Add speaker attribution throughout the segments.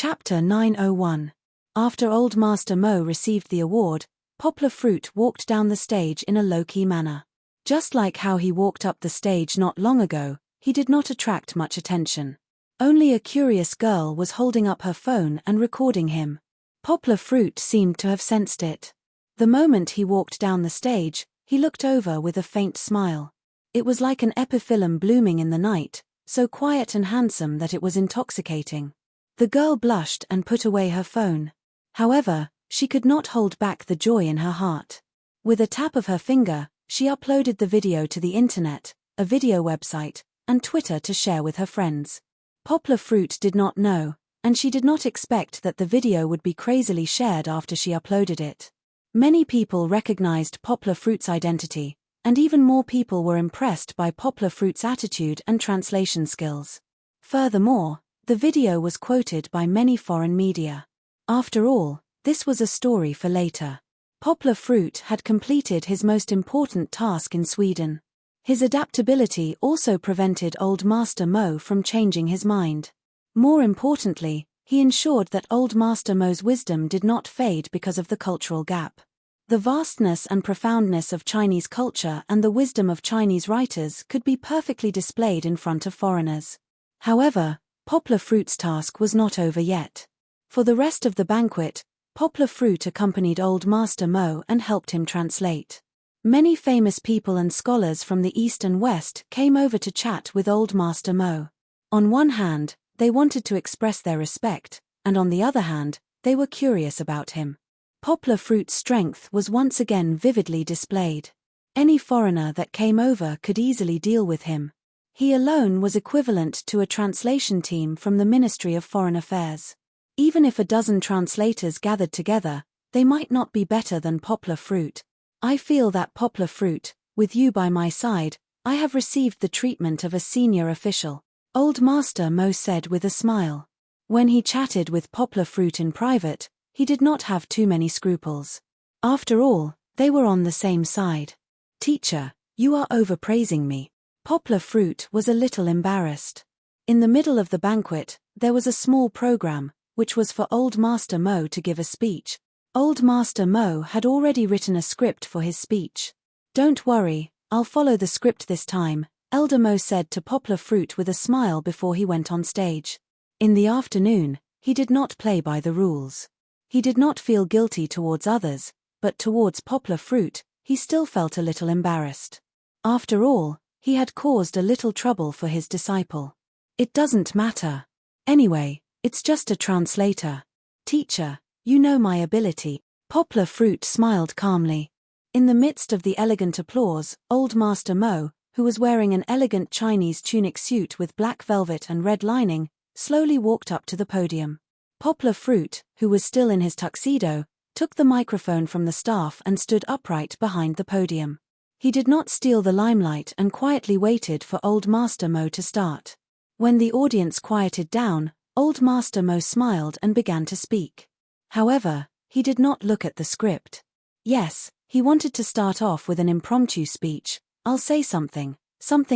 Speaker 1: Chapter 901. After Old Master Mo received the award, Poplar Fruit walked down the stage in a low-key manner. Just like how he walked up the stage not long ago, he did not attract much attention. Only a curious girl was holding up her phone and recording him. Poplar Fruit seemed to have sensed it. The moment he walked down the stage, he looked over with a faint smile. It was like an epiphyllum blooming in the night, so quiet and handsome that it was intoxicating. The girl blushed and put away her phone. However, she could not hold back the joy in her heart. With a tap of her finger, she uploaded the video to the internet, a video website, and Twitter to share with her friends. Poplar Fruit did not know, and she did not expect that the video would be crazily shared after she uploaded it. Many people recognized Poplar Fruit's identity, and even more people were impressed by Poplar Fruit's attitude and translation skills. Furthermore, the video was quoted by many foreign media. After all, this was a story for later. Poplar Fruit had completed his most important task in Sweden. His adaptability also prevented Old Master Mo from changing his mind. More importantly, he ensured that Old Master Mo's wisdom did not fade because of the cultural gap. The vastness and profoundness of Chinese culture and the wisdom of Chinese writers could be perfectly displayed in front of foreigners. However, Poplar Fruit's task was not over yet. For the rest of the banquet, Poplar Fruit accompanied Old Master Mo and helped him translate. Many famous people and scholars from the East and West came over to chat with Old Master Mo. On one hand, they wanted to express their respect, and on the other hand, they were curious about him. Poplar Fruit's strength was once again vividly displayed. Any foreigner that came over could easily deal with him. He alone was equivalent to a translation team from the Ministry of Foreign Affairs. Even if a dozen translators gathered together, they might not be better than Poplar Fruit. I feel that Poplar Fruit, with you by my side, I have received the treatment of a senior official, Old Master Mo said with a smile. When he chatted with Poplar Fruit in private, he did not have too many scruples. After all, they were on the same side. Teacher, you are overpraising me. Poplar Fruit was a little embarrassed. In the middle of the banquet, there was a small program, which was for Old Master Mo to give a speech. Old Master Mo had already written a script for his speech. Don't worry, I'll follow the script this time, Elder Mo said to Poplar Fruit with a smile before he went on stage. In the afternoon, he did not play by the rules. He did not feel guilty towards others, but towards Poplar Fruit, he still felt a little embarrassed. After all, he had caused a little trouble for his disciple. It doesn't matter. Anyway, it's just a translator. Teacher, you know my ability. Poplar Fruit smiled calmly. In the midst of the elegant applause, Old Master Mo, who was wearing an elegant Chinese tunic suit with black velvet and red lining, slowly walked up to the podium. Poplar Fruit, who was still in his tuxedo, took the microphone from the staff and stood upright behind the podium. He did not steal the limelight and quietly waited for Old Master Mo to start. When the audience quieted down, Old Master Mo smiled and began to speak. However, he did not look at the script. Yes, he wanted to start off with an impromptu speech. I'll say something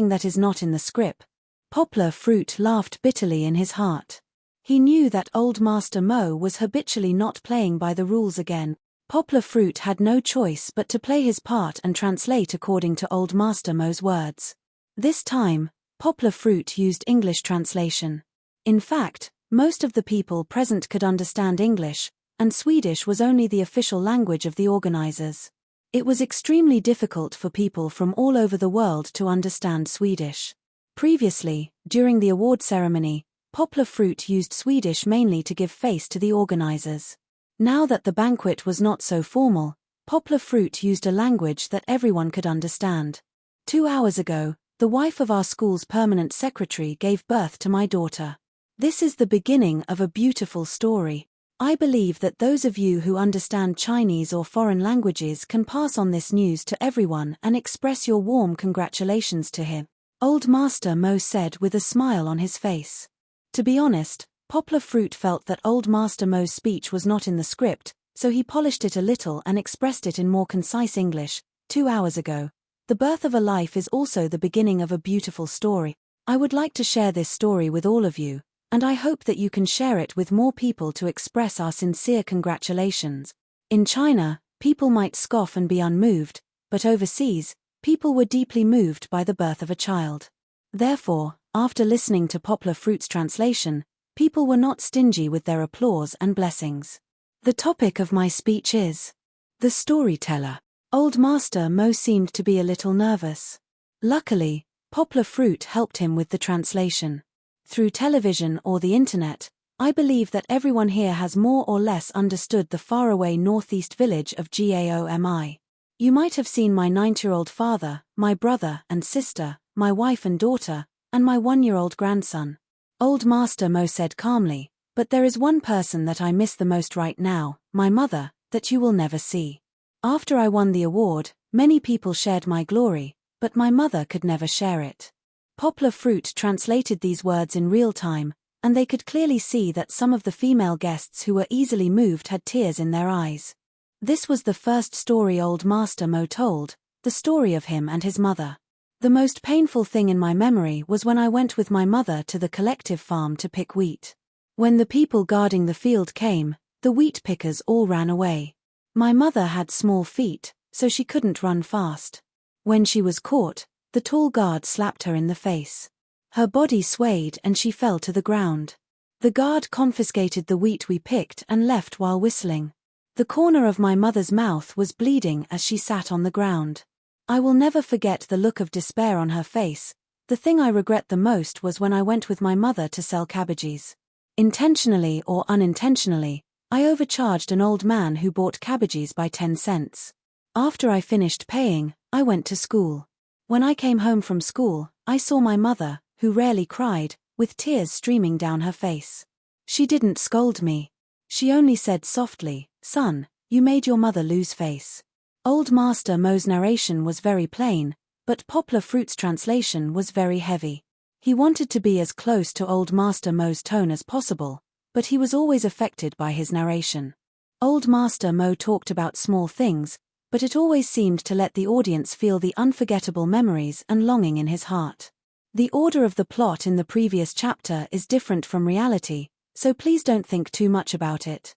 Speaker 1: that is not in the script. Poplar Fruit laughed bitterly in his heart. He knew that Old Master Mo was habitually not playing by the rules again. Poplar Fruit had no choice but to play his part and translate according to Old Master Mo's words. This time, Poplar Fruit used English translation. In fact, most of the people present could understand English, and Swedish was only the official language of the organizers. It was extremely difficult for people from all over the world to understand Swedish. Previously, during the award ceremony, Poplar Fruit used Swedish mainly to give face to the organizers. Now that the banquet was not so formal, Poplar Fruit used a language that everyone could understand. 2 hours ago, the wife of our school's permanent secretary gave birth to my daughter. This is the beginning of a beautiful story. I believe that those of you who understand Chinese or foreign languages can pass on this news to everyone and express your warm congratulations to him, Old Master Mo said with a smile on his face. To be honest, Poplar Fruit felt that Old Master Mo's speech was not in the script, so he polished it a little and expressed it in more concise English. 2 hours ago, the birth of a life is also the beginning of a beautiful story. I would like to share this story with all of you, and I hope that you can share it with more people to express our sincere congratulations. In China, people might scoff and be unmoved, but overseas, people were deeply moved by the birth of a child. Therefore, after listening to Poplar Fruit's translation, people were not stingy with their applause and blessings. The topic of my speech is the storyteller. Old Master Mo seemed to be a little nervous. Luckily, Poplar Fruit helped him with the translation. Through television or the internet, I believe that everyone here has more or less understood the faraway northeast village of Gaomi. You might have seen my 9-year-old father, my brother and sister, my wife and daughter, and my 1-year-old grandson. Old Master Mo said calmly, but there is one person that I miss the most right now, my mother, that you will never see. After I won the award, many people shared my glory, but my mother could never share it. Poplar Fruit translated these words in real time, and they could clearly see that some of the female guests who were easily moved had tears in their eyes. This was the first story Old Master Mo told, the story of him and his mother. The most painful thing in my memory was when I went with my mother to the collective farm to pick wheat. When the people guarding the field came, the wheat pickers all ran away. My mother had small feet, so she couldn't run fast. When she was caught, the tall guard slapped her in the face. Her body swayed and she fell to the ground. The guard confiscated the wheat we picked and left while whistling. The corner of my mother's mouth was bleeding as she sat on the ground. I will never forget the look of despair on her face. The thing I regret the most was when I went with my mother to sell cabbages. Intentionally or unintentionally, I overcharged an old man who bought cabbages by 10 cents. After I finished paying, I went to school. When I came home from school, I saw my mother, who rarely cried, with tears streaming down her face. She didn't scold me. She only said softly, "Son, you made your mother lose face." Old Master Mo's narration was very plain, but Poplar Fruit's translation was very heavy. He wanted to be as close to Old Master Mo's tone as possible, but he was always affected by his narration. Old Master Mo talked about small things, but it always seemed to let the audience feel the unforgettable memories and longing in his heart. The order of the plot in the previous chapter is different from reality, so please don't think too much about it.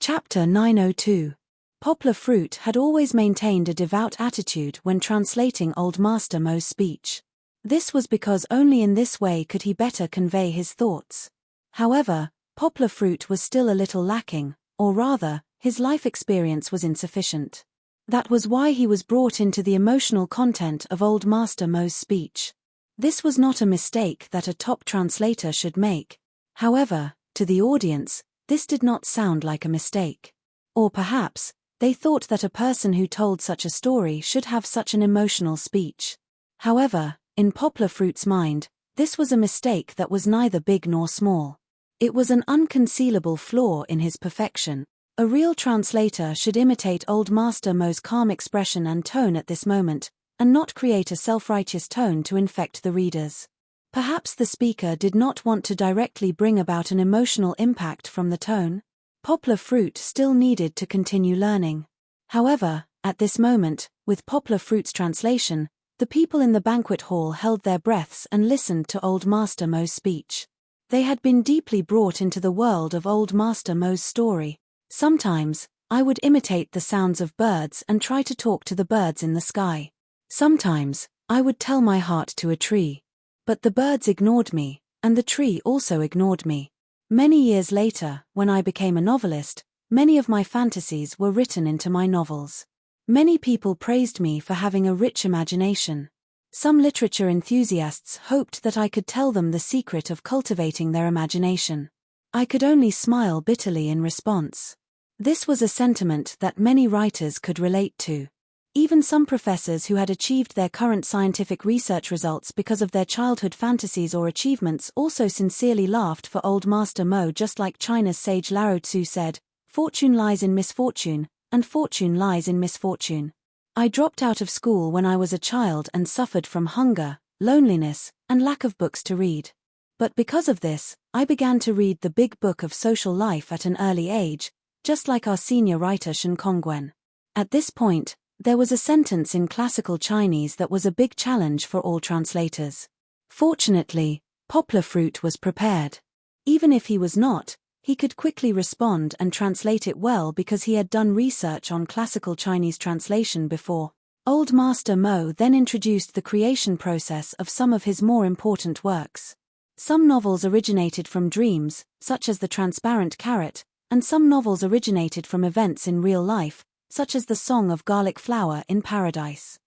Speaker 1: Chapter 902. Poplar Fruit had always maintained a devout attitude when translating Old Master Mo's speech. This was because only in this way could he better convey his thoughts. However, Poplar Fruit was still a little lacking, or rather, his life experience was insufficient. That was why he was brought into the emotional content of Old Master Mo's speech. This was not a mistake that a top translator should make. However, to the audience, this did not sound like a mistake. Or perhaps, they thought that a person who told such a story should have such an emotional speech. However, in Poplar Fruit's mind, this was a mistake that was neither big nor small. It was an unconcealable flaw in his perfection. A real translator should imitate Old Master Mo's calm expression and tone at this moment, and not create a self-righteous tone to infect the readers. Perhaps the speaker did not want to directly bring about an emotional impact from the tone. Poplar Fruit still needed to continue learning. However, at this moment, with Poplar Fruit's translation, the people in the banquet hall held their breaths and listened to Old Master Mo's speech. They had been deeply brought into the world of Old Master Mo's story. Sometimes, I would imitate the sounds of birds and try to talk to the birds in the sky. Sometimes, I would tell my heart to a tree. But the birds ignored me, and the tree also ignored me. Many years later, when I became a novelist, many of my fantasies were written into my novels. Many people praised me for having a rich imagination. Some literature enthusiasts hoped that I could tell them the secret of cultivating their imagination. I could only smile bitterly in response. This was a sentiment that many writers could relate to. Even some professors who had achieved their current scientific research results because of their childhood fantasies or achievements also sincerely laughed for Old Master Mo, just like China's sage Lao Tzu said, "Fortune lies in misfortune, and fortune lies in misfortune." I dropped out of school when I was a child and suffered from hunger, loneliness, and lack of books to read. But because of this, I began to read the big book of social life at an early age, just like our senior writer Shen Kongwen. At this point, there was a sentence in classical Chinese that was a big challenge for all translators. Fortunately, Poplar Fruit was prepared. Even if he was not, he could quickly respond and translate it well because he had done research on classical Chinese translation before. Old Master Mo then introduced the creation process of some of his more important works. Some novels originated from dreams, such as The Transparent Carrot, and some novels originated from events in real life, such as The Song of Garlic Flower in Paradise.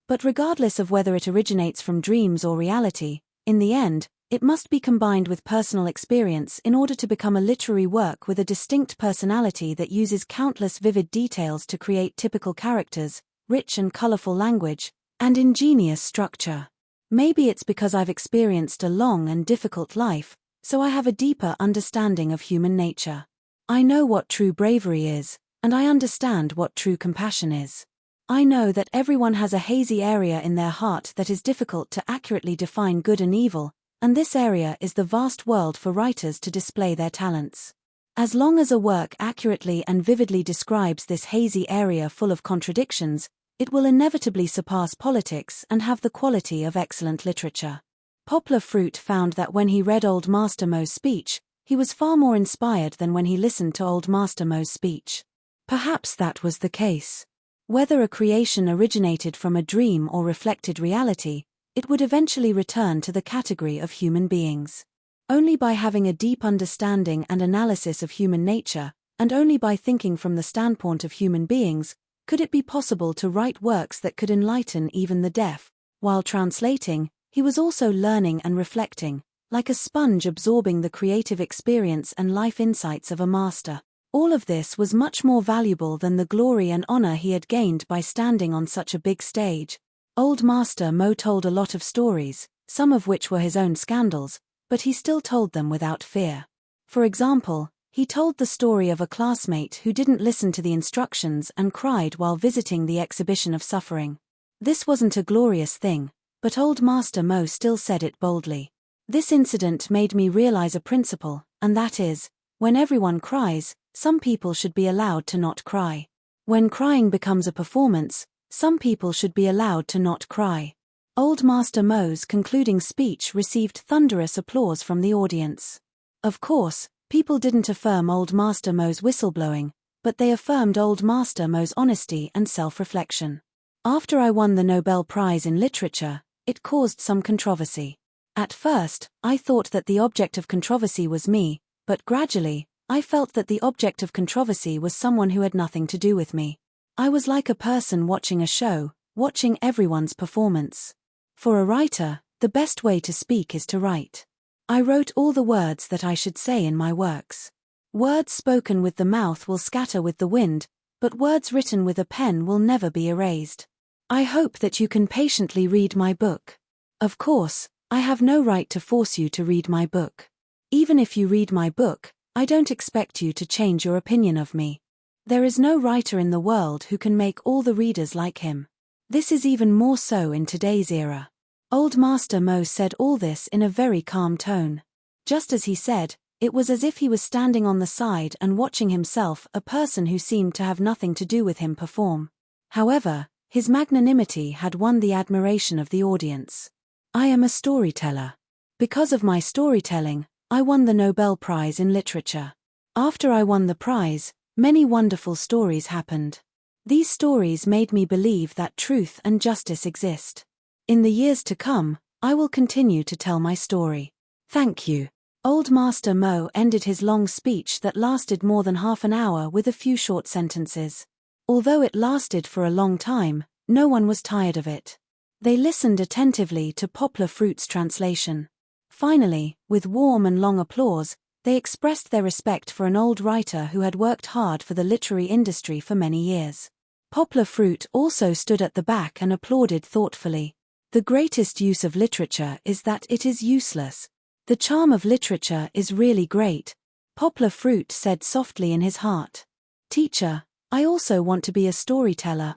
Speaker 1: But regardless of whether it originates from dreams or reality, in the end, it must be combined with personal experience in order to become a literary work with a distinct personality that uses countless vivid details to create typical characters, rich and colorful language, and ingenious structure. Maybe it's because I've experienced a long and difficult life, so I have a deeper understanding of human nature. I know what true bravery is, and I understand what true compassion is. I know that everyone has a hazy area in their heart that is difficult to accurately define good and evil, and this area is the vast world for writers to display their talents. As long as a work accurately and vividly describes this hazy area full of contradictions, it will inevitably surpass politics and have the quality of excellent literature. Poplar Fruit found that when he read Old Master Mo's speech, he was far more inspired than when he listened to Old Master Mo's speech. Perhaps that was the case. Whether a creation originated from a dream or reflected reality, it would eventually return to the category of human beings. Only by having a deep understanding and analysis of human nature, and only by thinking from the standpoint of human beings, could it be possible to write works that could enlighten even the deaf. While translating, he was also learning and reflecting, like a sponge absorbing the creative experience and life insights of a master. All of this was much more valuable than the glory and honor he had gained by standing on such a big stage. Old Master Mo told a lot of stories, some of which were his own scandals, but he still told them without fear. For example, he told the story of a classmate who didn't listen to the instructions and cried while visiting the exhibition of suffering. This wasn't a glorious thing, but Old Master Mo still said it boldly. This incident made me realize a principle, and that is, when everyone cries, some people should be allowed to not cry. When crying becomes a performance, some people should be allowed to not cry. Old Master Mo's concluding speech received thunderous applause from the audience. Of course, people didn't affirm Old Master Mo's whistleblowing, but they affirmed Old Master Mo's honesty and self-reflection. After I won the Nobel Prize in Literature, it caused some controversy. At first, I thought that the object of controversy was me, but gradually, I felt that the object of controversy was someone who had nothing to do with me. I was like a person watching a show, watching everyone's performance. For a writer, the best way to speak is to write. I wrote all the words that I should say in my works. Words spoken with the mouth will scatter with the wind, but words written with a pen will never be erased. I hope that you can patiently read my book. Of course, I have no right to force you to read my book. Even if you read my book, I don't expect you to change your opinion of me. There is no writer in the world who can make all the readers like him. This is even more so in today's era. Old Master Mo said all this in a very calm tone. Just as he said, it was as if he was standing on the side and watching himself, a person who seemed to have nothing to do with him, perform. However, his magnanimity had won the admiration of the audience. I am a storyteller. Because of my storytelling, I won the Nobel Prize in Literature. After I won the prize, many wonderful stories happened. These stories made me believe that truth and justice exist. In the years to come, I will continue to tell my story. Thank you. Old Master Mo ended his long speech that lasted more than half an hour with a few short sentences. Although it lasted for a long time, no one was tired of it. They listened attentively to Poplar Fruit's translation. Finally, with warm and long applause, they expressed their respect for an old writer who had worked hard for the literary industry for many years. Poplar Fruit also stood at the back and applauded thoughtfully. The greatest use of literature is that it is useless. The charm of literature is really great, Poplar Fruit said softly in his heart. Teacher, I also want to be a storyteller.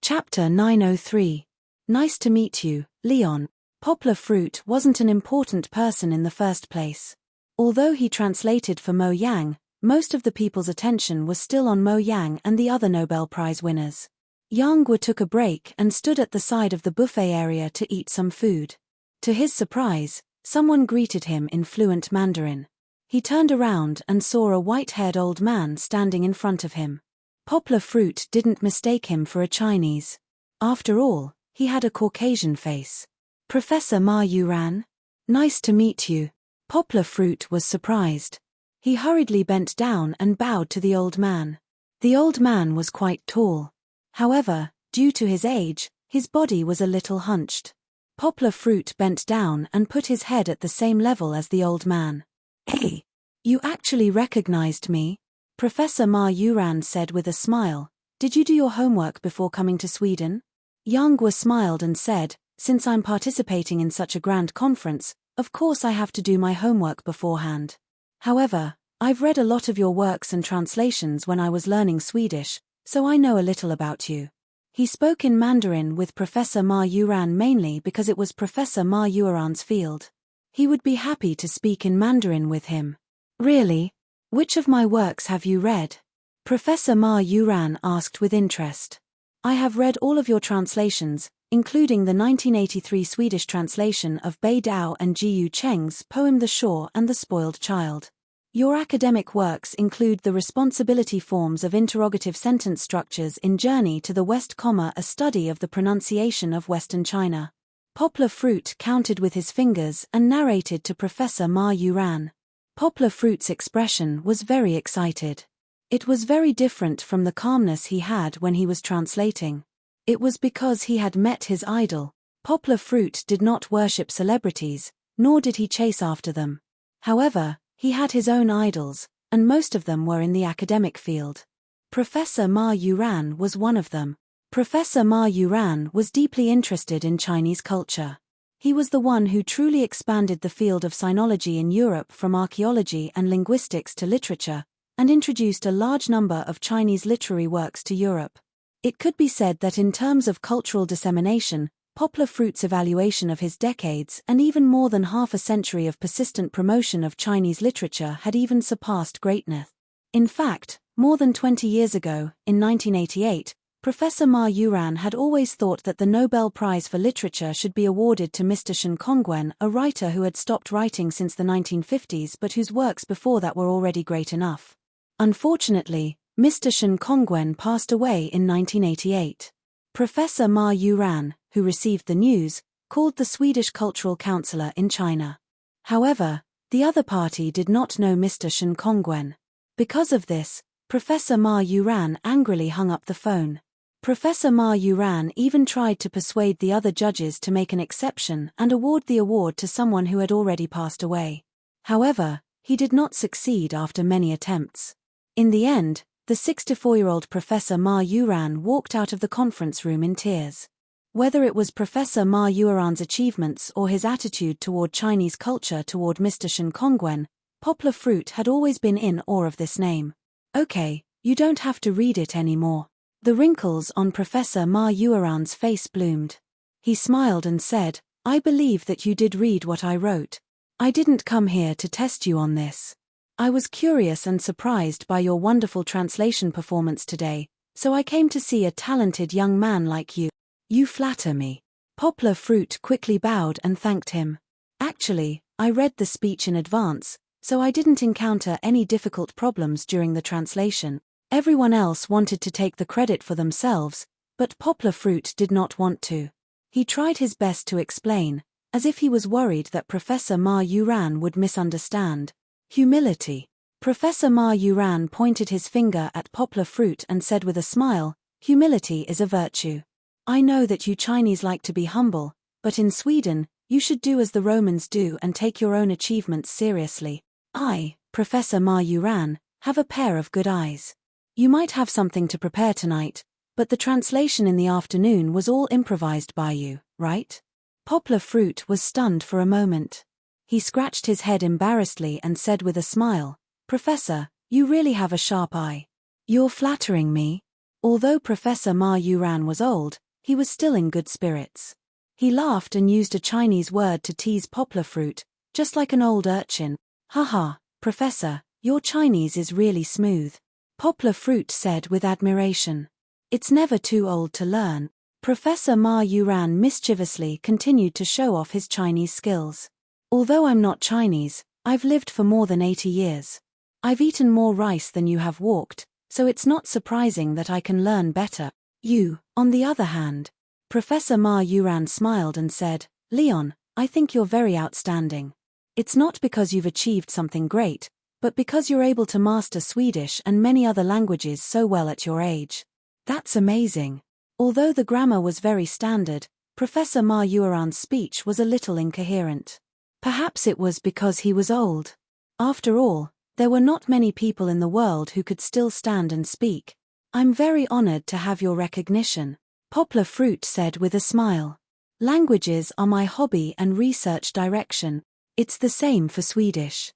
Speaker 1: Chapter 903. Nice to meet you, Leon. Poplar Fruit wasn't an important person in the first place. Although he translated for Mo Yang, most of the people's attention was still on Mo Yang and the other Nobel Prize winners. Yang Guo took a break and stood at the side of the buffet area to eat some food. To his surprise, someone greeted him in fluent Mandarin. He turned around and saw a white-haired old man standing in front of him. Poplar Fruit didn't mistake him for a Chinese. After all, he had a Caucasian face. Professor Ma Yuran? Nice to meet you. Poplar Fruit was surprised. He hurriedly bent down and bowed to the old man. The old man was quite tall. However, due to his age, his body was a little hunched. Poplar Fruit bent down and put his head at the same level as the old man. Hey! You actually recognized me? Professor Ma Yuran said with a smile. Did you do your homework before coming to Sweden? Yang Guo smiled and said, since I'm participating in such a grand conference, of course I have to do my homework beforehand. However, I've read a lot of your works and translations when I was learning Swedish, so I know a little about you. He spoke in Mandarin with Professor Ma Yuran mainly because it was Professor Ma Yuran's field. He would be happy to speak in Mandarin with him. Really? Which of my works have you read? Professor Ma Yuran asked with interest. I have read all of your translations, including the 1983 Swedish translation of Bei Dao and Ji Yu Cheng's poem The Shore and the Spoiled Child. Your academic works include the responsibility forms of interrogative sentence structures in Journey to the West, a study of the pronunciation of Western China. Poplar Fruit counted with his fingers and narrated to Professor Ma Yuran. Poplar Fruit's expression was very excited. It was very different from the calmness he had when he was translating. It was because he had met his idol. Poplar Fruit did not worship celebrities, nor did he chase after them. However, he had his own idols, and most of them were in the academic field. Professor Ma Yuran was one of them. Professor Ma Yuran was deeply interested in Chinese culture. He was the one who truly expanded the field of sinology in Europe from archaeology and linguistics to literature, and introduced a large number of Chinese literary works to Europe. It could be said that in terms of cultural dissemination, Poplar Fruit's evaluation of his decades and even more than half a century of persistent promotion of Chinese literature had even surpassed greatness. In fact, more than 20 years ago, in 1988, Professor Ma Yuran had always thought that the Nobel Prize for Literature should be awarded to Mr. Shen Congwen, a writer who had stopped writing since the 1950s but whose works before that were already great enough. Unfortunately, Mr. Shen Congwen passed away in 1988. Professor Ma Yuran, who received the news, called the Swedish cultural counselor in China. However, the other party did not know Mr. Shen Congwen. Because of this, Professor Ma Yuran angrily hung up the phone. Professor Ma Yuran even tried to persuade the other judges to make an exception and award the award to someone who had already passed away. However, he did not succeed after many attempts. In the end, the 64-year-old Professor Ma Yuran walked out of the conference room in tears. Whether it was Professor Ma Yuran's achievements or his attitude toward Chinese culture toward Mr. Shen Congwen, Poplar Fruit had always been in awe of this name. Okay, you don't have to read it anymore. The wrinkles on Professor Ma Yuran's face bloomed. He smiled and said, I believe that you did read what I wrote. I didn't come here to test you on this. I was curious and surprised by your wonderful translation performance today, so I came to see a talented young man like you. You flatter me. Poplar Fruit quickly bowed and thanked him. Actually, I read the speech in advance, so I didn't encounter any difficult problems during the translation. Everyone else wanted to take the credit for themselves, but Poplar Fruit did not want to. He tried his best to explain, as if he was worried that Professor Ma Yuran would misunderstand. Humility. Professor Ma Yuran pointed his finger at Poplar Fruit and said with a smile, humility is a virtue. I know that you Chinese like to be humble, but in Sweden, you should do as the Romans do and take your own achievements seriously. I, Professor Ma Yuran, have a pair of good eyes. You might have something to prepare tonight, but the translation in the afternoon was all improvised by you, right? Poplar Fruit was stunned for a moment. He scratched his head embarrassedly and said with a smile, Professor, you really have a sharp eye. You're flattering me. Although Professor Ma Yuran was old, he was still in good spirits. He laughed and used a Chinese word to tease Poplar Fruit, just like an old urchin. Haha, Professor, your Chinese is really smooth. Poplar Fruit said with admiration. It's never too old to learn. Professor Ma Yuran mischievously continued to show off his Chinese skills. Although I'm not Chinese, I've lived for more than 80 years. I've eaten more rice than you have walked, so it's not surprising that I can learn better. You, on the other hand. Professor Ma Yuran smiled and said, Leon, I think you're very outstanding. It's not because you've achieved something great, but because you're able to master Swedish and many other languages so well at your age. That's amazing. Although the grammar was very standard, Professor Ma Yuran's speech was a little incoherent. Perhaps it was because he was old. After all, there were not many people in the world who could still stand and speak. I'm very honored to have your recognition, Poplar Fruit said with a smile. Languages are my hobby and research direction. It's the same for Swedish.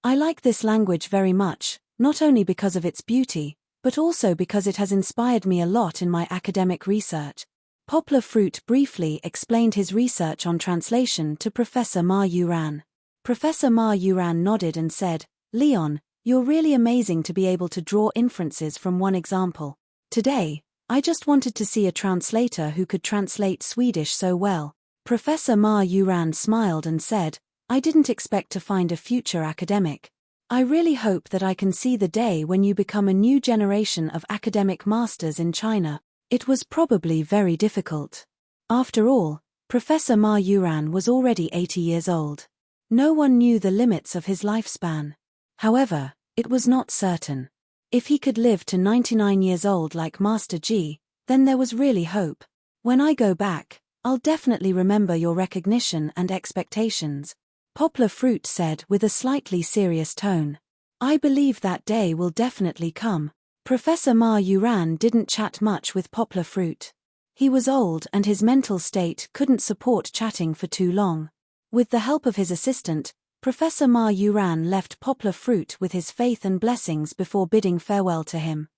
Speaker 1: I like this language very much, not only because of its beauty, but also because it has inspired me a lot in my academic research. Poplar Fruit briefly explained his research on translation to Professor Ma Yuran. Professor Ma Yuran nodded and said, Leon, you're really amazing to be able to draw inferences from one example. Today, I just wanted to see a translator who could translate Swedish so well. Professor Ma Yuran smiled and said, I didn't expect to find a future academic. I really hope that I can see the day when you become a new generation of academic masters in China. It was probably very difficult. After all, Professor Ma Yuran was already 80 years old. No one knew the limits of his lifespan. However, it was not certain. If he could live to 99 years old like Master Ji, then there was really hope. When I go back, I'll definitely remember your recognition and expectations, Poplar Fruit said with a slightly serious tone. I believe that day will definitely come. Professor Ma Yuran didn't chat much with Poplar Fruit. He was old and his mental state couldn't support chatting for too long. With the help of his assistant, Professor Ma Yuran left Poplar Fruit with his faith and blessings before bidding farewell to him.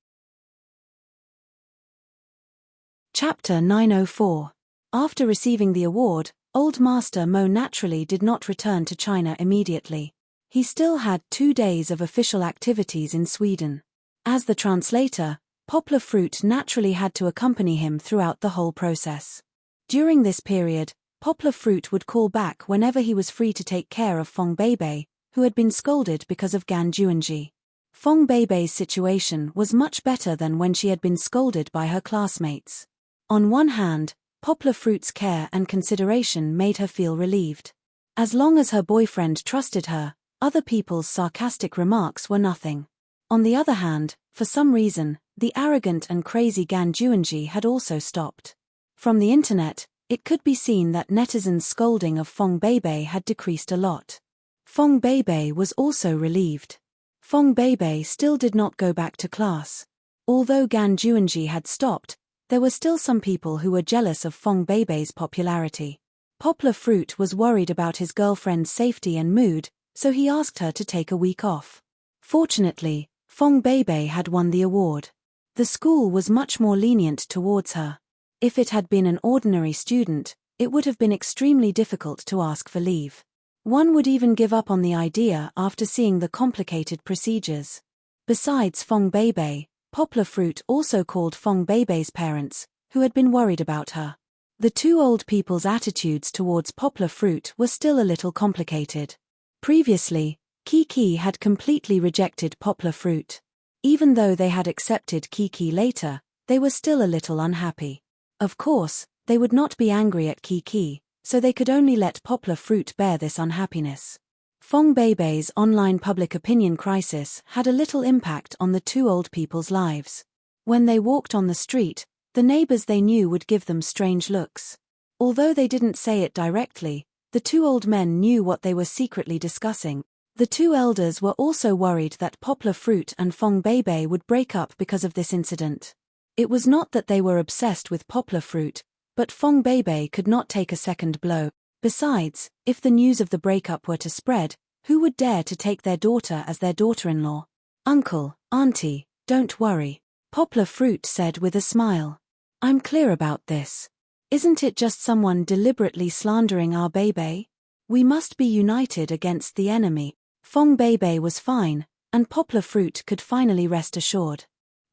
Speaker 1: Chapter 904. After receiving the award, Old Master Mo naturally did not return to China immediately. He still had 2 days of official activities in Sweden. As the translator, Poplar Fruit naturally had to accompany him throughout the whole process. During this period, Poplar Fruit would call back whenever he was free to take care of Fong Beibei, who had been scolded because of Gan Juanji. Fong Beibei's situation was much better than when she had been scolded by her classmates. On one hand, Poplar Fruit's care and consideration made her feel relieved. As long as her boyfriend trusted her, other people's sarcastic remarks were nothing. On the other hand, for some reason, the arrogant and crazy Gan Juanji had also stopped. From the internet, it could be seen that netizens' scolding of Fong Beibei had decreased a lot. Fong Beibei was also relieved. Fong Beibei still did not go back to class. Although Gan Juanji had stopped, there were still some people who were jealous of Fong Beibei's popularity. Poplar Fruit was worried about his girlfriend's safety and mood, so he asked her to take a week off. Fortunately, Fong Beibei had won the award. The school was much more lenient towards her. If it had been an ordinary student, it would have been extremely difficult to ask for leave. One would even give up on the idea after seeing the complicated procedures. Besides Fong Beibei, Poplar Fruit also called Fong Beibei's parents, who had been worried about her. The two old people's attitudes towards Poplar Fruit were still a little complicated. Previously, Kiki had completely rejected Poplar Fruit. Even though they had accepted Kiki later, they were still a little unhappy. Of course, they would not be angry at Kiki, so they could only let Poplar Fruit bear this unhappiness. Fong Beibei's online public opinion crisis had a little impact on the two old people's lives. When they walked on the street, the neighbors they knew would give them strange looks. Although they didn't say it directly, the two old men knew what they were secretly discussing. The two elders were also worried that Poplar Fruit and Fong Beibei would break up because of this incident. It was not that they were obsessed with Poplar Fruit, but Fong Beibei could not take a second blow. Besides, if the news of the breakup were to spread, who would dare to take their daughter as their daughter-in-law? Uncle, auntie, don't worry, Poplar Fruit said with a smile. I'm clear about this. Isn't it just someone deliberately slandering our Beibei? We must be united against the enemy. Fong Beibei was fine, and Poplar Fruit could finally rest assured.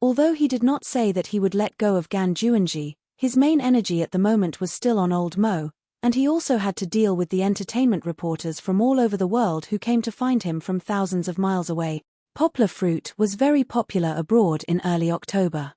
Speaker 1: Although he did not say that he would let go of Gan Juanji, His main energy at the moment was still on old Mo, and he also had to deal with the entertainment reporters from all over the world who came to find him from thousands of miles away. Poplar fruit was very popular abroad in early October.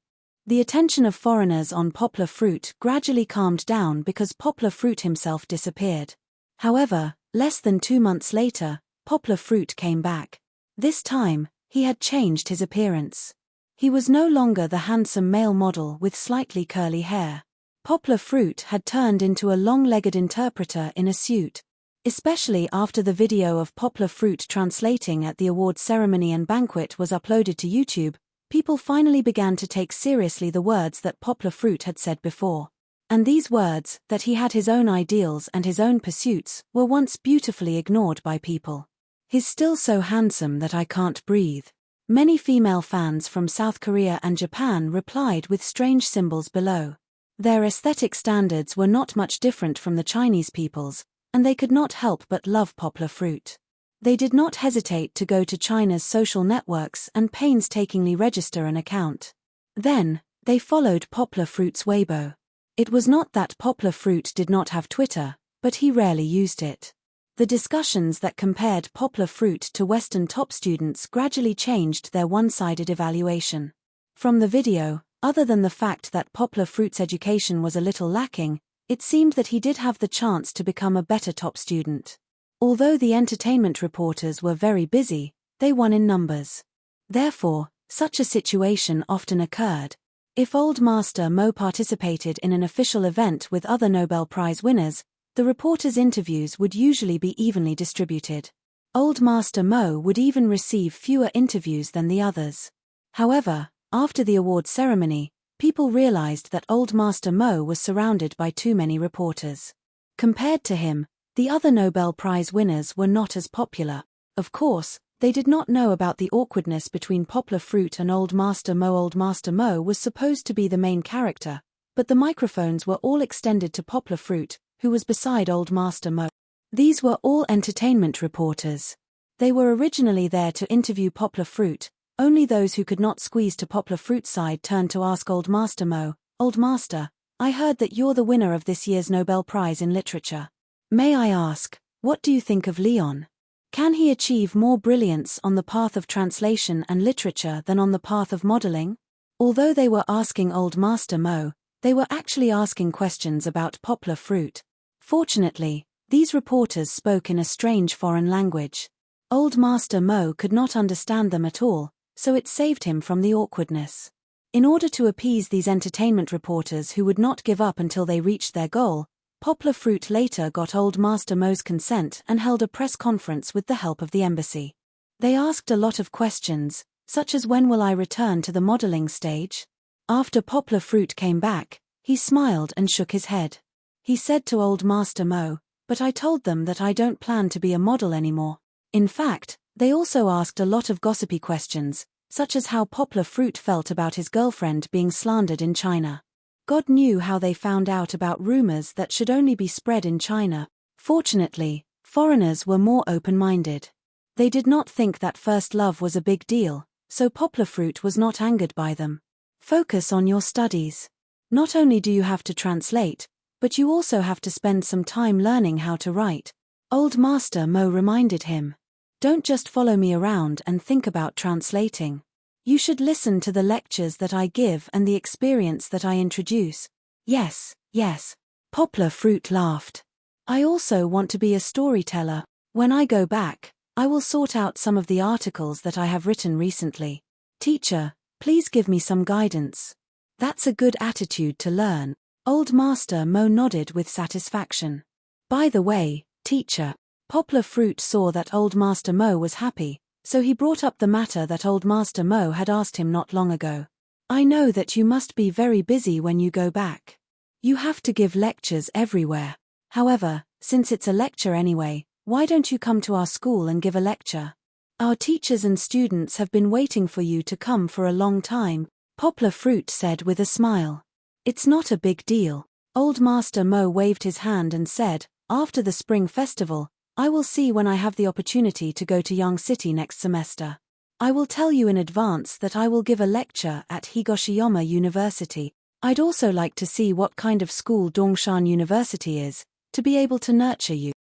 Speaker 1: The attention of foreigners on poplar fruit gradually calmed down because poplar fruit himself disappeared. However, less than 2 months later, poplar fruit came back. This time, he had changed his appearance. He was no longer the handsome male model with slightly curly hair. Poplar fruit had turned into a long-legged interpreter in a suit. Especially after the video of poplar fruit translating at the awards ceremony and banquet was uploaded to YouTube, people finally began to take seriously the words that poplar fruit had said before. And these words, that he had his own ideals and his own pursuits, were once beautifully ignored by people. He's still so handsome that I can't breathe. Many female fans from South Korea and Japan replied with strange symbols below. Their aesthetic standards were not much different from the Chinese people's, and they could not help but love poplar fruit. They did not hesitate to go to China's social networks and painstakingly register an account. Then, they followed poplar fruit's Weibo. It was not that poplar fruit did not have Twitter, but he rarely used it. The discussions that compared poplar fruit to Western top students gradually changed their one-sided evaluation. From the video, other than the fact that poplar fruit's education was a little lacking, it seemed that he did have the chance to become a better top student. Although the entertainment reporters were very busy, they won in numbers. Therefore, such a situation often occurred. If Old Master Mo participated in an official event with other Nobel Prize winners, the reporters' interviews would usually be evenly distributed. Old Master Mo would even receive fewer interviews than the others. However, after the award ceremony, people realized that Old Master Mo was surrounded by too many reporters. Compared to him, the other Nobel Prize winners were not as popular. Of course, they did not know about the awkwardness between poplar fruit and Old Master Mo. Old Master Mo was supposed to be the main character, but the microphones were all extended to poplar fruit, who was beside Old Master Mo. These were all entertainment reporters. They were originally there to interview poplar fruit. Only those who could not squeeze to poplar fruit's side turned to ask Old Master Mo, "Old Master, I heard that you're the winner of this year's Nobel Prize in Literature. May I ask, what do you think of Leon? Can he achieve more brilliance on the path of translation and literature than on the path of modeling?" Although they were asking Old Master Mo, they were actually asking questions about poplar fruit. Fortunately, these reporters spoke in a strange foreign language. Old Master Mo could not understand them at all, so it saved him from the awkwardness. In order to appease these entertainment reporters who would not give up until they reached their goal, poplar fruit later got Old Master Mo's consent and held a press conference with the help of the embassy. They asked a lot of questions, such as when will I return to the modeling stage? After poplar fruit came back, he smiled and shook his head. He said to Old Master Mo, "But I told them that I don't plan to be a model anymore." In fact, they also asked a lot of gossipy questions, such as how poplar fruit felt about his girlfriend being slandered in China. God knew how they found out about rumors that should only be spread in China. Fortunately, foreigners were more open-minded. They did not think that first love was a big deal, so poplar fruit was not angered by them. Focus on your studies. Not only do you have to translate, but you also have to spend some time learning how to write. Old Master Mo reminded him. Don't just follow me around and think about translating. You should listen to the lectures that I give and the experience that I introduce. Yes, yes. Poplar fruit laughed. I also want to be a storyteller. When I go back, I will sort out some of the articles that I have written recently. Teacher, please give me some guidance. That's a good attitude to learn. Old Master Mo nodded with satisfaction. By the way, teacher, poplar fruit saw that Old Master Mo was happy, so he brought up the matter that Old Master Mo had asked him not long ago. I know that you must be very busy when you go back. You have to give lectures everywhere. However, since it's a lecture anyway, why don't you come to our school and give a lecture? Our teachers and students have been waiting for you to come for a long time, poplar fruit said with a smile. It's not a big deal. Old Master Mo waved his hand and said, after the spring festival, I will see when I have the opportunity to go to Yang City next semester. I will tell you in advance that I will give a lecture at Higoshiyama University. I'd also like to see what kind of school Dongshan University is, to be able to nurture you.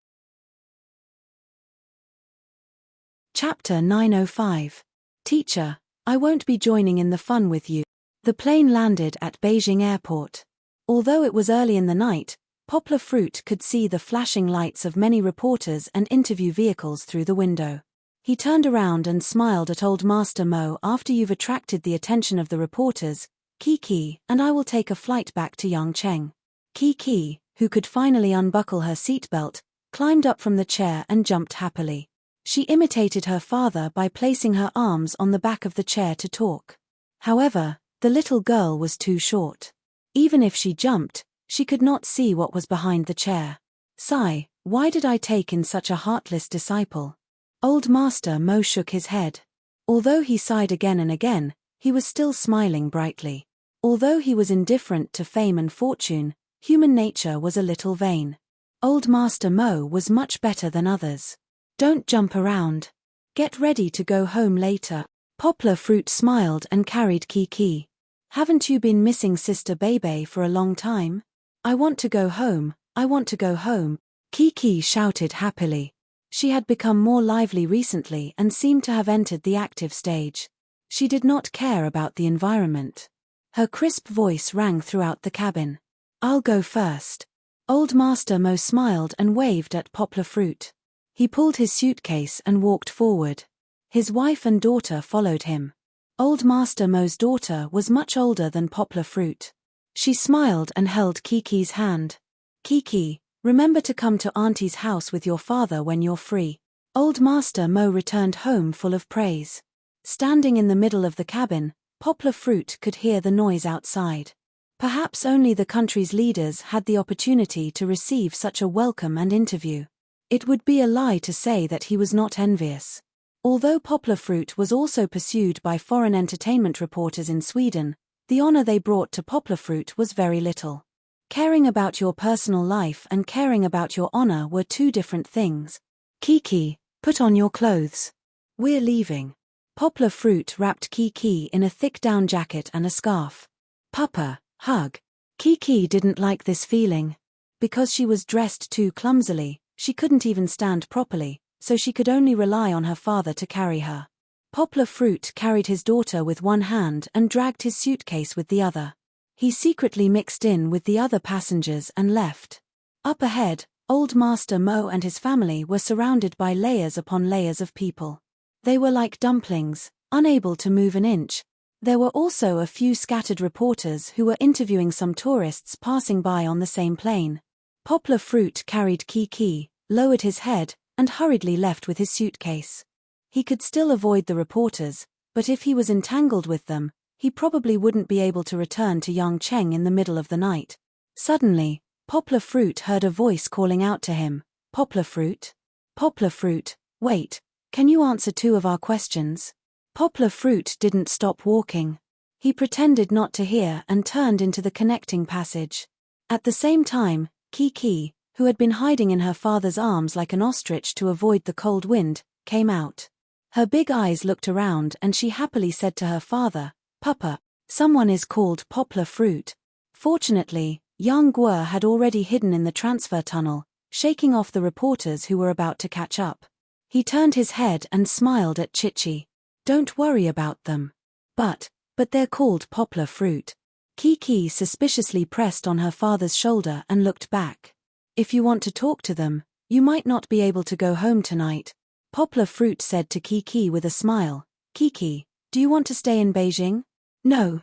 Speaker 1: Chapter 905. Teacher, I won't be joining in the fun with you. The plane landed at Beijing Airport. Although it was early in the night, Poplar Fruit could see the flashing lights of many reporters and interview vehicles through the window. He turned around and smiled at Old Master Mo. After you've attracted the attention of the reporters, Kiki and I will take a flight back to Yangcheng. Kiki, who could finally unbuckle her seatbelt, climbed up from the chair and jumped happily. She imitated her father by placing her arms on the back of the chair to talk. However, the little girl was too short. Even if she jumped, she could not see what was behind the chair. Sigh, why did I take in such a heartless disciple? Old Master Mo shook his head. Although he sighed again and again, he was still smiling brightly. Although he was indifferent to fame and fortune, human nature was a little vain. Old Master Mo was much better than others. Don't jump around. Get ready to go home later. Poplar Fruit smiled and carried Kiki. Haven't you been missing Sister Bebe for a long time? I want to go home, I want to go home, Kiki shouted happily. She had become more lively recently and seemed to have entered the active stage. She did not care about the environment. Her crisp voice rang throughout the cabin. I'll go first. Old Master Mo smiled and waved at Poplar Fruit. He pulled his suitcase and walked forward. His wife and daughter followed him. Old Master Mo's daughter was much older than Poplar Fruit. She smiled and held Kiki's hand. Kiki, remember to come to Auntie's house with your father when you're free. Old Master Mo returned home full of praise. Standing in the middle of the cabin, Poplar Fruit could hear the noise outside. Perhaps only the country's leaders had the opportunity to receive such a welcome and interview. It would be a lie to say that he was not envious. Although Poplar Fruit was also pursued by foreign entertainment reporters in Sweden, the honor they brought to Poplar Fruit was very little. Caring about your personal life and caring about your honor were two different things. Kiki, put on your clothes. We're leaving. Poplar Fruit wrapped Kiki in a thick down jacket and a scarf. Papa, hug. Kiki didn't like this feeling. Because she was dressed too clumsily, she couldn't even stand properly, so she could only rely on her father to carry her. Poplar Fruit carried his daughter with one hand and dragged his suitcase with the other. He secretly mixed in with the other passengers and left. Up ahead, Old Master Mo and his family were surrounded by layers upon layers of people. They were like dumplings, unable to move an inch. There were also a few scattered reporters who were interviewing some tourists passing by on the same plane. Poplar Fruit carried Kiki, lowered his head, and hurriedly left with his suitcase. He could still avoid the reporters, but if he was entangled with them, he probably wouldn't be able to return to Yangcheng in the middle of the night. Suddenly, Poplar Fruit heard a voice calling out to him, Poplar Fruit? Poplar Fruit, wait, can you answer two of our questions? Poplar Fruit didn't stop walking. He pretended not to hear and turned into the connecting passage. At the same time, Kiki, who had been hiding in her father's arms like an ostrich to avoid the cold wind, came out. Her big eyes looked around and she happily said to her father, Papa, someone is called Poplar Fruit. Fortunately, young Guo had already hidden in the transfer tunnel, shaking off the reporters who were about to catch up. He turned his head and smiled at Chichi. Don't worry about them. But they're called Poplar Fruit. Kiki suspiciously pressed on her father's shoulder and looked back. If you want to talk to them, you might not be able to go home tonight, Poplar Fruit said to Kiki with a smile. Kiki, do you want to stay in Beijing? No.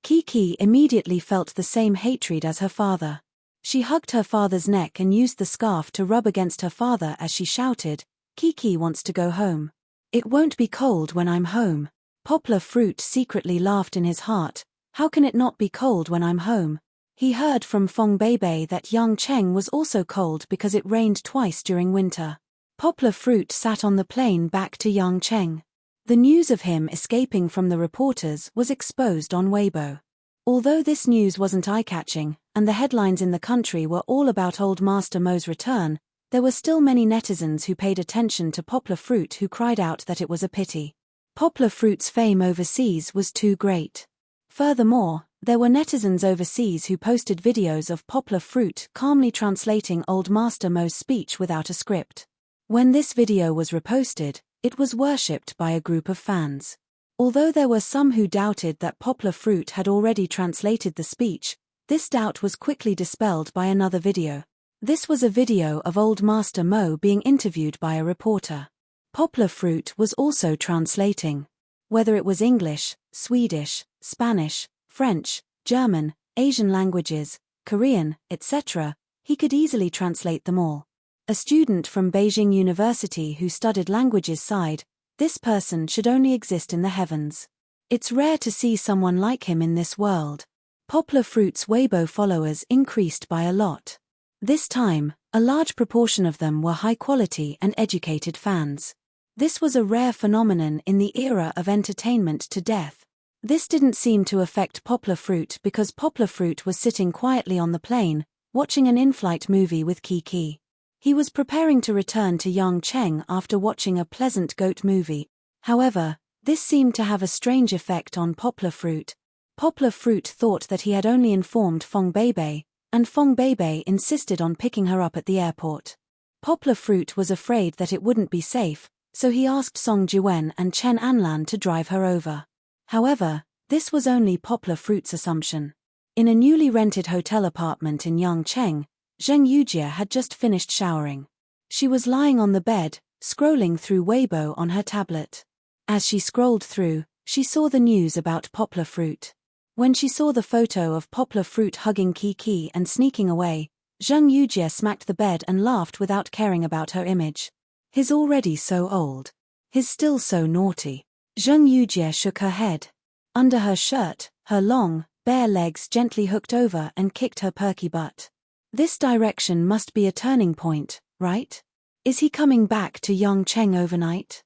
Speaker 1: Kiki immediately felt the same hatred as her father. She hugged her father's neck and used the scarf to rub against her father as she shouted, Kiki wants to go home. It won't be cold when I'm home. Poplar Fruit secretly laughed in his heart. How can it not be cold when I'm home? He heard from Fong Beibei that Yangcheng was also cold because it rained twice during winter. Poplar Fruit sat on the plane back to Yangcheng. The news of him escaping from the reporters was exposed on Weibo. Although this news wasn't eye-catching, and the headlines in the country were all about Old Master Mo's return, there were still many netizens who paid attention to Poplar Fruit who cried out that it was a pity. Poplar Fruit's fame overseas was too great. Furthermore, There were netizens overseas who posted videos of Poplar Fruit calmly translating Old Master Mo's speech without a script. When this video was reposted, it was worshipped by a group of fans. Although there were some who doubted that Poplar Fruit had already translated the speech, this doubt was quickly dispelled by another video. This was a video of Old Master Mo being interviewed by a reporter. Poplar Fruit was also translating. Whether it was English, Swedish, Spanish, French, German, Asian languages, Korean, etc., he could easily translate them all. A student from Beijing University who studied languages sighed, "This person should only exist in the heavens. It's rare to see someone like him in this world." Poplar Fruit's Weibo followers increased by a lot. This time, a large proportion of them were high-quality and educated fans. This was a rare phenomenon in the era of entertainment to death. This didn't seem to affect Poplar Fruit because Poplar Fruit was sitting quietly on the plane, watching an in-flight movie with Kiki. He was preparing to return to Yangcheng after watching a pleasant goat movie. However, this seemed to have a strange effect on Poplar Fruit. Poplar Fruit thought that he had only informed Fong Beibei, and Fong Beibei insisted on picking her up at the airport. Poplar Fruit was afraid that it wouldn't be safe, so he asked Song Jiwen and Chen Anlan to drive her over. However, this was only Poplar Fruit's assumption. In a newly rented hotel apartment in Yangcheng, Zheng Yujie had just finished showering. She was lying on the bed, scrolling through Weibo on her tablet. As she scrolled through, she saw the news about Poplar Fruit. When she saw the photo of Poplar Fruit hugging Kiki and sneaking away, Zheng Yujie smacked the bed and laughed without caring about her image. "He's already so old. He's still so naughty." Zheng Yujie shook her head. Under her shirt, her long, bare legs gently hooked over and kicked her perky butt. "This direction must be a turning point, right? Is he coming back to Yangcheng overnight?"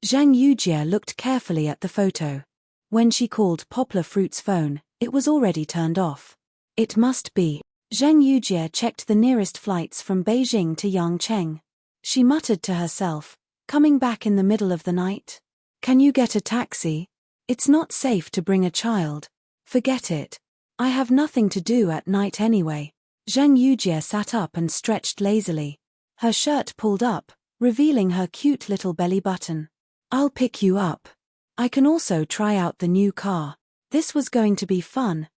Speaker 1: Zhang Yujie looked carefully at the photo. When she called Poplar Fruit's phone, it was already turned off. It must be. Zhang Yujie checked the nearest flights from Beijing to Yangcheng. She muttered to herself, "Coming back in the middle of the night? Can you get a taxi? It's not safe to bring a child. Forget it. I have nothing to do at night anyway." Zhang Yujie sat up and stretched lazily. Her shirt pulled up, revealing her cute little belly button. "I'll pick you up. I can also try out the new car. This was going to be fun."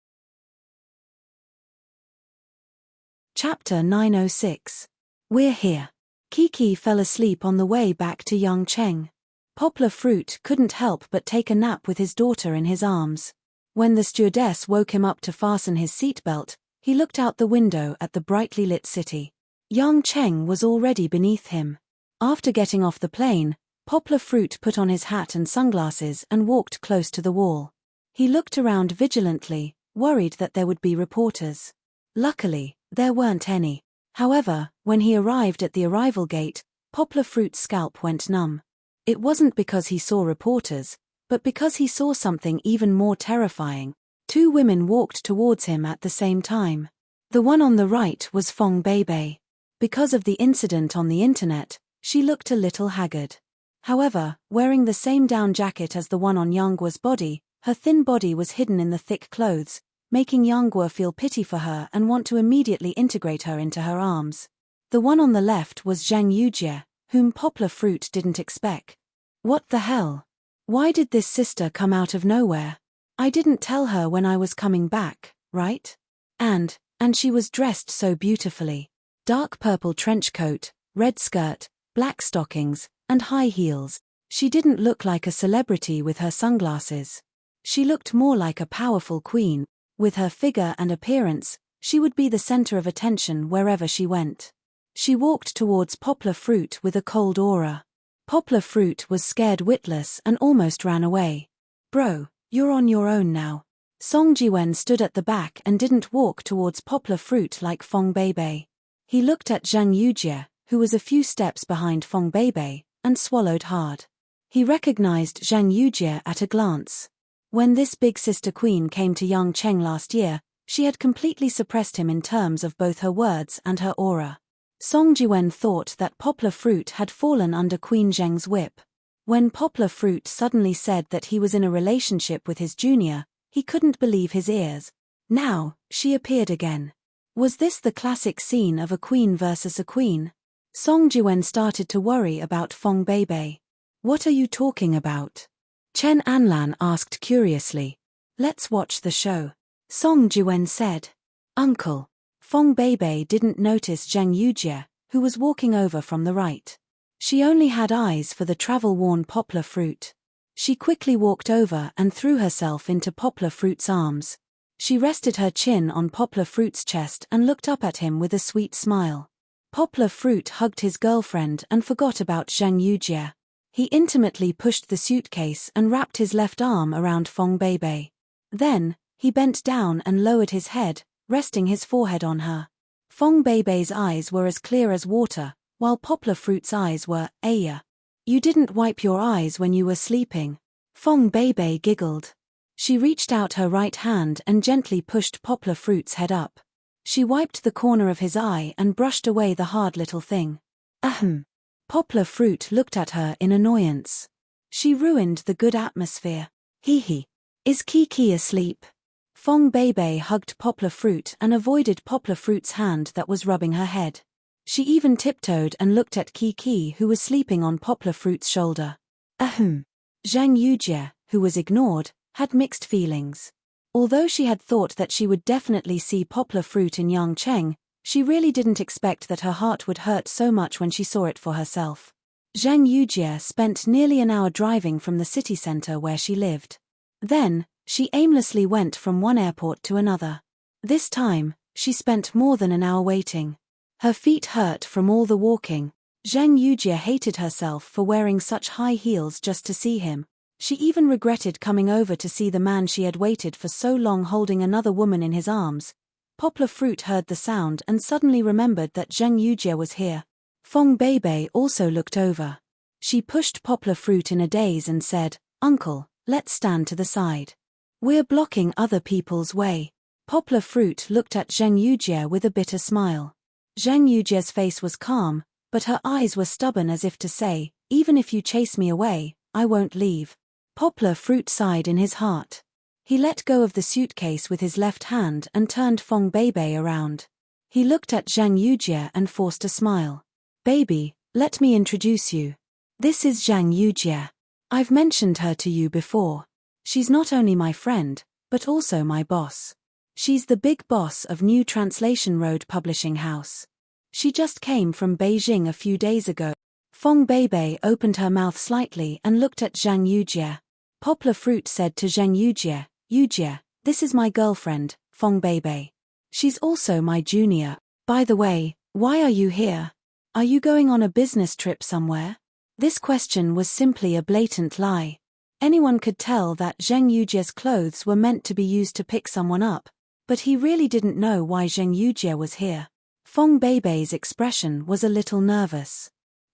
Speaker 1: Chapter 906. We're here. Kiki fell asleep on the way back to Yangcheng. Poplar Fruit couldn't help but take a nap with his daughter in his arms. When the stewardess woke him up to fasten his seatbelt, he looked out the window at the brightly lit city. Yangcheng was already beneath him. After getting off the plane, Poplar Fruit put on his hat and sunglasses and walked close to the wall. He looked around vigilantly, worried that there would be reporters. Luckily, there weren't any. However, when he arrived at the arrival gate, Poplar Fruit's scalp went numb. It wasn't because he saw reporters, but because he saw something even more terrifying. Two women walked towards him at the same time. The one on the right was Fong Beibei. Because of the incident on the internet, she looked a little haggard. However, wearing the same down jacket as the one on Yangguo's body, her thin body was hidden in the thick clothes, making Yangguo feel pity for her and want to immediately integrate her into her arms. The one on the left was Zhang Yujie, whom Poplar Fruit didn't expect. What the hell? Why did this sister come out of nowhere? I didn't tell her when I was coming back, right? And she was dressed so beautifully. Dark purple trench coat, red skirt, black stockings, and high heels. She didn't look like a celebrity with her sunglasses. She looked more like a powerful queen. With her figure and appearance, she would be the center of attention wherever she went. She walked towards Poplar Fruit with a cold aura. Poplar Fruit was scared witless and almost ran away. "Bro, you're on your own now." Song Jiwen stood at the back and didn't walk towards Poplar Fruit like Fong Beibei. He looked at Zhang Yujie, who was a few steps behind Fong Beibei, and swallowed hard. He recognized Zhang Yujie at a glance. When this big sister queen came to Yangcheng last year, she had completely suppressed him in terms of both her words and her aura. Song Jiwen thought that Poplar Fruit had fallen under Queen Zheng's whip. When Poplar Fruit suddenly said that he was in a relationship with his junior, he couldn't believe his ears. Now, she appeared again. Was this the classic scene of a queen versus a queen? Song Jiwen started to worry about Fong Beibei. What are you talking about? Chen Anlan asked curiously. Let's watch the show. Song Jiwen said. Uncle. Fong Beibei didn't notice Zhang Yujie, who was walking over from the right. She only had eyes for the travel-worn poplar fruit. She quickly walked over and threw herself into poplar fruit's arms. She rested her chin on poplar fruit's chest and looked up at him with a sweet smile. Poplar fruit hugged his girlfriend and forgot about Zhang Yujie. He intimately pushed the suitcase and wrapped his left arm around Fong Beibei. Then, he bent down and lowered his head, resting his forehead on her. Fong Beibei's eyes were as clear as water, while poplar fruit's eyes were, Aya. You didn't wipe your eyes when you were sleeping. Fong Beibei giggled. She reached out her right hand and gently pushed poplar fruit's head up. She wiped the corner of his eye and brushed away the hard little thing. Ahem. Poplar fruit looked at her in annoyance. She ruined the good atmosphere. Hee hee. Is Kiki asleep? Fong Beibei hugged poplar fruit and avoided poplar fruit's hand that was rubbing her head. She even tiptoed and looked at Kiki, who was sleeping on poplar fruit's shoulder. Ahem. Zhang Yujie, who was ignored, had mixed feelings. Although she had thought that she would definitely see poplar fruit in Yang Cheng, she really didn't expect that her heart would hurt so much when she saw it for herself. Zhang Yujie spent nearly an hour driving from the city center where she lived. Then, she aimlessly went from one airport to another. This time, she spent more than an hour waiting. Her feet hurt from all the walking. Zhang Yujie hated herself for wearing such high heels just to see him. She even regretted coming over to see the man she had waited for so long holding another woman in his arms. Poplar fruit heard the sound and suddenly remembered that Zhang Yujie was here. Fong Beibei also looked over. She pushed poplar fruit in a daze and said, Uncle, let's stand to the side. We're blocking other people's way. Poplar fruit looked at Zhang Yujie with a bitter smile. Zhang Yujie's face was calm, but her eyes were stubborn as if to say, even if you chase me away, I won't leave. Poplar fruit sighed in his heart. He let go of the suitcase with his left hand and turned Fong Beibei around. He looked at Zhang Yujie and forced a smile. Baby, let me introduce you. This is Zhang Yujie. I've mentioned her to you before. She's not only my friend, but also my boss. She's the big boss of New Translation Road Publishing House. She just came from Beijing a few days ago. Fong Beibei opened her mouth slightly and looked at Zhang Yujie. Poplar fruit said to Zhang Yujie, Yujie, this is my girlfriend, Fong Beibei. She's also my junior. By the way, why are you here? Are you going on a business trip somewhere? This question was simply a blatant lie. Anyone could tell that Zhang Yujie's clothes were meant to be used to pick someone up, but he really didn't know why Zhang Yujie was here. Fong Beibei's expression was a little nervous.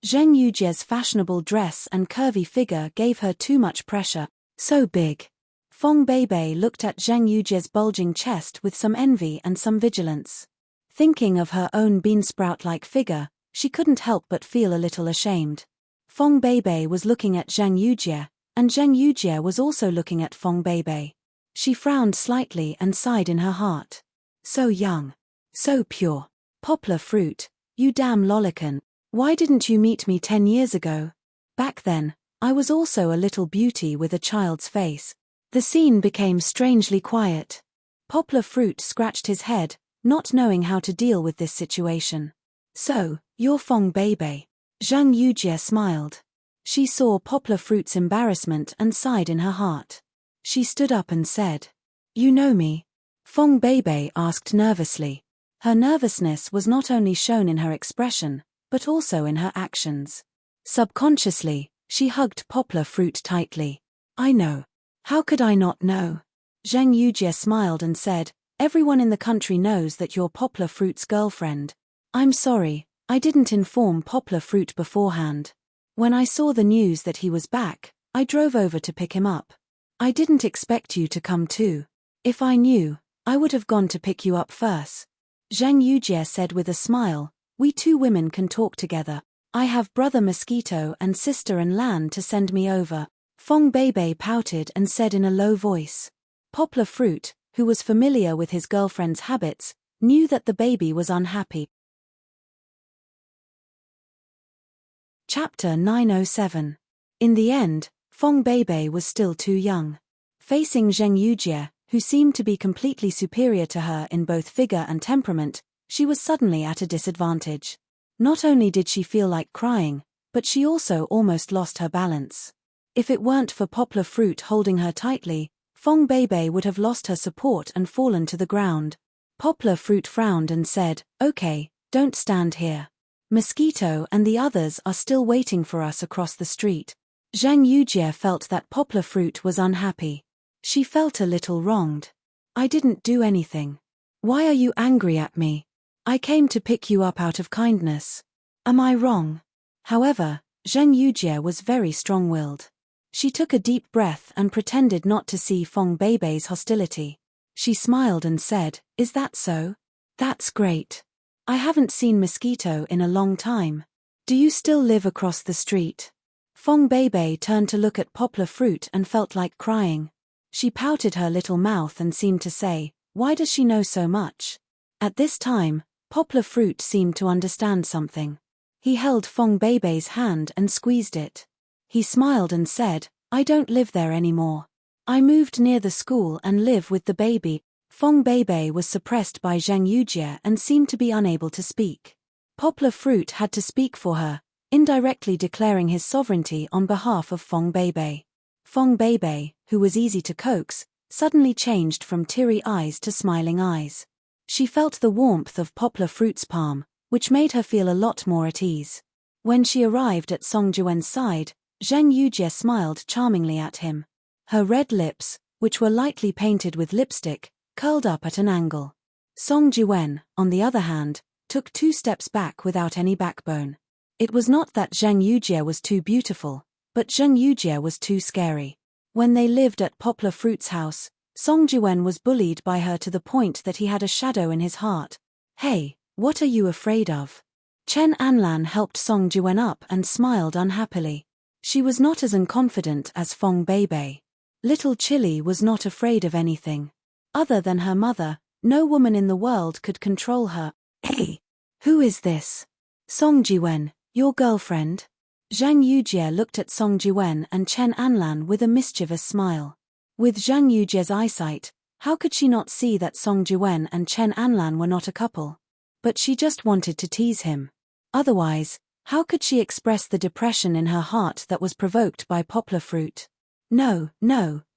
Speaker 1: Zhang Yujie's fashionable dress and curvy figure gave her too much pressure. So big. Fong Beibei looked at Zhang Yujie's bulging chest with some envy and some vigilance. Thinking of her own beansprout-like figure, she couldn't help but feel a little ashamed. Fong Beibei was looking at Zhang Yujie, and Zhang Yujie was also looking at Fong Beibei. She frowned slightly and sighed in her heart. So young. So pure. Poplar fruit, you damn lolicon. Why didn't you meet me 10 years ago? Back then, I was also a little beauty with a child's face. The scene became strangely quiet. Poplar fruit scratched his head, not knowing how to deal with this situation. So, you're Fong Beibei. Zhang Yujie smiled. She saw Poplar fruit's embarrassment and sighed in her heart. She stood up and said, You know me? Fong Beibei asked nervously. Her nervousness was not only shown in her expression, but also in her actions. Subconsciously, she hugged Poplar fruit tightly. I know. How could I not know? Zhang Yujie smiled and said, Everyone in the country knows that you're Poplar fruit's girlfriend. I'm sorry, I didn't inform Poplar fruit beforehand. When I saw the news that he was back, I drove over to pick him up. I didn't expect you to come too. If I knew, I would have gone to pick you up first. Zhang Yujie said with a smile, We two women can talk together. I have brother Mosquito and sister Lan to send me over. Fong Beibei pouted and said in a low voice. Poplar fruit, who was familiar with his girlfriend's habits, knew that the baby was unhappy. Chapter 907. In the end, Feng Beibei was still too young. Facing Zheng Yujie, who seemed to be completely superior to her in both figure and temperament, she was suddenly at a disadvantage. Not only did she feel like crying, but she also almost lost her balance. If it weren't for Poplar Fruit holding her tightly, Feng Beibei would have lost her support and fallen to the ground. Poplar Fruit frowned and said, "Okay, don't stand here. Mosquito and the others are still waiting for us across the street." Zhang Yujie felt that Poplar Fruit was unhappy. She felt a little wronged. "I didn't do anything. Why are you angry at me? I came to pick you up out of kindness. Am I wrong?" However, Zhang Yujie was very strong-willed. She took a deep breath and pretended not to see Feng Beibei's hostility. She smiled and said, "Is that so? That's great. I haven't seen Mosquito in a long time. Do you still live across the street?" Feng Beibei turned to look at Poplar Fruit and felt like crying. She pouted her little mouth and seemed to say, "Why does she know so much?" At this time, Poplar Fruit seemed to understand something. He held Feng Beibei's hand and squeezed it. He smiled and said, "I don't live there anymore. I moved near the school and live with the baby." Feng Beibei was suppressed by Zhang Yujie and seemed to be unable to speak. Poplar Fruit had to speak for her, indirectly declaring his sovereignty on behalf of Feng Beibei. Feng Beibei, who was easy to coax, suddenly changed from teary eyes to smiling eyes. She felt the warmth of Poplar Fruit's palm, which made her feel a lot more at ease. When she arrived at Song Juwen's side, Zhang Yujie smiled charmingly at him. Her red lips, which were lightly painted with lipstick, curled up at an angle. Song Juen, on the other hand, took 2 steps back without any backbone. It was not that Zhang Yujie was too beautiful, but Zhang Yujie was too scary. When they lived at Poplar Fruit's house, Song Juen was bullied by her to the point that he had a shadow in his heart. "Hey, what are you afraid of?" Chen Anlan helped Song Juen up and smiled unhappily. She was not as unconfident as Feng Beibei. Little Chili was not afraid of anything. Other than her mother, no woman in the world could control her. "Hey, who is this?" "Song Jiwen, your girlfriend?" Zhang Yujie looked at Song Jiwen and Chen Anlan with a mischievous smile. With Zhang Yujie's eyesight, how could she not see that Song Jiwen and Chen Anlan were not a couple? But she just wanted to tease him. Otherwise, how could she express the depression in her heart that was provoked by Poplar Fruit? No,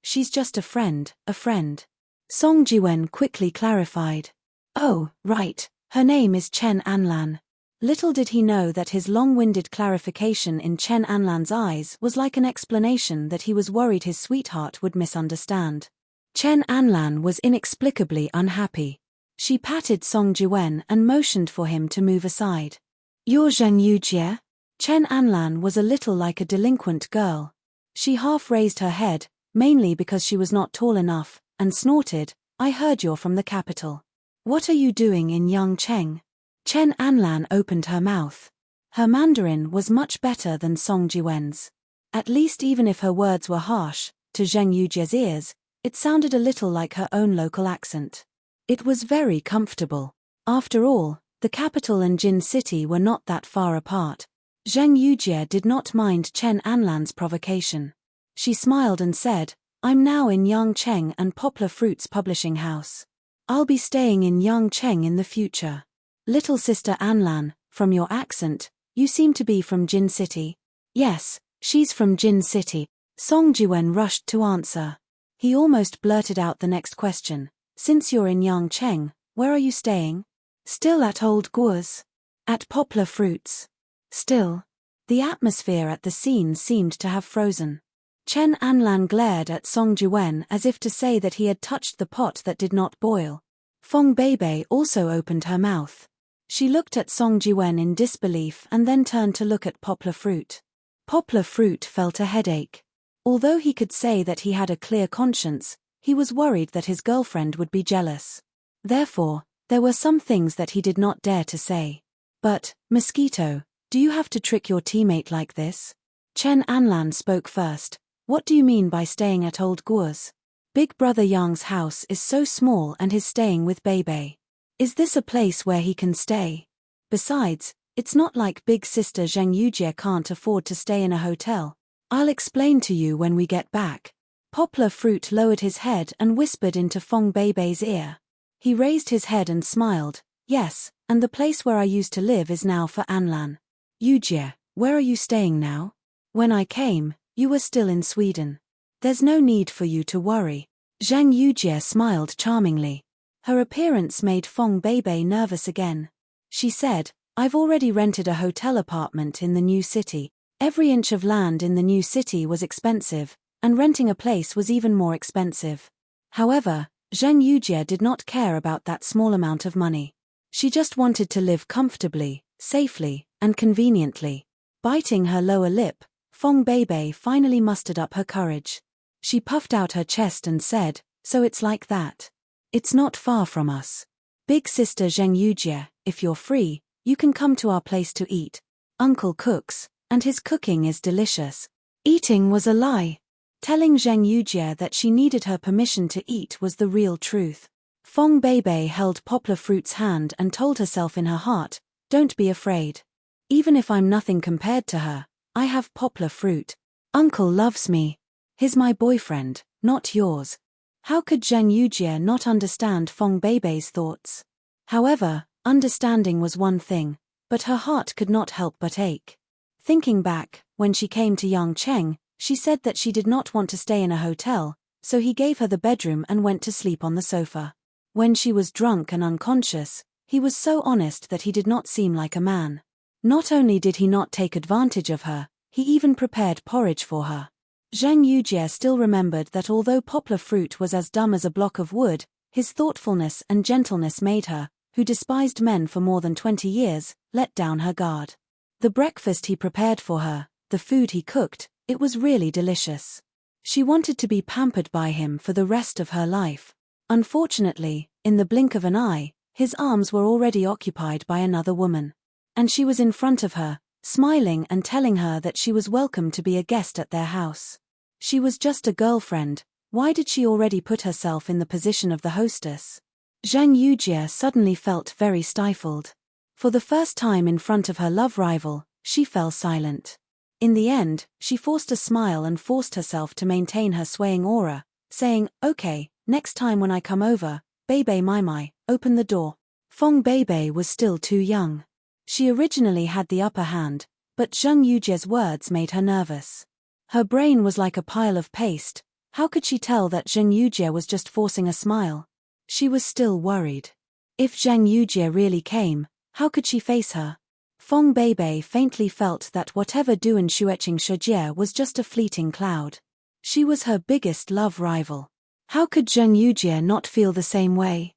Speaker 1: she's just a friend, a friend. Song Jiwen quickly clarified. "Oh, right, her name is Chen Anlan." Little did he know that his long-winded clarification in Chen Anlan's eyes was like an explanation that he was worried his sweetheart would misunderstand. Chen Anlan was inexplicably unhappy. She patted Song Jiwen and motioned for him to move aside. "You're Zhang Yujie?" Chen Anlan was a little like a delinquent girl. She half raised her head, mainly because she was not tall enough, and snorted, "I heard you're from the capital. What are you doing in Yangcheng?" Chen Anlan opened her mouth. Her Mandarin was much better than Song Jiwen's. At least even if her words were harsh, to Zheng Yujie's ears, it sounded a little like her own local accent. It was very comfortable. After all, the capital and Jin City were not that far apart. Zheng Yujie did not mind Chen Anlan's provocation. She smiled and said, "I'm now in Yangcheng and Poplar Fruit's publishing house. I'll be staying in Yangcheng in the future." "Little sister Anlan, from your accent, you seem to be from Jin City." "Yes, she's from Jin City." Song Jiwen rushed to answer. He almost blurted out the next question. "Since you're in Yangcheng, where are you staying?" "Still at Old Guo's." "At Poplar Fruits." "Still." The atmosphere at the scene seemed to have frozen. Chen Anlan glared at Song Jiwen as if to say that he had touched the pot that did not boil. Feng Beibei also opened her mouth. She looked at Song Jiwen in disbelief and then turned to look at Poplar Fruit. Poplar Fruit felt a headache. Although he could say that he had a clear conscience, he was worried that his girlfriend would be jealous. Therefore, there were some things that he did not dare to say. "But, Mosquito, do you have to trick your teammate like this?" Chen Anlan spoke first. "What do you mean by staying at Old Guo's?" Big brother Yang's house is so small and he's staying with Bebe. Is this a place where he can stay? Besides, it's not like big sister Zheng Yujie can't afford to stay in a hotel. I'll explain to you when we get back. Poplar Fruit lowered his head and whispered into Fong Beibei's ear. He raised his head and smiled. Yes, and the place where I used to live is now for Anlan. Yujie, where are you staying now? When I came, you were still in Sweden. There's no need for you to worry. Zhang Yujie smiled charmingly. Her appearance made Fong Beibei nervous again. She said, I've already rented a hotel apartment in the new city. Every inch of land in the new city was expensive, and renting a place was even more expensive. However, Zheng Yujie did not care about that small amount of money. She just wanted to live comfortably, safely, and conveniently. Biting her lower lip, Fong Beibei finally mustered up her courage. She puffed out her chest and said, so it's like that. It's not far from us. Big sister Zheng Yujie, if you're free, you can come to our place to eat. Uncle cooks, and his cooking is delicious. Eating was a lie. Telling Zheng Yujie that she needed her permission to eat was the real truth. Fong Beibei held Poplar Fruit's hand and told herself in her heart, don't be afraid. Even if I'm nothing compared to her, I have Poplar Fruit. Uncle loves me. He's my boyfriend, not yours. How could Zheng Yujie not understand Fong Beibei's thoughts? However, understanding was one thing, but her heart could not help but ache. Thinking back, when she came to Yang Cheng, she said that she did not want to stay in a hotel, so he gave her the bedroom and went to sleep on the sofa. When she was drunk and unconscious, he was so honest that he did not seem like a man. Not only did he not take advantage of her, he even prepared porridge for her. Zheng Yujie still remembered that although Poplar Fruit was as dumb as a block of wood, his thoughtfulness and gentleness made her, who despised men for more than 20 years, let down her guard. The breakfast he prepared for her, the food he cooked, it was really delicious. She wanted to be pampered by him for the rest of her life. Unfortunately, in the blink of an eye, his arms were already occupied by another woman. And she was in front of her, smiling and telling her that she was welcome to be a guest at their house. She was just a girlfriend, why did she already put herself in the position of the hostess? Zheng Yujie suddenly felt very stifled. For the first time in front of her love rival, she fell silent. In the end, she forced a smile and forced herself to maintain her swaying aura, saying, okay, next time when I come over, Beibei Mai, open the door. Fong Beibei was still too young. She originally had the upper hand, but Zheng Yujie's words made her nervous. Her brain was like a pile of paste. How could she tell that Zheng Yujie was just forcing a smile? She was still worried. If Zheng Yujie really came, how could she face her? Fong Beibei faintly felt that whatever Duan Shueching Shijie was just a fleeting cloud. She was her biggest love rival. How could Zheng Yujie not feel the same way?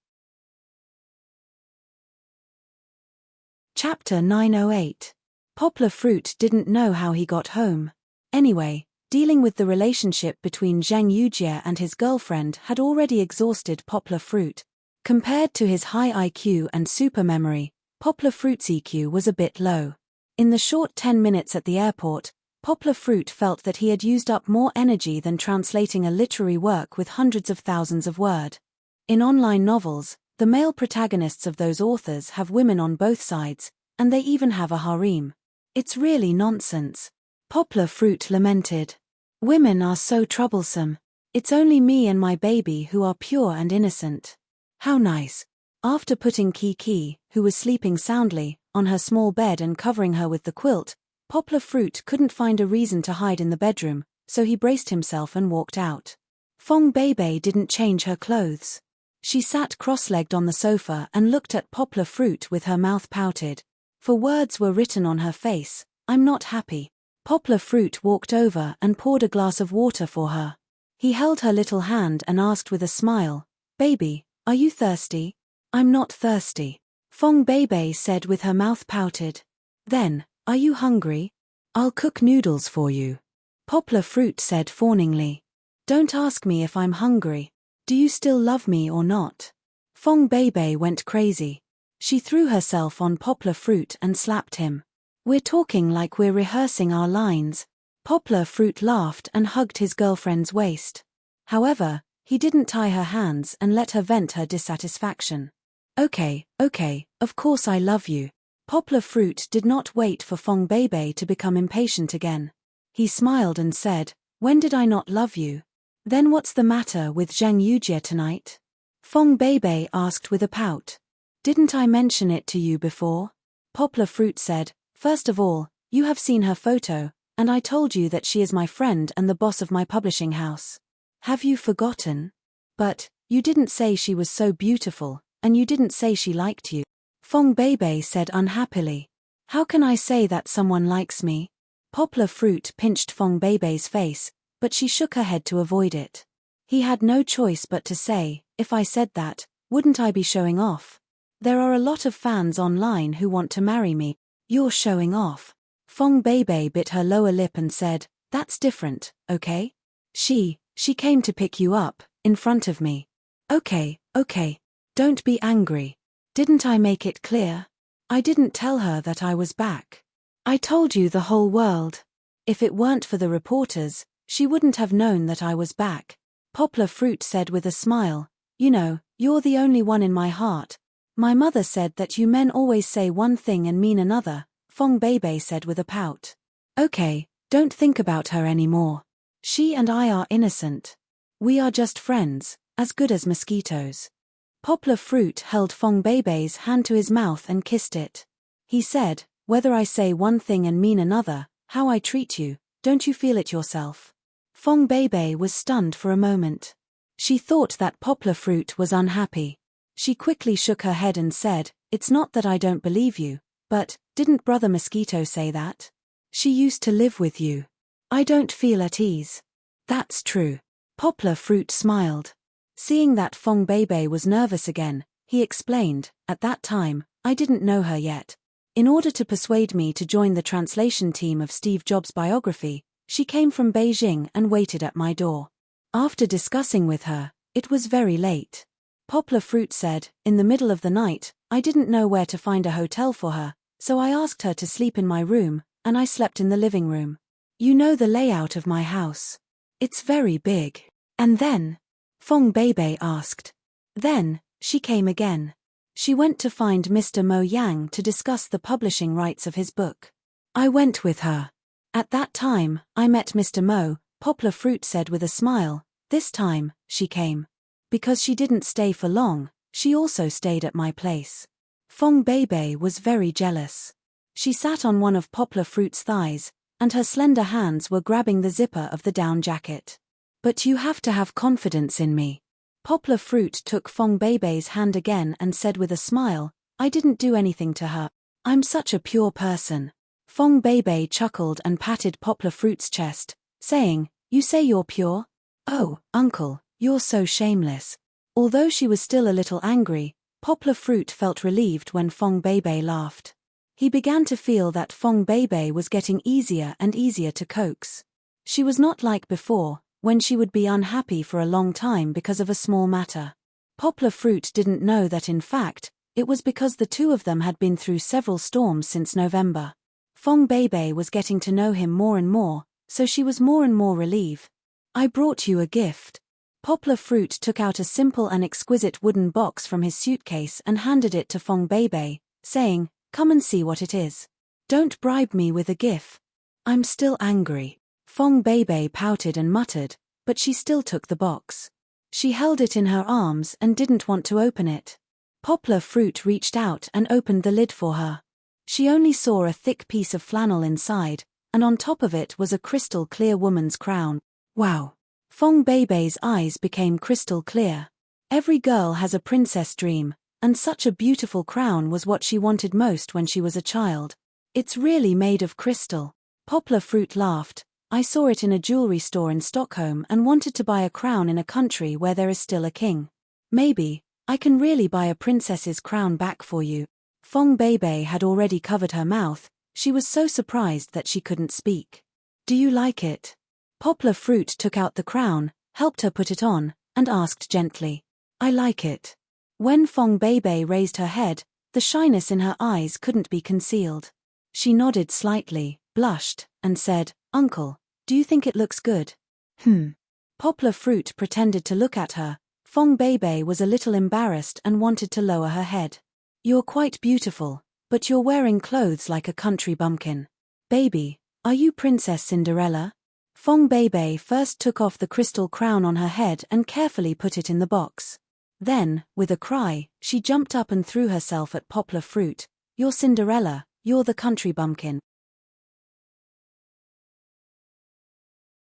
Speaker 1: Chapter 908. Poplar Fruit didn't know how he got home. Anyway, dealing with the relationship between Zheng Yujie and his girlfriend had already exhausted Poplar Fruit. Compared to his high IQ and super memory, Poplar Fruit's EQ was a bit low. In the short 10 minutes at the airport, Poplar Fruit felt that he had used up more energy than translating a literary work with hundreds of thousands of words. In online novels, the male protagonists of those authors have women on both sides, and they even have a harem. It's really nonsense. Poplar Fruit lamented. Women are so troublesome. It's only me and my baby who are pure and innocent. How nice. After putting Kiki, who was sleeping soundly, on her small bed and covering her with the quilt, Poplar Fruit couldn't find a reason to hide in the bedroom, so he braced himself and walked out. Fong Beibei didn't change her clothes. She sat cross-legged on the sofa and looked at Poplar Fruit with her mouth pouted. For words were written on her face, I'm not happy. Poplar Fruit walked over and poured a glass of water for her. He held her little hand and asked with a smile, Baby, are you thirsty? I'm not thirsty. Fong Beibei said with her mouth pouted. Then, are you hungry? I'll cook noodles for you. Poplar Fruit said fawningly. Don't ask me if I'm hungry. Do you still love me or not? Fong Beibei went crazy. She threw herself on Poplar Fruit and slapped him. We're talking like we're rehearsing our lines. Poplar Fruit laughed and hugged his girlfriend's waist. However, He didn't tie her hands and let her vent her dissatisfaction. Okay, of course I love you. Poplar Fruit did not wait for Fong Beibei to become impatient again. He smiled and said, when did I not love you? Then what's the matter with Zhang Yujie tonight? Fong Beibei asked with a pout. Didn't I mention it to you before? Poplar Fruit said, first of all, you have seen her photo, and I told you that she is my friend and the boss of my publishing house. Have you forgotten? But, you didn't say she was so beautiful, and you didn't say she liked you. Fong Beibei said unhappily. How can I say that someone likes me? Poplar Fruit pinched Fong Beibei's face, but she shook her head to avoid it. He had no choice but to say, if I said that, wouldn't I be showing off? There are a lot of fans online who want to marry me. You're showing off. Fong Beibei bit her lower lip and said, that's different, okay? She came to pick you up, in front of me. Okay. Don't be angry. Didn't I make it clear? I didn't tell her that I was back. I told you the whole world. If it weren't for the reporters, she wouldn't have known that I was back. Poplar Fruit said with a smile, you know, you're the only one in my heart. My mother said that you men always say one thing and mean another, Fong Beibei said with a pout. Okay, don't think about her anymore. She and I are innocent. We are just friends, as good as mosquitoes. Poplar Fruit held Fong Beibei's hand to his mouth and kissed it. He said, whether I say one thing and mean another, how I treat you, don't you feel it yourself? Fong Beibei was stunned for a moment. She thought that Poplar Fruit was unhappy. She quickly shook her head and said, it's not that I don't believe you, but, didn't Brother Mosquito say that? She used to live with you. I don't feel at ease. That's true. Poplar Fruit smiled. Seeing that Fong Beibei was nervous again, he explained, at that time, I didn't know her yet. In order to persuade me to join the translation team of Steve Jobs' biography, she came from Beijing and waited at my door. After discussing with her, it was very late. Poplar Fruit said, in the middle of the night, I didn't know where to find a hotel for her, so I asked her to sleep in my room, and I slept in the living room. You know the layout of my house. It's very big. And then? Fong Beibei asked. Then, she came again. She went to find Mr. Mo Yang to discuss the publishing rights of his book. I went with her. At that time, I met Mr. Mo, Poplar Fruit said with a smile. This time, she came. Because she didn't stay for long, she also stayed at my place. Fong Beibei was very jealous. She sat on one of Poplar Fruit's thighs, and her slender hands were grabbing the zipper of the down jacket. But you have to have confidence in me. Poplar Fruit took Fong Beibei's hand again and said with a smile, I didn't do anything to her. I'm such a pure person. Fong Beibei chuckled and patted Poplar Fruit's chest, saying, you say you're pure? Oh, uncle, you're so shameless. Although she was still a little angry, Poplar Fruit felt relieved when Fong Beibei laughed. He began to feel that Fong Beibei was getting easier and easier to coax. She was not like before, when she would be unhappy for a long time because of a small matter. Poplar Fruit didn't know that in fact, it was because the two of them had been through several storms since November. Fong Beibei was getting to know him more and more, so she was more and more relieved. I brought you a gift. Poplar Fruit took out a simple and exquisite wooden box from his suitcase and handed it to Fong Beibei, saying, come and see what it is. Don't bribe me with a gift. I'm still angry. Fong Beibei pouted and muttered, but she still took the box. She held it in her arms and didn't want to open it. Poplar Fruit reached out and opened the lid for her. She only saw a thick piece of flannel inside, and on top of it was a crystal clear woman's crown. Wow! Fong Beibei's eyes became crystal clear. Every girl has a princess dream, and such a beautiful crown was what she wanted most when she was a child. It's really made of crystal. Poplar Fruit laughed. I saw it in a jewelry store in Stockholm and wanted to buy a crown in a country where there is still a king. Maybe, I can really buy a princess's crown back for you. Fong Beibei had already covered her mouth, she was so surprised that she couldn't speak. Do you like it? Poplar Fruit took out the crown, helped her put it on, and asked gently. I like it. When Fong Beibei raised her head, the shyness in her eyes couldn't be concealed. She nodded slightly, blushed, and said, Uncle, do you think it looks good? Poplar Fruit pretended to look at her. Fong Beibei was a little embarrassed and wanted to lower her head. You're quite beautiful, but you're wearing clothes like a country bumpkin. Baby, are you Princess Cinderella? Fong Beibei first took off the crystal crown on her head and carefully put it in the box. Then, with a cry, she jumped up and threw herself at Poplar Fruit. You're Cinderella, you're the country bumpkin.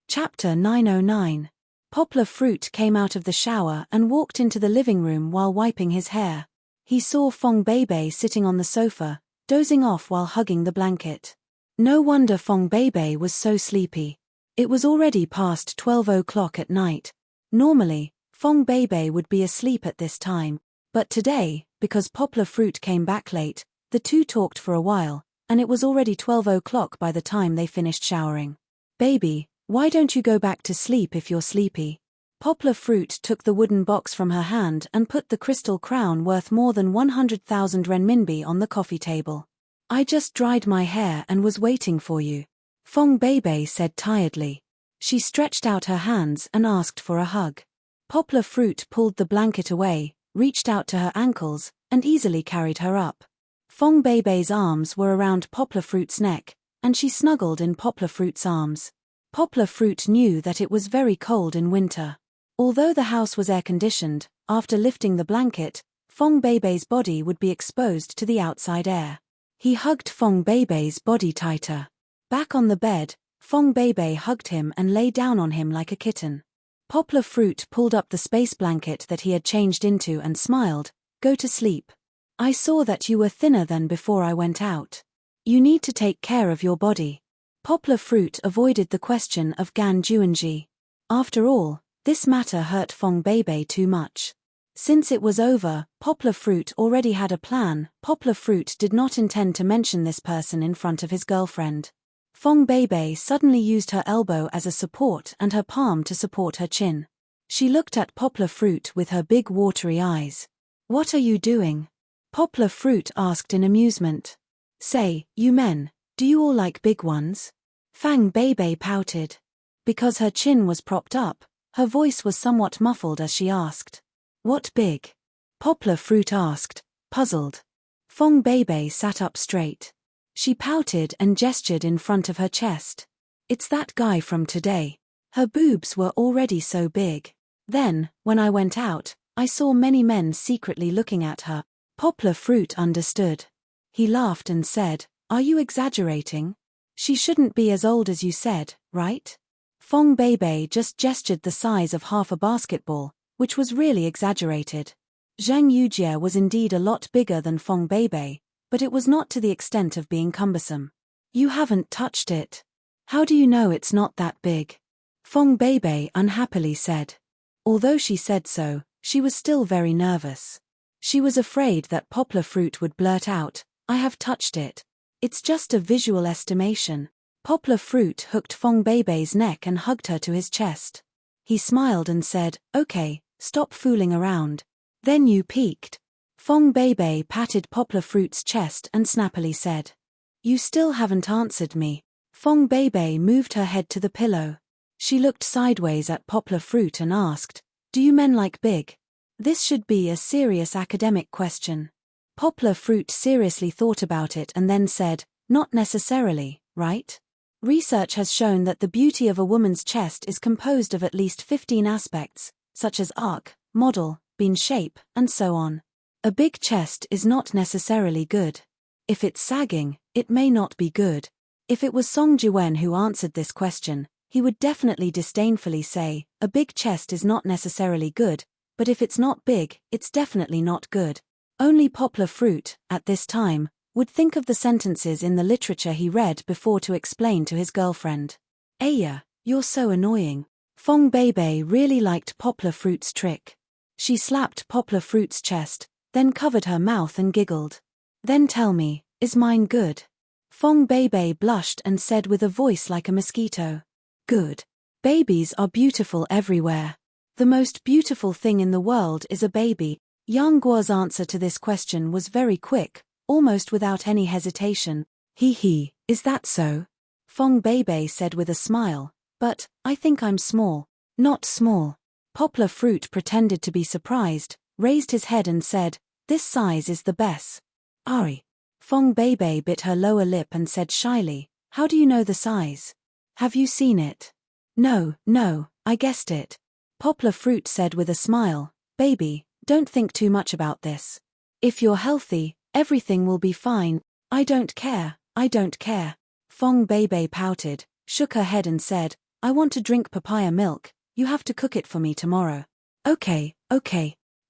Speaker 1: Chapter 909. Poplar Fruit came out of the shower and walked into the living room while wiping his hair. He saw Fong Beibei sitting on the sofa, dozing off while hugging the blanket. No wonder Fong Beibei was so sleepy. It was already past 12 o'clock at night. Normally, Fong Beibei would be asleep at this time, but today, because Poplar Fruit came back late, the two talked for a while, and it was already 12 o'clock by the time they finished showering. Baby, why don't you go back to sleep if you're sleepy? Poplar Fruit took the wooden box from her hand and put the crystal crown worth more than 100,000 renminbi on the coffee table. I just dried my hair and was waiting for you, Fong Beibei said tiredly. She stretched out her hands and asked for a hug. Poplar Fruit pulled the blanket away, reached out to her ankles, and easily carried her up. Fong Beibei's arms were around Poplar Fruit's neck, and she snuggled in Poplar Fruit's arms. Poplar Fruit knew that it was very cold in winter. Although the house was air-conditioned, after lifting the blanket, Fong Beibei's body would be exposed to the outside air. He hugged Fong Beibei's body tighter. Back on the bed, Fong Beibei hugged him and lay down on him like a kitten. Poplar Fruit pulled up the space blanket that he had changed into and smiled. Go to sleep. I saw that you were thinner than before I went out. You need to take care of your body. Poplar Fruit avoided the question of Gan Juanji. After all, this matter hurt Fong Beibei too much. Since it was over, Poplar Fruit already had a plan. Poplar Fruit did not intend to mention this person in front of his girlfriend. Fong Beibei suddenly used her elbow as a support and her palm to support her chin. She looked at Poplar Fruit with her big watery eyes. What are you doing? Poplar Fruit asked in amusement. Say, you men, do you all like big ones? Fang Beibei pouted. Because her chin was propped up, her voice was somewhat muffled as she asked. What big? Poplar Fruit asked, puzzled. Fong Beibei sat up straight. She pouted and gestured in front of her chest. It's that guy from today. Her boobs were already so big. Then, when I went out, I saw many men secretly looking at her. Poplar Fruit understood. He laughed and said, are you exaggerating? She shouldn't be as old as you said, right? Fong Beibei just gestured the size of half a basketball, which was really exaggerated. Zhang Yujie was indeed a lot bigger than Fong Beibei, but it was not to the extent of being cumbersome. You haven't touched it. How do you know it's not that big? Fong Beibei unhappily said. Although she said so, she was still very nervous. She was afraid that Poplar Fruit would blurt out, I have touched it. It's just a visual estimation. Poplar Fruit hooked Fong Beibei's neck and hugged her to his chest. He smiled and said, okay, stop fooling around. Then you peeked. Fong Beibei patted Poplar Fruit's chest and snappily said, you still haven't answered me. Fong Beibei moved her head to the pillow. She looked sideways at Poplar Fruit and asked, do you men like big? This should be a serious academic question. Poplar Fruit seriously thought about it and then said, not necessarily, right? Research has shown that the beauty of a woman's chest is composed of at least 15 aspects, such as arc, model, bean shape, and so on. A big chest is not necessarily good. If it's sagging, it may not be good. If it was Song Jiwen who answered this question, he would definitely disdainfully say, a big chest is not necessarily good, but if it's not big, it's definitely not good. Only Poplar Fruit, at this time, would think of the sentences in the literature he read before to explain to his girlfriend. Aya, you're so annoying. Fong Beibei really liked Poplar Fruit's trick. She slapped Poplar Fruit's chest, then covered her mouth and giggled. Then tell me, is mine good? Fong Beibei blushed and said with a voice like a mosquito. Good. Babies are beautiful everywhere. The most beautiful thing in the world is a baby. Yang Guo's answer to this question was very quick, almost without any hesitation. Is that so? Fong Beibei said with a smile, but, I think I'm small. Not small. Poplar Fruit pretended to be surprised, raised his head and said, "This size is the best." Ari. Fong Bebe bit her lower lip and said shyly, "How do you know the size? Have you seen it?" No, I guessed it. Poplar Fruit said with a smile, "Baby, don't think too much about this. If you're healthy, everything will be fine." I don't care. Fong Bebe pouted, shook her head and said, "I want to drink papaya milk, you have to cook it for me tomorrow." Okay.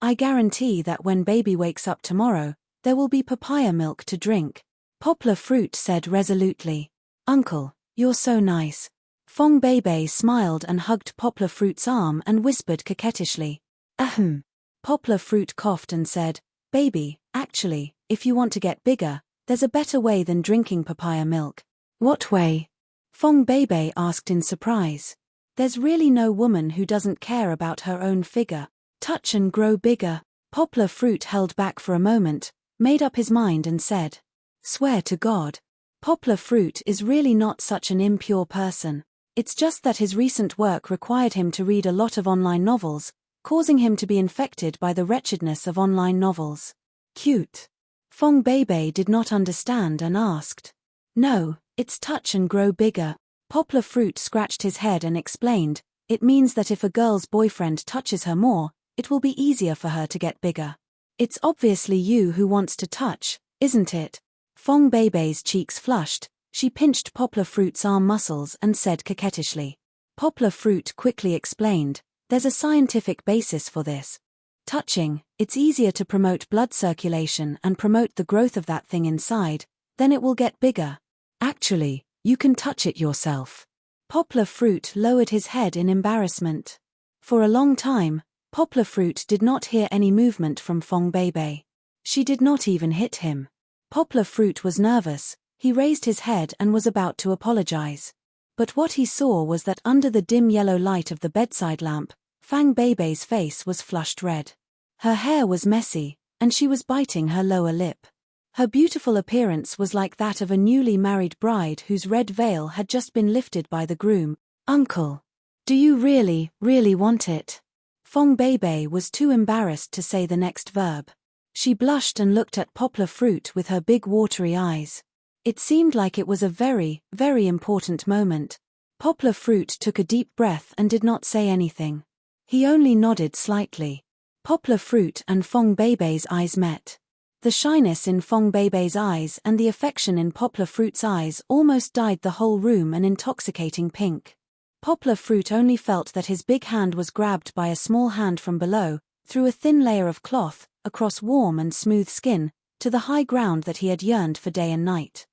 Speaker 1: I guarantee that when baby wakes up tomorrow, there will be papaya milk to drink. Poplar Fruit said resolutely. Uncle, you're so nice. Fong Bebe smiled and hugged Poplar Fruit's arm and whispered coquettishly. Ahem. Poplar Fruit coughed and said, "Baby, actually, if you want to get bigger, there's a better way than drinking papaya milk." What way? Fong Bebe asked in surprise. There's really no woman who doesn't care about her own figure. Touch and grow bigger. Poplar Fruit held back for a moment, made up his mind and said, "Swear to God. Poplar Fruit is really not such an impure person. It's just that his recent work required him to read a lot of online novels, causing him to be infected by the wretchedness of online novels." Cute. Fong Bebe did not understand and asked. "No, it's touch and grow bigger." Poplar Fruit scratched his head and explained, "It means that if a girl's boyfriend touches her more, it will be easier for her to get bigger." It's obviously you who wants to touch, isn't it? Fong Bebe's cheeks flushed, she pinched Poplar Fruit's arm muscles and said coquettishly. Poplar Fruit quickly explained, "There's a scientific basis for this. Touching, it's easier to promote blood circulation and promote the growth of that thing inside, then it will get bigger. Actually, you can touch it yourself." Poplar Fruit lowered his head in embarrassment. For a long time, Poplar Fruit did not hear any movement from Fong Bebe. She did not even hit him. Poplar Fruit was nervous, he raised his head and was about to apologize. But what he saw was that under the dim yellow light of the bedside lamp, Fang Bebe's face was flushed red. Her hair was messy, and she was biting her lower lip. Her beautiful appearance was like that of a newly married bride whose red veil had just been lifted by the groom. "Uncle, do you really want it?" Fong Bebe was too embarrassed to say the next verb. She blushed and looked at Poplar Fruit with her big watery eyes. It seemed like it was a very important moment. Poplar Fruit took a deep breath and did not say anything. He only nodded slightly. Poplar Fruit and Fong Bebe's eyes met. The shyness in Fong Bebe's eyes and the affection in Poplar Fruit's eyes almost dyed the whole room an intoxicating pink. Poplar Fruit only felt that his big hand was grabbed by a small hand from below, through a thin layer of cloth, across warm and smooth skin, to the high ground that he had yearned for day and night.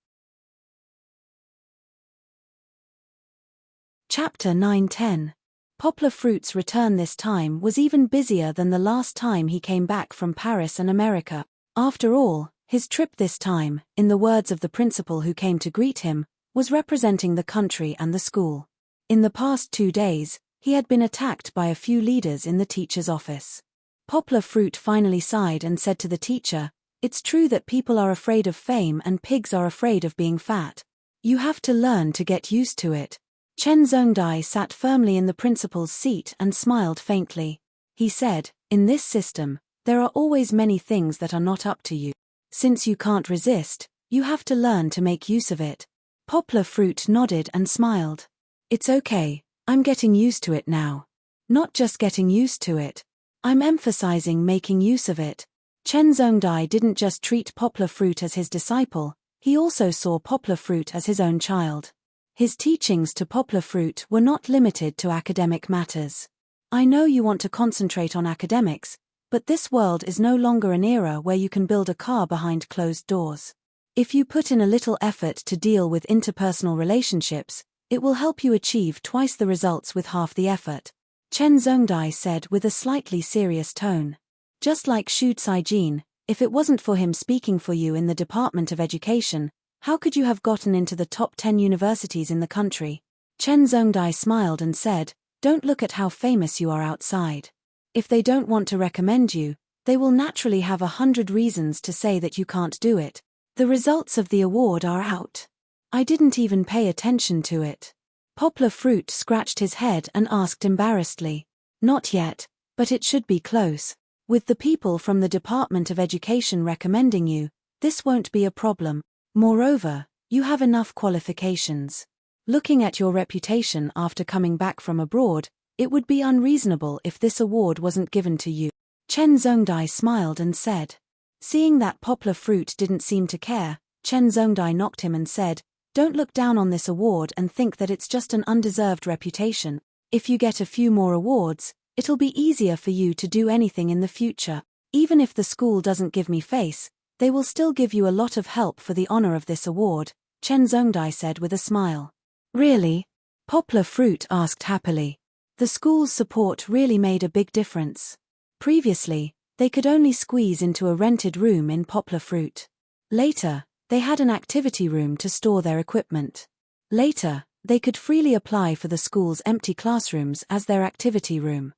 Speaker 1: Chapter 9-10. Poplar Fruit's return this time was even busier than the last time he came back from Paris and America. After all, his trip this time, in the words of the principal who came to greet him, was representing the country and the school. In the past 2 days, he had been attacked by a few leaders in the teacher's office. Poplar Fruit finally sighed and said to the teacher, "It's true that people are afraid of fame and pigs are afraid of being fat. You have to learn to get used to it." Chen Zhongdai sat firmly in the principal's seat and smiled faintly. He said, "In this system, there are always many things that are not up to you. Since you can't resist, you have to learn to make use of it." Poplar Fruit nodded and smiled. "It's okay, I'm getting used to it now. Not just getting used to it. I'm emphasizing making use of it." Chen Zhongdai didn't just treat Poplar Fruit as his disciple, he also saw Poplar Fruit as his own child. His teachings to Poplar Fruit were not limited to academic matters. "I know you want to concentrate on academics, but this world is no longer an era where you can build a car behind closed doors. If you put in a little effort to deal with interpersonal relationships, it will help you achieve twice the results with half the effort," Chen Zhongdai said with a slightly serious tone. "Just like Xu Caijin, if it wasn't for him speaking for you in the Department of Education, how could you have gotten into the top 10 universities in the country?" Chen Zhongdai smiled and said, "Don't look at how famous you are outside. If they don't want to recommend you, they will naturally have 100 reasons to say that you can't do it. The results of the award are out. I didn't even pay attention to it." Poplar Fruit scratched his head and asked embarrassedly. Not yet, but it should be close. With the people from the Department of Education recommending you, this won't be a problem. Moreover, you have enough qualifications. Looking at your reputation after coming back from abroad, it would be unreasonable if this award wasn't given to you. Chen Zhongdai smiled and said. Seeing that Poplar Fruit didn't seem to care, Chen Zhongdai knocked him and said, don't look down on this award and think that it's just an undeserved reputation. If you get a few more awards, it'll be easier for you to do anything in the future. Even if the school doesn't give me face, they will still give you a lot of help for the honor of this award, Chen Zhongdai said with a smile. Really? Poplar Fruit asked happily. The school's support really made a big difference. Previously, they could only squeeze into a rented room in Poplar Fruit. Later, they had an activity room to store their equipment. Later, they could freely apply for the school's empty classrooms as their activity room.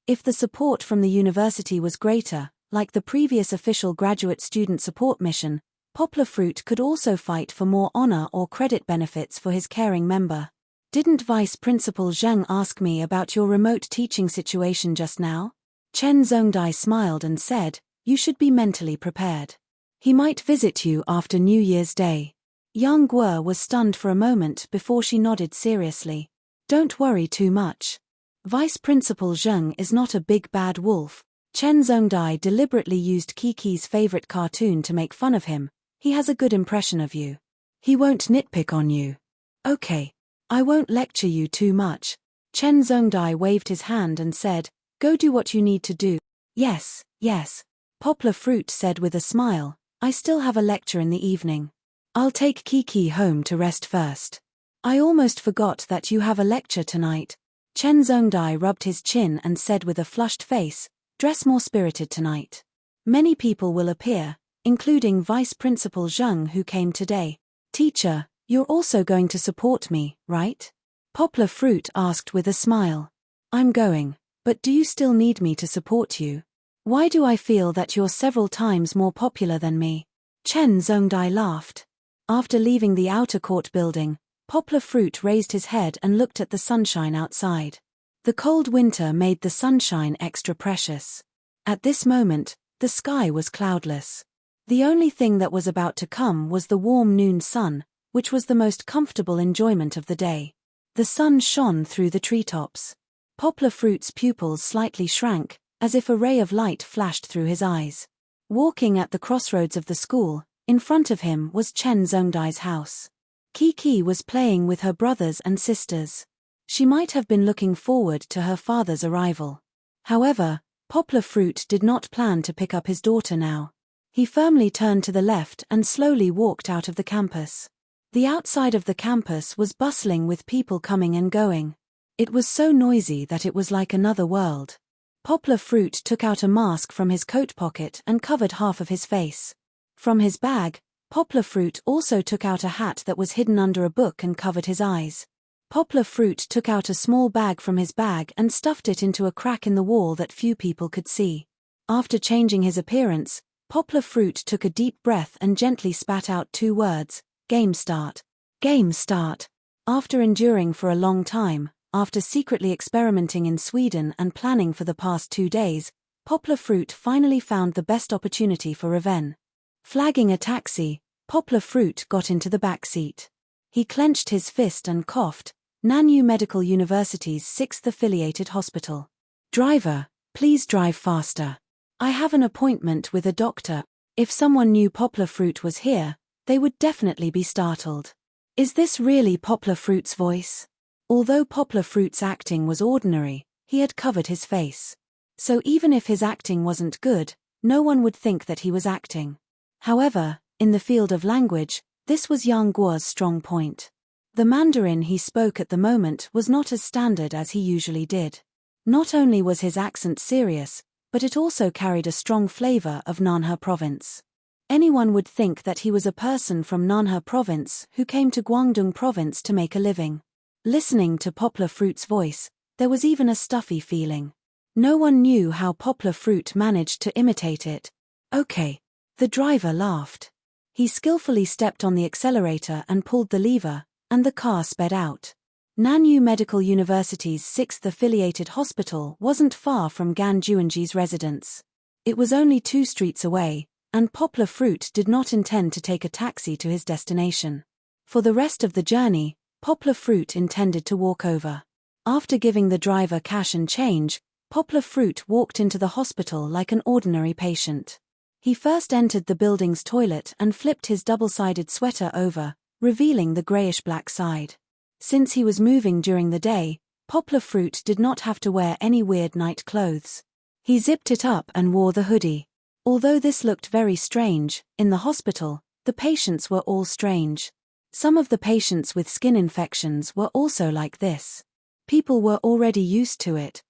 Speaker 1: If the support from the university was greater, like the previous official graduate student support mission, Poplar Fruit could also fight for more honor or credit benefits for his caring member. Didn't Vice Principal Zheng ask me about your remote teaching situation just now? Chen Zhongdai smiled and said, you should be mentally prepared. He might visit you after New Year's Day. Yang Guo was stunned for a moment before she nodded seriously. Don't worry too much. Vice Principal Zheng is not a big bad wolf. Chen Zhongdai deliberately used Kiki's favorite cartoon to make fun of him. He has a good impression of you. He won't nitpick on you. Okay. I won't lecture you too much. Chen Zhongdai waved his hand and said, go do what you need to do. Yes, yes. Poplar Fruit said with a smile, I still have a lecture in the evening. I'll take Kiki home to rest first. I almost forgot that you have a lecture tonight. Chen Zhongdai rubbed his chin and said with a flushed face, dress more spirited tonight. Many people will appear, including Vice Principal Zheng who came today. Teacher, you're also going to support me, right? Poplar Fruit asked with a smile. I'm going, but do you still need me to support you? Why do I feel that you're several times more popular than me? Chen Zhongdai laughed. After leaving the outer court building, Poplar Fruit raised his head and looked at the sunshine outside. The cold winter made the sunshine extra precious. At this moment, the sky was cloudless. The only thing that was about to come was the warm noon sun, which was the most comfortable enjoyment of the day. The sun shone through the treetops. Poplar Fruit's pupils slightly shrank, as if a ray of light flashed through his eyes. Walking at the crossroads of the school, in front of him was Chen Zhongdai's house. Kiki was playing with her brothers and sisters. She might have been looking forward to her father's arrival. However, Poplar Fruit did not plan to pick up his daughter now. He firmly turned to the left and slowly walked out of the campus. The outside of the campus was bustling with people coming and going. It was so noisy that it was like another world. Poplar Fruit took out a mask from his coat pocket and covered half of his face. From his bag, Poplar Fruit also took out a hat that was hidden under a book and covered his eyes. Poplar Fruit took out a small bag from his bag and stuffed it into a crack in the wall that few people could see. After changing his appearance, Poplar Fruit took a deep breath and gently spat out 2 words, Game start. Game start. After enduring for a long time, after secretly experimenting in Sweden and planning for the past 2 days, Poplar Fruit finally found the best opportunity for revenge. Flagging a taxi, Poplar Fruit got into the back seat. He clenched his fist and coughed, Nanyue Medical University's 6th affiliated hospital. Driver, please drive faster. I have an appointment with a doctor. If someone knew Poplar Fruit was here, they would definitely be startled. Is this really Poplar Fruit's voice? Although Poplar Fruit's acting was ordinary, he had covered his face. So even if his acting wasn't good, no one would think that he was acting. However, in the field of language, this was Yang Guo's strong point. The Mandarin he spoke at the moment was not as standard as he usually did. Not only was his accent serious, but it also carried a strong flavor of Nanhe Province. Anyone would think that he was a person from Nanhe Province who came to Guangdong Province to make a living. Listening to Poplar Fruit's voice, there was even a stuffy feeling. No one knew how Poplar Fruit managed to imitate it. Okay. The driver laughed. He skillfully stepped on the accelerator and pulled the lever, and the car sped out. Nanyue Medical University's 6th affiliated hospital wasn't far from Gan Juanji's residence. It was only 2 streets away, and Poplar Fruit did not intend to take a taxi to his destination. For the rest of the journey, Poplar Fruit intended to walk over. After giving the driver cash and change, Poplar Fruit walked into the hospital like an ordinary patient. He first entered the building's toilet and flipped his double-sided sweater over, revealing the grayish-black side. Since he was moving during the day, Poplar Fruit did not have to wear any weird night clothes. He zipped it up and wore the hoodie. Although this looked very strange, in the hospital, the patients were all strange. Some of the patients with skin infections were also like this. People were already used to it.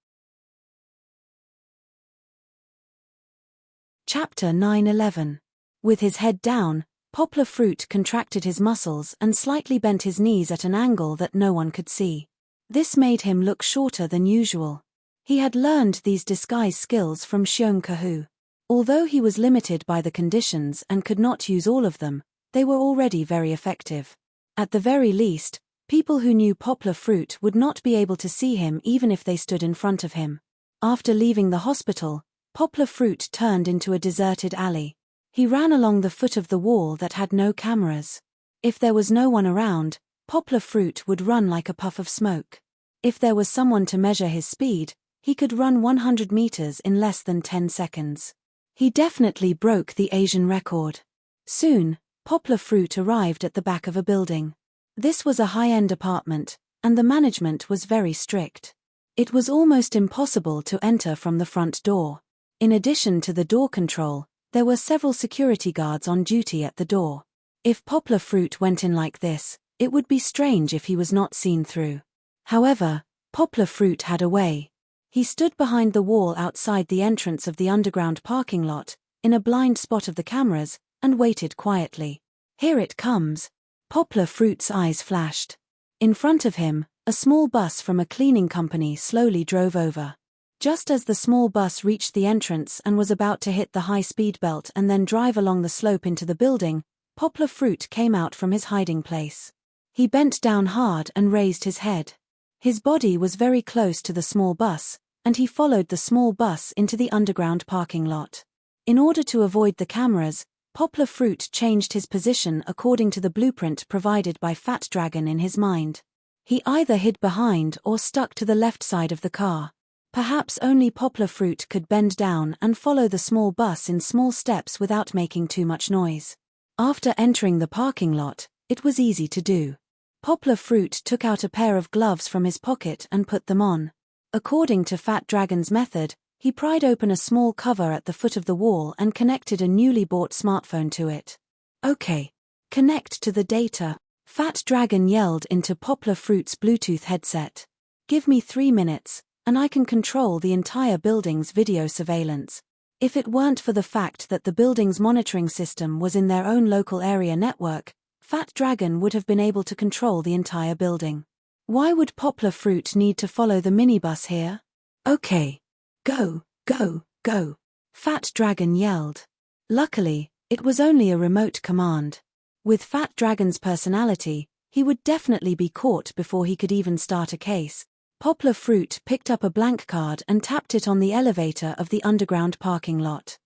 Speaker 1: Chapter 9:11. With his head down, Poplar Fruit contracted his muscles and slightly bent his knees at an angle that no one could see. This made him look shorter than usual. He had learned these disguise skills from Xiong Kahu. Although he was limited by the conditions and could not use all of them, they were already very effective. At the very least, people who knew Poplar Fruit would not be able to see him even if they stood in front of him. After leaving the hospital, Poplar Fruit turned into a deserted alley. He ran along the foot of the wall that had no cameras. If there was no one around, Poplar Fruit would run like a puff of smoke. If there was someone to measure his speed, he could run 100 meters in less than 10 seconds. He definitely broke the Asian record. Soon, Poplar Fruit arrived at the back of a building. This was a high-end apartment, and the management was very strict. It was almost impossible to enter from the front door. In addition to the door control, there were several security guards on duty at the door. If Poplar Fruit went in like this, it would be strange if he was not seen through. However, Poplar Fruit had a way. He stood behind the wall outside the entrance of the underground parking lot, in a blind spot of the cameras, and waited quietly. Here it comes. Poplar Fruit's eyes flashed. In front of him, a small bus from a cleaning company slowly drove over. Just as the small bus reached the entrance and was about to hit the high-speed belt and then drive along the slope into the building, Poplar Fruit came out from his hiding place. He bent down hard and raised his head. His body was very close to the small bus, and he followed the small bus into the underground parking lot. In order to avoid the cameras, Poplar Fruit changed his position according to the blueprint provided by Fat Dragon in his mind. He either hid behind or stuck to the left side of the car. Perhaps only Poplar Fruit could bend down and follow the small bus in small steps without making too much noise. After entering the parking lot, it was easy to do. Poplar Fruit took out a pair of gloves from his pocket and put them on. According to Fat Dragon's method, he pried open a small cover at the foot of the wall and connected a newly bought smartphone to it. "Okay. Connect to the data," Fat Dragon yelled into Poplar Fruit's Bluetooth headset. "Give me 3 minutes, and I can control the entire building's video surveillance." If it weren't for the fact that the building's monitoring system was in their own local area network, Fat Dragon would have been able to control the entire building. Why would Poplar Fruit need to follow the minibus here? "Okay. Go, go, go," Fat Dragon yelled. Luckily, it was only a remote command. With Fat Dragon's personality, he would definitely be caught before he could even start a case. Poplar Fruit picked up a blank card and tapped it on the elevator of the underground parking lot.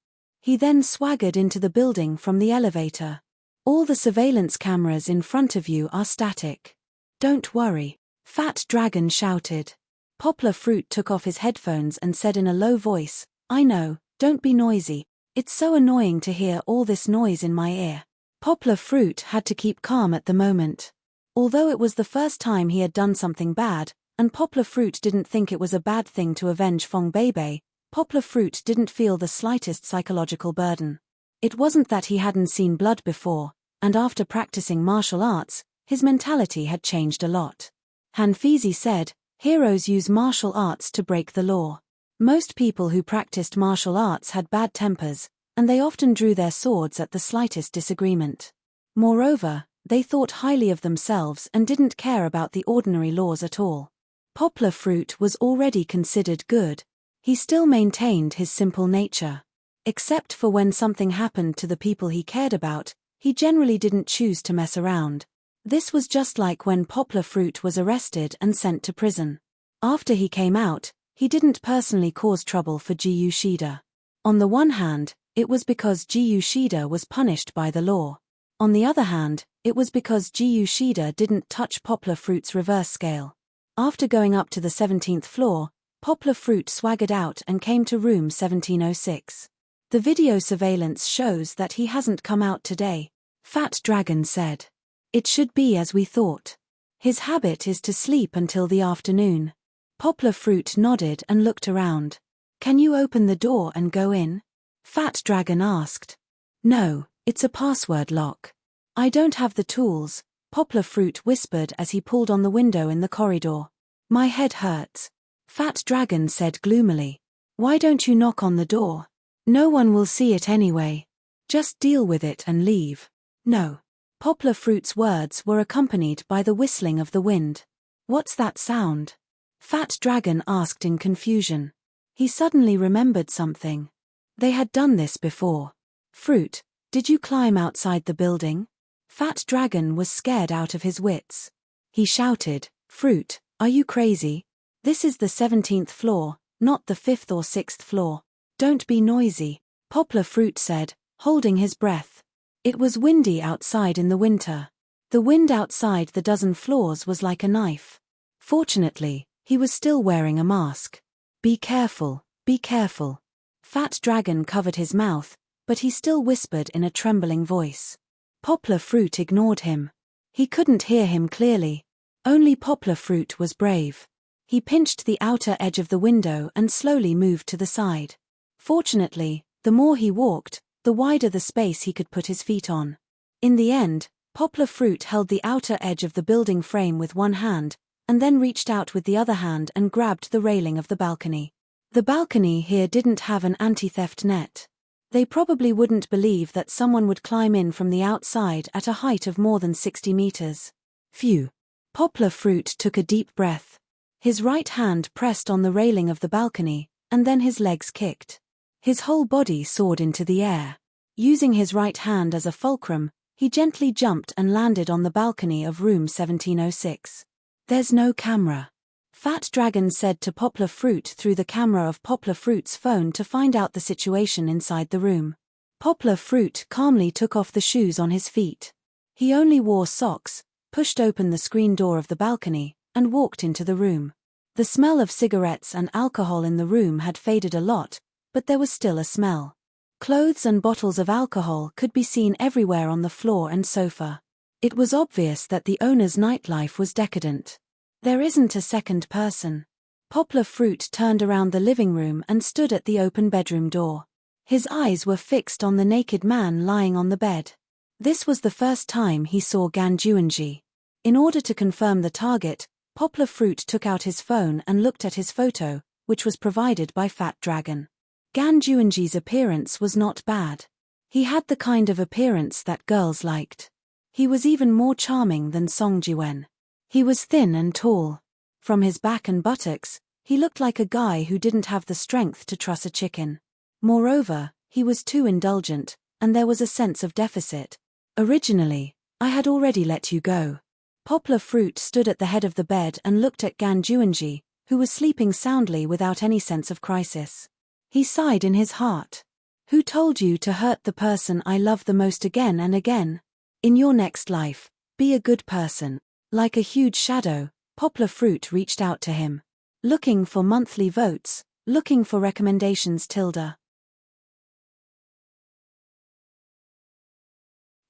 Speaker 1: He then swaggered into the building from the elevator. "All the surveillance cameras in front of you are static. Don't worry," Fat Dragon shouted. Poplar Fruit took off his headphones and said in a low voice, "I know, don't be noisy. It's so annoying to hear all this noise in my ear." Poplar Fruit had to keep calm at the moment. Although it was the first time he had done something bad, and Poplar Fruit didn't think it was a bad thing to avenge Fong Beibei, Poplar Fruit didn't feel the slightest psychological burden. It wasn't that he hadn't seen blood before, and after practicing martial arts, his mentality had changed a lot. Hanfizi said, "Heroes use martial arts to break the law." Most people who practiced martial arts had bad tempers, and they often drew their swords at the slightest disagreement. Moreover, they thought highly of themselves and didn't care about the ordinary laws at all. Poplar Fruit was already considered good. He still maintained his simple nature. Except for when something happened to the people he cared about, he generally didn't choose to mess around. This was just like when Poplar Fruit was arrested and sent to prison. After he came out, he didn't personally cause trouble for Gu Shida. On the one hand, it was because Gu Shida was punished by the law. On the other hand, it was because Gu Shida didn't touch Poplar Fruit's reverse scale. After going up to the 17th floor, Poplar Fruit swaggered out and came to room 1706. The video surveillance shows that he hasn't come out today, Fat Dragon said. It should be as we thought. His habit is to sleep until the afternoon. Poplar Fruit nodded and looked around. Can you open the door and go in? Fat Dragon asked. No, it's a password lock. I don't have the tools, Poplar Fruit whispered as he pulled on the window in the corridor. My head hurts. Fat Dragon said gloomily. Why don't you knock on the door? No one will see it anyway. Just deal with it and leave. No. Poplar Fruit's words were accompanied by the whistling of the wind. What's that sound? Fat Dragon asked in confusion. He suddenly remembered something. They had done this before. Fruit, did you climb outside the building? Fat Dragon was scared out of his wits. He shouted, Fruit, are you crazy? This is the 17th floor, not the 5th or 6th floor. Don't be noisy, Poplar Fruit said, holding his breath. It was windy outside in the winter. The wind outside the dozen floors was like a knife. Fortunately, he was still wearing a mask. Be careful, be careful. Fat Dragon covered his mouth, but he still whispered in a trembling voice. Poplar Fruit ignored him. He couldn't hear him clearly. Only Poplar Fruit was brave. He pinched the outer edge of the window and slowly moved to the side. Fortunately, the more he walked, the wider the space he could put his feet on. In the end, Poplar Fruit held the outer edge of the building frame with one hand, and then reached out with the other hand and grabbed the railing of the balcony. The balcony here didn't have an anti-theft net. They probably wouldn't believe that someone would climb in from the outside at a height of more than 60 meters. Phew. Poplar Fruit took a deep breath. His right hand pressed on the railing of the balcony, and then his legs kicked. His whole body soared into the air. Using his right hand as a fulcrum, he gently jumped and landed on the balcony of room 1706. There's no camera. Fat Dragon said to Poplar Fruit through the camera of Poplar Fruit's phone to find out the situation inside the room. Poplar Fruit calmly took off the shoes on his feet. He only wore socks, pushed open the screen door of the balcony, and walked into the room. The smell of cigarettes and alcohol in the room had faded a lot, but there was still a smell. Clothes and bottles of alcohol could be seen everywhere on the floor and sofa. It was obvious that the owner's nightlife was decadent. There isn't a second person. Poplar Fruit turned around the living room and stood at the open bedroom door. His eyes were fixed on the naked man lying on the bed. This was the first time he saw Ganjuanji. In order to confirm the target, Poplar Fruit took out his phone and looked at his photo, which was provided by Fat Dragon. Ganjuanji's appearance was not bad. He had the kind of appearance that girls liked. He was even more charming than Song Jiwen. He was thin and tall. From his back and buttocks, he looked like a guy who didn't have the strength to truss a chicken. Moreover, he was too indulgent, and there was a sense of deficit. Originally, I had already let you go. Poplar Fruit stood at the head of the bed and looked at Ganjuanji, who was sleeping soundly without any sense of crisis. He sighed in his heart. Who told you to hurt the person I love the most again and again? In your next life, be a good person. Like a huge shadow, Poplar Fruit reached out to him. Looking for monthly votes, looking for recommendations.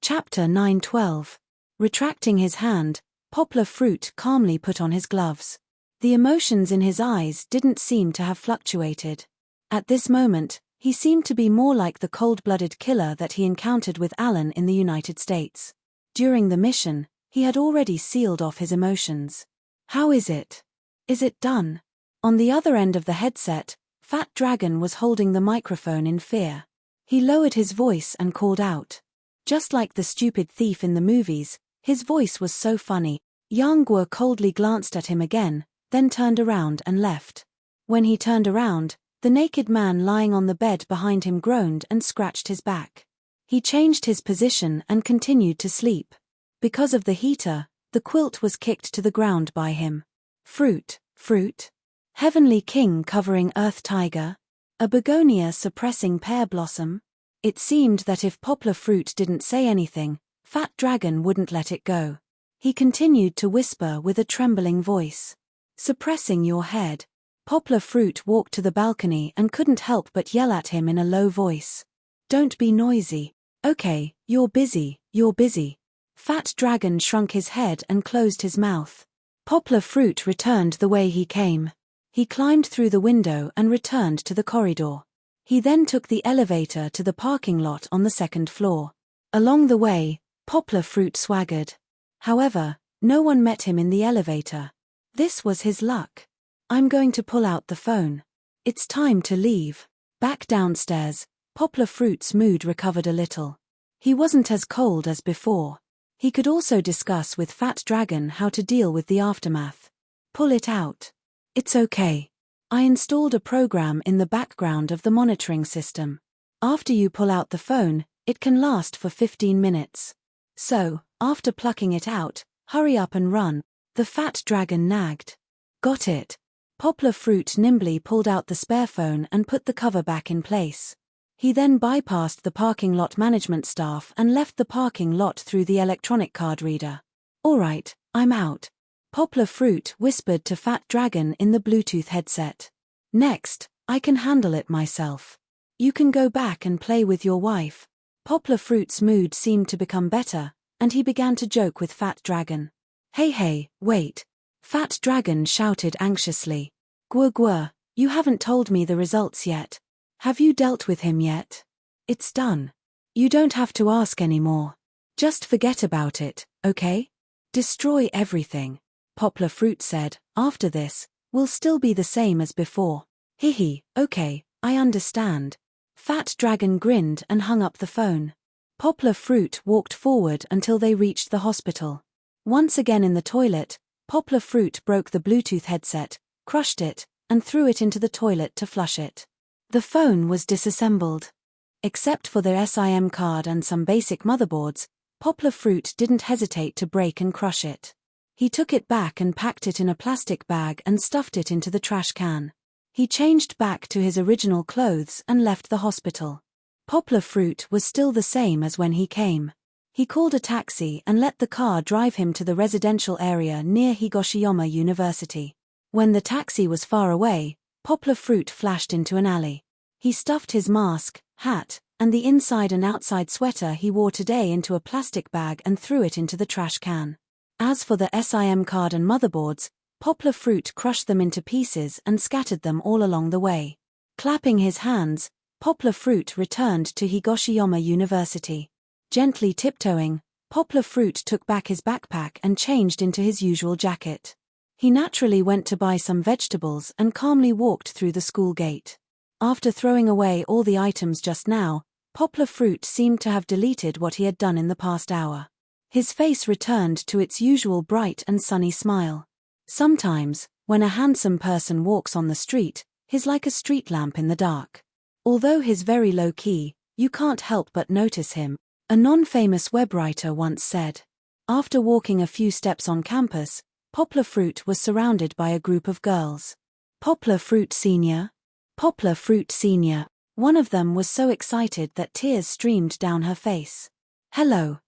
Speaker 1: Chapter 9:12. Retracting his hand, Poplar Fruit calmly put on his gloves. The emotions in his eyes didn't seem to have fluctuated. At this moment, he seemed to be more like the cold-blooded killer that he encountered with Alan in the United States. During the mission, he had already sealed off his emotions. How is it? Is it done? On the other end of the headset, Fat Dragon was holding the microphone in fear. He lowered his voice and called out. Just like the stupid thief in the movies, his voice was so funny. Yang Guo coldly glanced at him again, then turned around and left. When he turned around, the naked man lying on the bed behind him groaned and scratched his back. He changed his position and continued to sleep. Because of the heater, the quilt was kicked to the ground by him. Fruit, fruit. Heavenly king covering earth tiger. A begonia suppressing pear blossom. It seemed that if poplar fruit didn't say anything, Fat Dragon wouldn't let it go. He continued to whisper with a trembling voice. Suppressing your head. Poplar fruit walked to the balcony and couldn't help but yell at him in a low voice. Don't be noisy. Okay, you're busy, you're busy. Fat Dragon shrunk his head and closed his mouth. Poplar fruit returned the way he came. He climbed through the window and returned to the corridor. He then took the elevator to the parking lot on the second floor. Along the way, Poplar fruit swaggered. However, no one met him in the elevator. This was his luck. I'm going to pull out the phone. It's time to leave. Back downstairs, Poplar fruit's mood recovered a little. He wasn't as cold as before. He could also discuss with Fat Dragon how to deal with the aftermath. Pull it out. It's okay. I installed a program in the background of the monitoring system. After you pull out the phone, it can last for 15 minutes. So, after plucking it out, hurry up and run, the Fat Dragon nagged. Got it. Poplar fruit nimbly pulled out the spare phone and put the cover back in place. He then bypassed the parking lot management staff and left the parking lot through the electronic card reader. All right, I'm out. Poplar fruit whispered to Fat Dragon in the Bluetooth headset. Next, I can handle it myself. You can go back and play with your wife. Poplar fruit's mood seemed to become better, and he began to joke with Fat Dragon. Hey, wait. Fat Dragon shouted anxiously. Gwr, you haven't told me the results yet. Have you dealt with him yet? It's done. You don't have to ask anymore. Just forget about it, okay? Destroy everything. Poplar fruit said, after this, we'll still be the same as before. Hihi, okay, I understand. Fat Dragon grinned and hung up the phone. Poplar fruit walked forward until they reached the hospital. Once again in the toilet, Poplar fruit broke the Bluetooth headset, crushed it, and threw it into the toilet to flush it. The phone was disassembled. Except for their SIM card and some basic motherboards, Poplar fruit didn't hesitate to break and crush it. He took it back and packed it in a plastic bag and stuffed it into the trash can. He changed back to his original clothes and left the hospital. Poplar fruit was still the same as when he came. He called a taxi and let the car drive him to the residential area near Higoshiyama University. When the taxi was far away, Poplar fruit flashed into an alley. He stuffed his mask, hat, and the inside and outside sweater he wore today into a plastic bag and threw it into the trash can. As for the SIM card and motherboards, Poplar fruit crushed them into pieces and scattered them all along the way. Clapping his hands, Poplar fruit returned to Higoshiyama University. Gently tiptoeing, Poplar fruit took back his backpack and changed into his usual jacket. He naturally went to buy some vegetables and calmly walked through the school gate. After throwing away all the items just now, Poplar fruit seemed to have deleted what he had done in the past hour. His face returned to its usual bright and sunny smile. Sometimes, when a handsome person walks on the street, he's like a street lamp in the dark. Although he's very low-key, you can't help but notice him, a non-famous web writer once said. After walking a few steps on campus, Poplar fruit was surrounded by a group of girls. Poplar fruit Senior. Poplar fruit Senior. One of them was so excited that tears streamed down her face. Hello.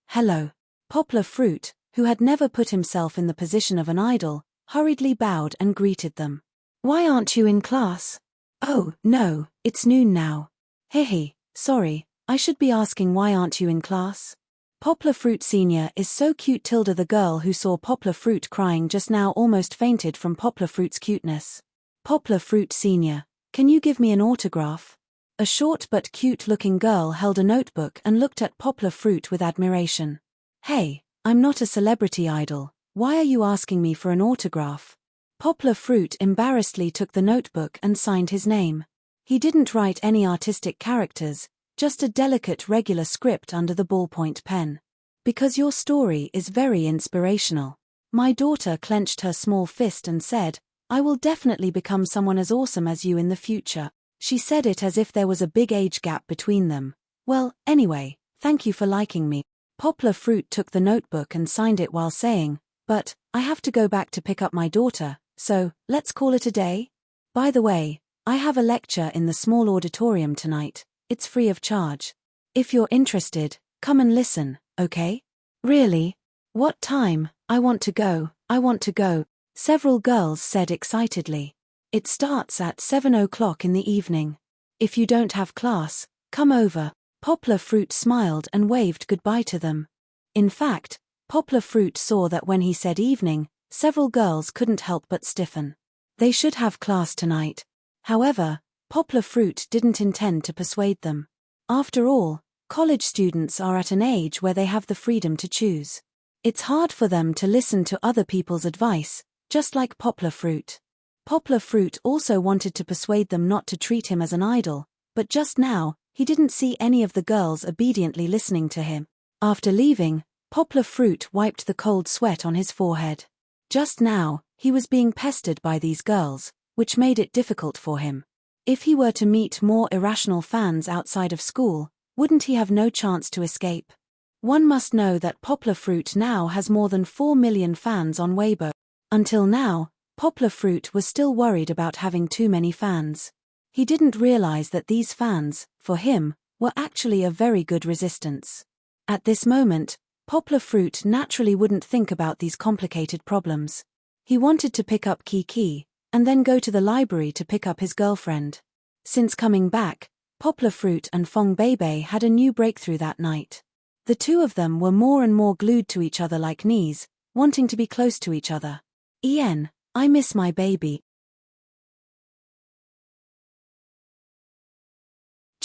Speaker 1: Poplar fruit, who had never put himself in the position of an idol, hurriedly bowed and greeted them. Why aren't you in class? Oh, no, it's noon now. Hehe, sorry, I should be asking why aren't you in class? Poplar fruit Senior is so cute. The girl who saw Poplar fruit crying just now almost fainted from Poplar fruit's cuteness. Poplar fruit Senior, can you give me an autograph? A short but cute-looking girl held a notebook and looked at Poplar fruit with admiration. Hey, I'm not a celebrity idol, why are you asking me for an autograph? Poplar fruit embarrassedly took the notebook and signed his name. He didn't write any artistic characters, just a delicate regular script under the ballpoint pen. Because your story is very inspirational. My daughter clenched her small fist and said, I will definitely become someone as awesome as you in the future. She said it as if there was a big age gap between them. Well, anyway, thank you for liking me. Poplar Fruit took the notebook and signed it while saying, "But, I have to go back to pick up my daughter, so, let's call it a day? By the way, I have a lecture in the small auditorium tonight. It's free of charge. If you're interested, come and listen, okay?" "Really? What time? I want to go, I want to go," several girls said excitedly. "It starts at 7 o'clock in the evening. If you don't have class, come over." Poplar Fruit smiled and waved goodbye to them. In fact, Poplar Fruit saw that when he said evening, several girls couldn't help but stiffen. They should have class tonight. However, Poplar Fruit didn't intend to persuade them. After all, college students are at an age where they have the freedom to choose. It's hard for them to listen to other people's advice, just like Poplar Fruit. Poplar Fruit also wanted to persuade them not to treat him as an idol, but just now, he didn't see any of the girls obediently listening to him. After leaving, Poplar Fruit wiped the cold sweat on his forehead. Just now, he was being pestered by these girls, which made it difficult for him. If he were to meet more irrational fans outside of school, wouldn't he have no chance to escape? One must know that Poplar Fruit now has more than 4 million fans on Weibo. Until now, Poplar Fruit was still worried about having too many fans. He didn't realize that these fans, for him, were actually a very good resistance. At this moment, Poplar Fruit naturally wouldn't think about these complicated problems. He wanted to pick up Kiki, and then go to the library to pick up his girlfriend. Since coming back, Poplar Fruit and Fong Bebe had a new breakthrough that night. The two of them were more and more glued to each other like knees, wanting to be close to each other. "Ian, I miss my baby."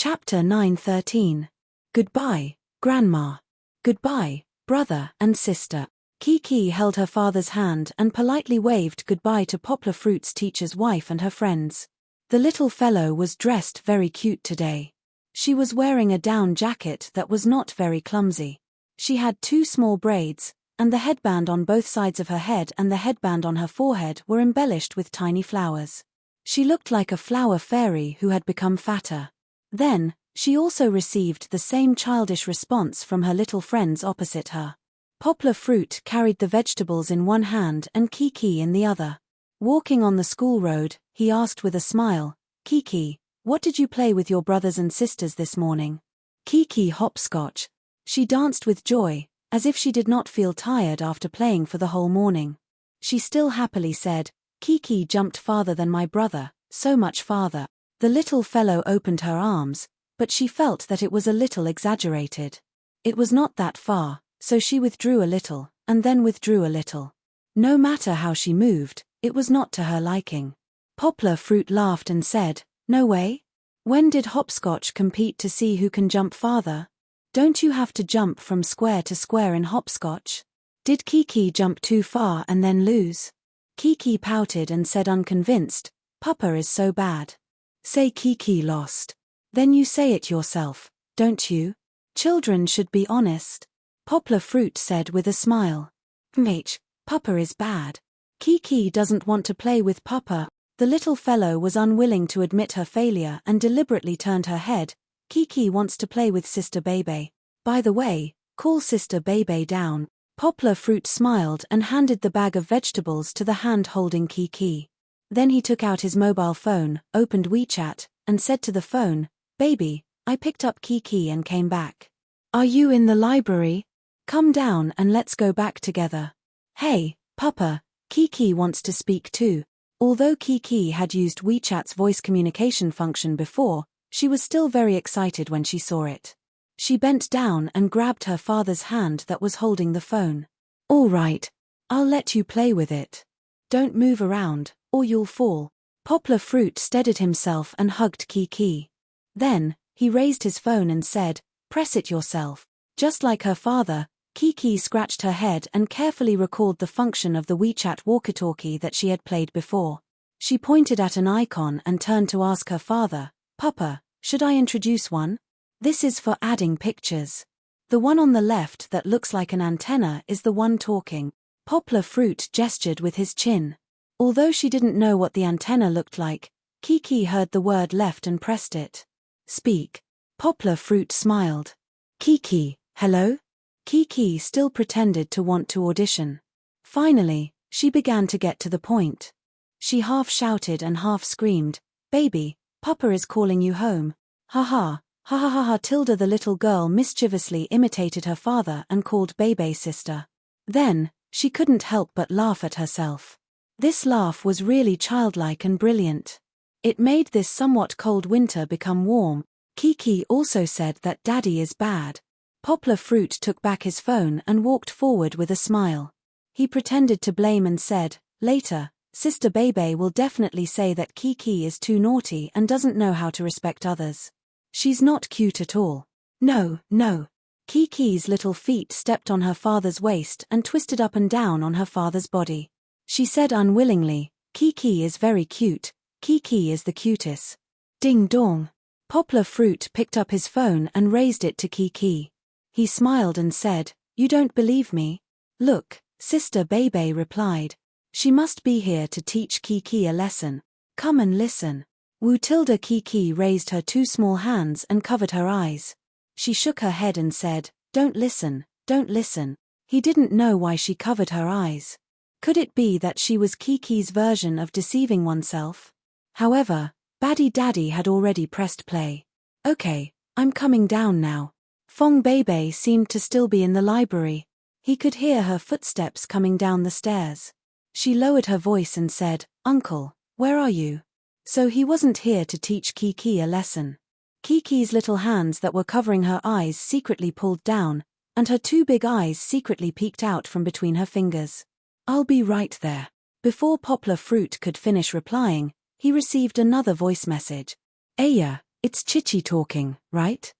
Speaker 1: Chapter 9:13. Goodbye, Grandma. Goodbye, brother and sister. Kiki held her father's hand and politely waved goodbye to Poplar Fruit's teacher's wife and her friends. The little fellow was dressed very cute today. She was wearing a down jacket that was not very clumsy. She had 2 small braids, and the headband on both sides of her head and the headband on her forehead were embellished with tiny flowers. She looked like a flower fairy who had become fatter. Then, she also received the same childish response from her little friends opposite her. Poplar Fruit carried the vegetables in one hand and Kiki in the other. Walking on the school road, he asked with a smile, "Kiki, what did you play with your brothers and sisters this morning?" Kiki hopscotch. She danced with joy, as if she did not feel tired after playing for the whole morning. She still happily said, "Kiki jumped farther than my brother, so much farther." The little fellow opened her arms, but she felt that it was a little exaggerated. It was not that far, so she withdrew a little, and then withdrew a little. No matter how she moved, it was not to her liking. Poplar Fruit laughed and said, "No way? When did hopscotch compete to see who can jump farther? Don't you have to jump from square to square in hopscotch? Did Kiki jump too far and then lose?" Kiki pouted and said unconvinced, "Papa is so bad." "Say Kiki lost. Then you say it yourself, don't you? Children should be honest." Poplar Fruit said with a smile. Papa is bad. Kiki doesn't want to play with Papa." The little fellow was unwilling to admit her failure and deliberately turned her head. "Kiki wants to play with Sister Bebe. By the way, call Sister Bebe down." Poplar Fruit smiled and handed the bag of vegetables to the hand holding Kiki. Then he took out his mobile phone, opened WeChat, and said to the phone, "Baby, I picked up Kiki and came back. Are you in the library? Come down and let's go back together." "Hey, Papa, Kiki wants to speak too." Although Kiki had used WeChat's voice communication function before, she was still very excited when she saw it. She bent down and grabbed her father's hand that was holding the phone. "All right, I'll let you play with it. Don't move around, or you'll fall." Poplar Fruit steadied himself and hugged Kiki. Then, he raised his phone and said, "Press it yourself." Just like her father, Kiki scratched her head and carefully recalled the function of the WeChat walkie-talkie that she had played before. She pointed at an icon and turned to ask her father, "Papa, should I introduce one? This is for adding pictures. The one on the left that looks like an antenna is the one talking." Poplar Fruit gestured with his chin. Although she didn't know what the antenna looked like, Kiki heard the word left and pressed it. "Speak." Poplar Fruit smiled. "Kiki, hello? Kiki still pretended to want to audition. Finally, she began to get to the point. She half shouted and half screamed, "Baby, Papa is calling you home. Ha ha, ha ha ha ha." Tilda the little girl mischievously imitated her father and called Bebe sister. Then, she couldn't help but laugh at herself. This laugh was really childlike and brilliant. It made this somewhat cold winter become warm. Kiki also said that Daddy is bad. Poplar Fruit took back his phone and walked forward with a smile. He pretended to blame and said, "Later, Sister Bebe will definitely say that Kiki is too naughty and doesn't know how to respect others. She's not cute at all." No, no. Kiki's little feet stepped on her father's waist and twisted up and down on her father's body. She said unwillingly, "Kiki is very cute. Kiki is the cutest." Ding dong. Poplar Fruit picked up his phone and raised it to Kiki. He smiled and said, "You don't believe me? Look," Sister Bebe replied. "She must be here to teach Kiki a lesson. Come and listen." Wu Tilda. Kiki raised her two small hands and covered her eyes. She shook her head and said, "Don't listen, don't listen." He didn't know why she covered her eyes. Could it be that she was Kiki's version of deceiving oneself? However, Baddie Daddy had already pressed play. "Okay, I'm coming down now." Fong Bebe seemed to still be in the library. He could hear her footsteps coming down the stairs. She lowered her voice and said, "Uncle, where are you?" So he wasn't here to teach Kiki a lesson. Kiki's little hands that were covering her eyes secretly pulled down, and her two big eyes secretly peeked out from between her fingers. "I'll be right there." Before Poplar Fruit could finish replying, he received another voice message. "Aya, it's Chichi talking, right?"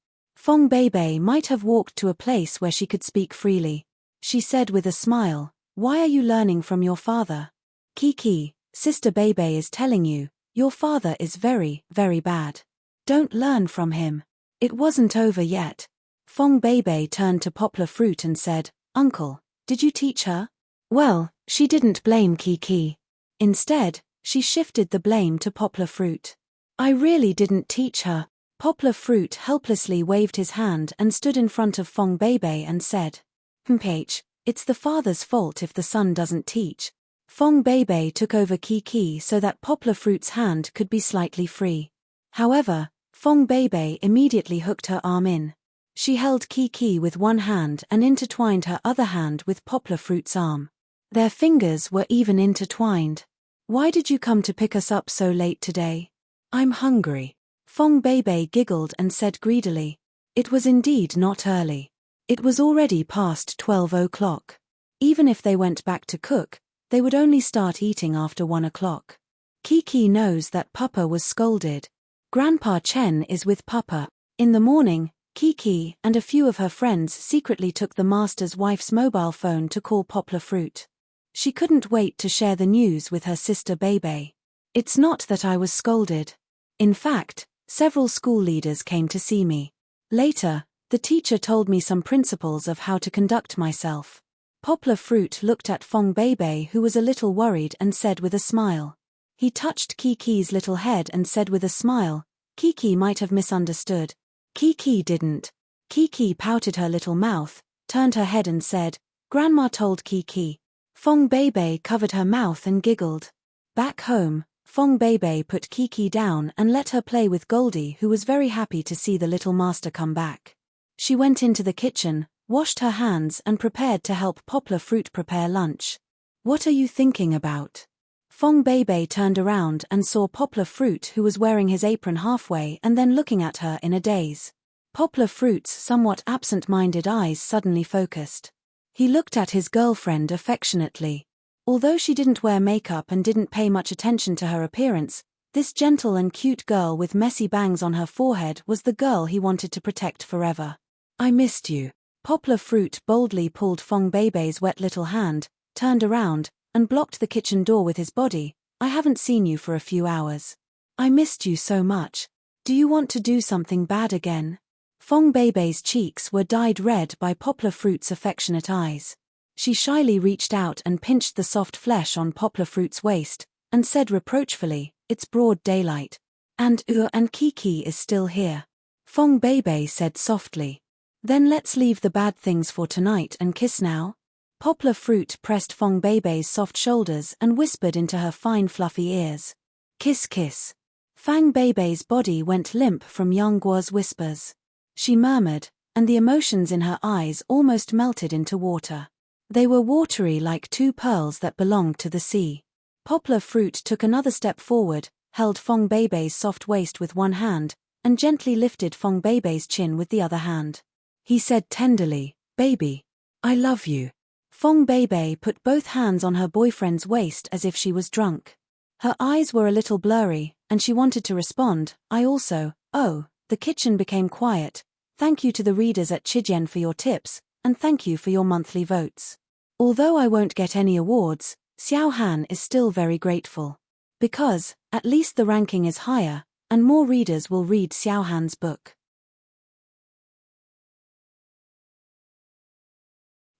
Speaker 1: Fong Bebe might have walked to a place where she could speak freely. She said with a smile, "Why are you learning from your father?" "Kiki, Sister Bebe is telling you, your father is very, very bad. Don't learn from him." It wasn't over yet. Fong Bebe turned to Poplar Fruit and said, "Uncle, did you teach her?" Well, she didn't blame Kiki. Instead, she shifted the blame to Poplar Fruit. "I really didn't teach her." Poplar Fruit helplessly waved his hand and stood in front of Fong Bebe and said, "Mph, it's the father's fault if the son doesn't teach." Fong Bebe took over Kiki so that Poplar Fruit's hand could be slightly free. However, Fong Bebe immediately hooked her arm in. She held Kiki with one hand and intertwined her other hand with Poplar Fruit's arm. Their fingers were even intertwined. "Why did you come to pick us up so late today?" "I'm hungry." Fong Bebe giggled and said greedily. It was indeed not early. It was already past 12 o'clock. Even if they went back to cook, they would only start eating after 1 o'clock. Kiki knows that Papa was scolded. Grandpa Chen is with Papa. In the morning, Kiki and a few of her friends secretly took the master's wife's mobile phone to call Poplar Fruit. She couldn't wait to share the news with her sister Bebe. "It's not that I was scolded. In fact, several school leaders came to see me. Later, the teacher told me some principles of how to conduct myself." Poplar Fruit looked at Fong Bebe, who was a little worried, and said with a smile. He touched Kiki's little head and said with a smile, "Kiki might have misunderstood." Kiki didn't. Kiki pouted her little mouth, turned her head and said, "Grandma told Kiki." Fong Bebe covered her mouth and giggled. Back home, Fong Bebe put Kiki down and let her play with Goldie, who was very happy to see the little master come back. She went into the kitchen, washed her hands and prepared to help Poplar Fruit prepare lunch. "What are you thinking about?" Fong Bebe turned around and saw Poplar Fruit, who was wearing his apron halfway and then looking at her in a daze. Poplar Fruit's somewhat absent-minded eyes suddenly focused. He looked at his girlfriend affectionately. Although she didn't wear makeup and didn't pay much attention to her appearance, this gentle and cute girl with messy bangs on her forehead was the girl he wanted to protect forever. "I missed you." Poplar Fruit boldly pulled Fong Bebe's wet little hand, turned around, and blocked the kitchen door with his body. "I haven't seen you for a few hours. I missed you so much. Do you want to do something bad again?" Fong Bebe's cheeks were dyed red by Poplar Fruit's affectionate eyes. She shyly reached out and pinched the soft flesh on Poplar Fruit's waist, and said reproachfully, "It's broad daylight. And Kiki is still here." Fong Bebe said softly. Then let's leave the bad things for tonight and kiss now. Poplar Fruit pressed Fong Beibei's soft shoulders and whispered into her fine fluffy ears. Kiss kiss. Fang Beibei's body went limp from Yang Guo's whispers. She murmured, and the emotions in her eyes almost melted into water. They were watery like two pearls that belonged to the sea. Poplar Fruit took another step forward, held Fong Beibei's soft waist with one hand, and gently lifted Fong Beibei's chin with the other hand. He said tenderly, "Baby, I love you." Fong Beibei put both hands on her boyfriend's waist as if she was drunk. Her eyes were a little blurry, and she wanted to respond, "I also." Oh, the kitchen became quiet. Thank you to the readers at Chijian for your tips, and thank you for your monthly votes. Although I won't get any awards, Xiao Han is still very grateful. Because, at least the ranking is higher, and more readers will read Xiao Han's book.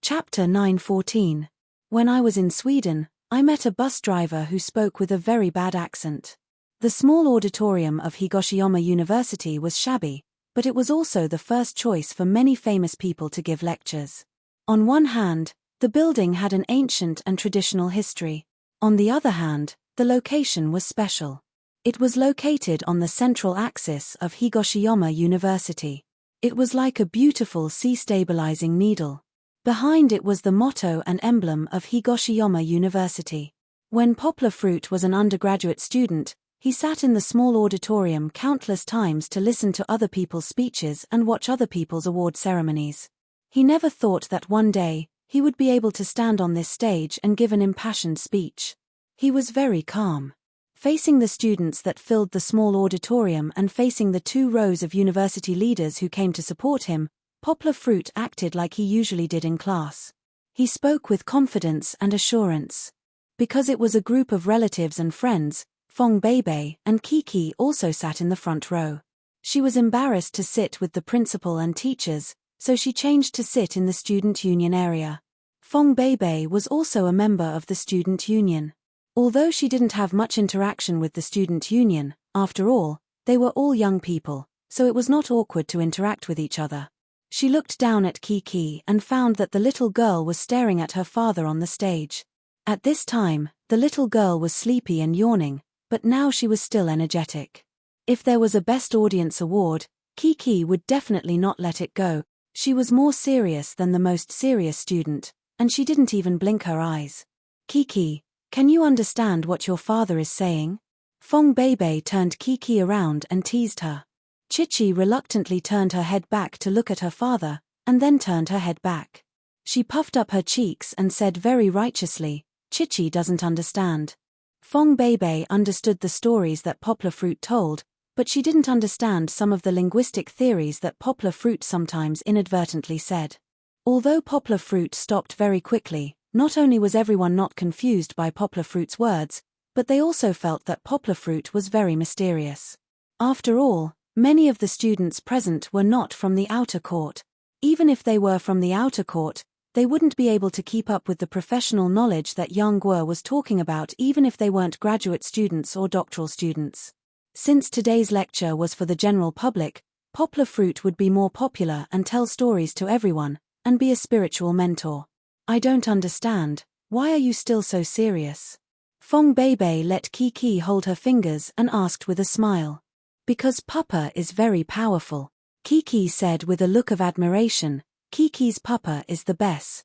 Speaker 1: Chapter 9:14. When I was in Sweden, I met a bus driver who spoke with a very bad accent. The small auditorium of Higoshiyama University was shabby, but it was also the first choice for many famous people to give lectures. On one hand, the building had an ancient and traditional history. On the other hand, the location was special. It was located on the central axis of Higoshiyama University. It was like a beautiful sea-stabilizing needle. Behind it was the motto and emblem of Higoshiyama University. When Poplar Fruit was an undergraduate student, he sat in the small auditorium countless times to listen to other people's speeches and watch other people's award ceremonies. He never thought that one day, he would be able to stand on this stage and give an impassioned speech. He was very calm. Facing the students that filled the small auditorium and facing the 2 rows of university leaders who came to support him, Poplar Fruit acted like he usually did in class. He spoke with confidence and assurance. Because it was a group of relatives and friends, Fong Beibei and Kiki also sat in the front row. She was embarrassed to sit with the principal and teachers, so she changed to sit in the student union area. Fong Beibei was also a member of the student union. Although she didn't have much interaction with the student union, after all, they were all young people, so it was not awkward to interact with each other. She looked down at Kiki and found that the little girl was staring at her father on the stage. At this time, the little girl was sleepy and yawning, but now she was still energetic. If there was a Best Audience award, Kiki would definitely not let it go. She was more serious than the most serious student, and she didn't even blink her eyes. "Kiki, can you understand what your father is saying?" Fong Beibei turned Kiki around and teased her. Chichi reluctantly turned her head back to look at her father, and then turned her head back. She puffed up her cheeks and said very righteously, "Chichi doesn't understand." Fong Beibei understood the stories that Poplar Fruit told, but she didn't understand some of the linguistic theories that Poplar Fruit sometimes inadvertently said. Although Poplar Fruit stopped very quickly, not only was everyone not confused by Poplar Fruit's words, but they also felt that Poplar Fruit was very mysterious. After all, many of the students present were not from the outer court. Even if they were from the outer court, they wouldn't be able to keep up with the professional knowledge that Yang Guo was talking about even if they weren't graduate students or doctoral students. Since today's lecture was for the general public, Poplar Fruit would be more popular and tell stories to everyone, and be a spiritual mentor. "I don't understand, why are you still so serious?" Fong Beibei let Kiki hold her fingers and asked with a smile. "Because Papa is very powerful," Kiki said with a look of admiration. "Kiki's Papa is the best."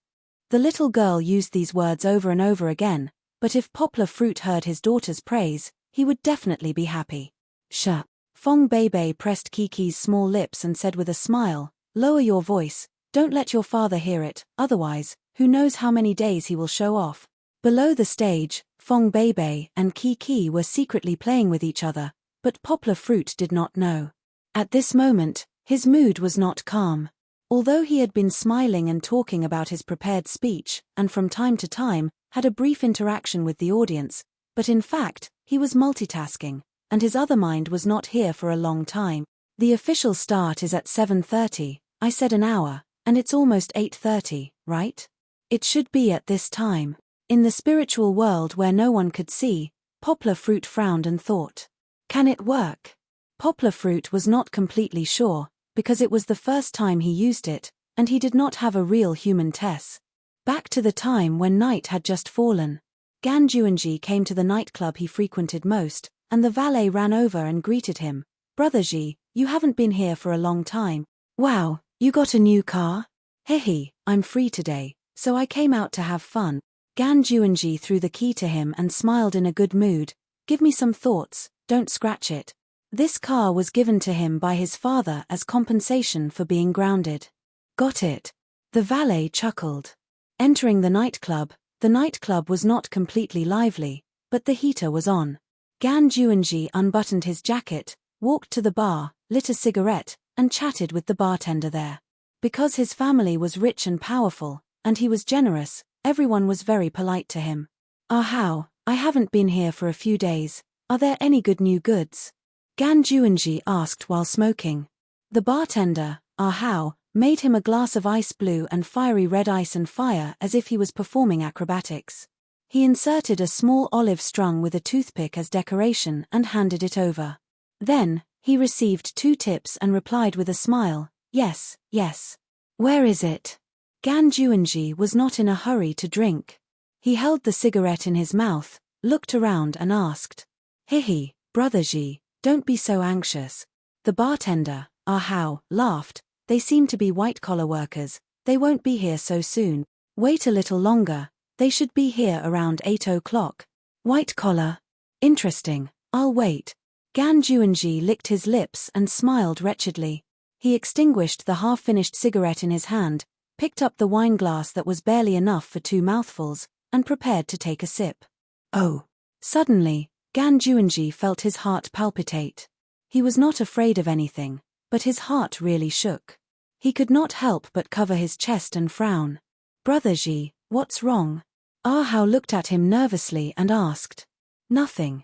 Speaker 1: The little girl used these words over and over again, but if Poplar Fruit heard his daughter's praise, he would definitely be happy. "Shh." Fong Beibei pressed Kiki's small lips and said with a smile, "Lower your voice, don't let your father hear it, otherwise, who knows how many days he will show off." Below the stage, Fong Beibei and Kiki were secretly playing with each other, but Poplar Fruit did not know. At this moment, his mood was not calm. Although he had been smiling and talking about his prepared speech, and from time to time, had a brief interaction with the audience, but in fact, he was multitasking, and his other mind was not here for a long time. "The official start is at 7:30, I said an hour, and it's almost 8:30, right? It should be at this time." In the spiritual world where no one could see, Poplar Fruit frowned and thought, "Can it work?" Poplar Fruit was not completely sure, because it was the first time he used it, and he did not have a real human Tess. Back to the time when night had just fallen. Gan Juanji came to the nightclub he frequented most, and the valet ran over and greeted him. Brother Ji, you haven't been here for a long time. Wow, you got a new car? Hehe, I'm free today, so I came out to have fun. Gan Juanji threw the key to him and smiled in a good mood. Give me some thoughts, don't scratch it. This car was given to him by his father as compensation for being grounded. Got it. The valet chuckled. Entering the nightclub was not completely lively, but the heater was on. Gan Juanji unbuttoned his jacket, walked to the bar, lit a cigarette, and chatted with the bartender there. Because his family was rich and powerful, and he was generous, everyone was very polite to him. How, I haven't been here for a few days. Are there any good new goods? Gan Juanji asked while smoking. The bartender, how, made him a glass of ice blue and fiery red ice and fire as if he was performing acrobatics. He inserted a small olive strung with a toothpick as decoration and handed it over. Then, he received 2 tips and replied with a smile, yes, yes. Where is it? Gan Juanji was not in a hurry to drink. He held the cigarette in his mouth, looked around and asked. Hehe, Brother Ji, don't be so anxious. The bartender, how, laughed. They seem to be white-collar workers, they won't be here so soon. Wait a little longer, they should be here around 8 o'clock. White-collar? Interesting, I'll wait. Gan Juanji licked his lips and smiled wretchedly. He extinguished the half-finished cigarette in his hand, picked up the wine glass that was barely enough for 2 mouthfuls, and prepared to take a sip. Oh! Suddenly, Gan Juanji felt his heart palpitate. He was not afraid of anything, but his heart really shook. He could not help but cover his chest and frown. Brother Ji, what's wrong? How looked at him nervously and asked. Nothing.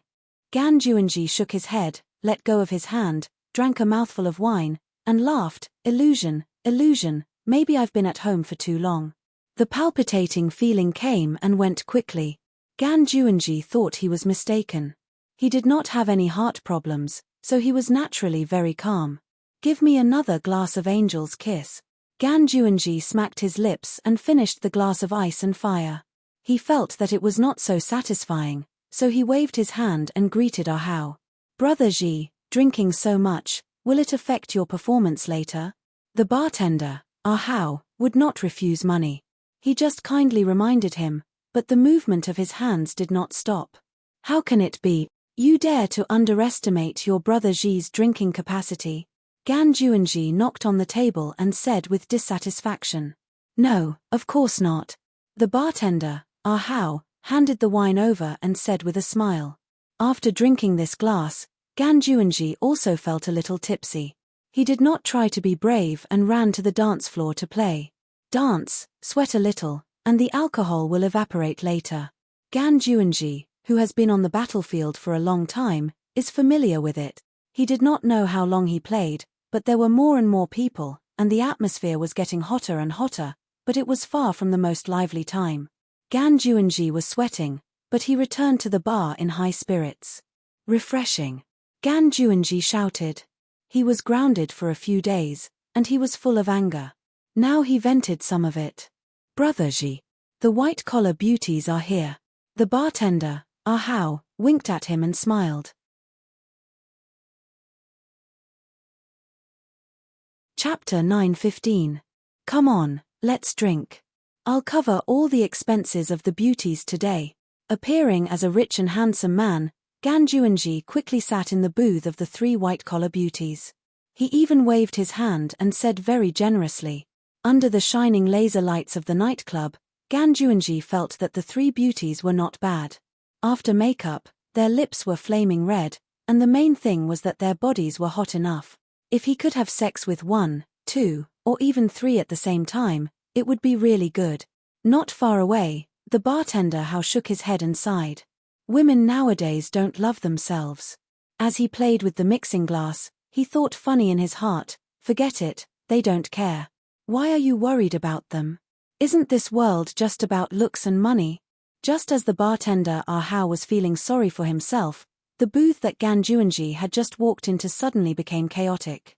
Speaker 1: Gan Juanji shook his head, let go of his hand, drank a mouthful of wine, and laughed. Illusion, maybe I've been at home for too long. The palpitating feeling came and went quickly. Gan Juanji thought he was mistaken. He did not have any heart problems, so he was naturally very calm. Give me another glass of Angel's Kiss. Gan Juanji smacked his lips and finished the glass of ice and fire. He felt that it was not so satisfying, so he waved his hand and greeted How. Brother Ji, drinking so much, will it affect your performance later? The bartender, How, would not refuse money. He just kindly reminded him, but the movement of his hands did not stop. How can it be? You dare to underestimate your brother Ji's drinking capacity? Gan Juanji knocked on the table and said with dissatisfaction. No, of course not. The bartender, How, handed the wine over and said with a smile. After drinking this glass, Gan Juanji also felt a little tipsy. He did not try to be brave and ran to the dance floor to play. Dance, sweat a little, and the alcohol will evaporate later. Gan Juanji, who has been on the battlefield for a long time, is familiar with it. He did not know how long he played, but there were more and more people, and the atmosphere was getting hotter and hotter, but it was far from the most lively time. Gan Juanji was sweating, but he returned to the bar in high spirits. Refreshing. Gan Juanji shouted. He was grounded for a few days, and he was full of anger. Now he vented some of it. Brother Ji, the white-collar beauties are here. The bartender, How, winked at him and smiled. Chapter 9:15. Come on, let's drink. I'll cover all the expenses of the beauties today. Appearing as a rich and handsome man, Gan Juanji quickly sat in the booth of the 3 white-collar beauties. He even waved his hand and said very generously. Under the shining laser lights of the nightclub, Gan Juanji felt that the 3 beauties were not bad. After makeup, their lips were flaming red, and the main thing was that their bodies were hot enough. If he could have sex with 1, 2, or even 3 at the same time, it would be really good. Not far away, the bartender How shook his head and sighed. Women nowadays don't love themselves. As he played with the mixing glass, he thought funny in his heart, forget it, they don't care. Why are you worried about them? Isn't this world just about looks and money? Just as the bartender How was feeling sorry for himself, the booth that Gan Juanji had just walked into suddenly became chaotic.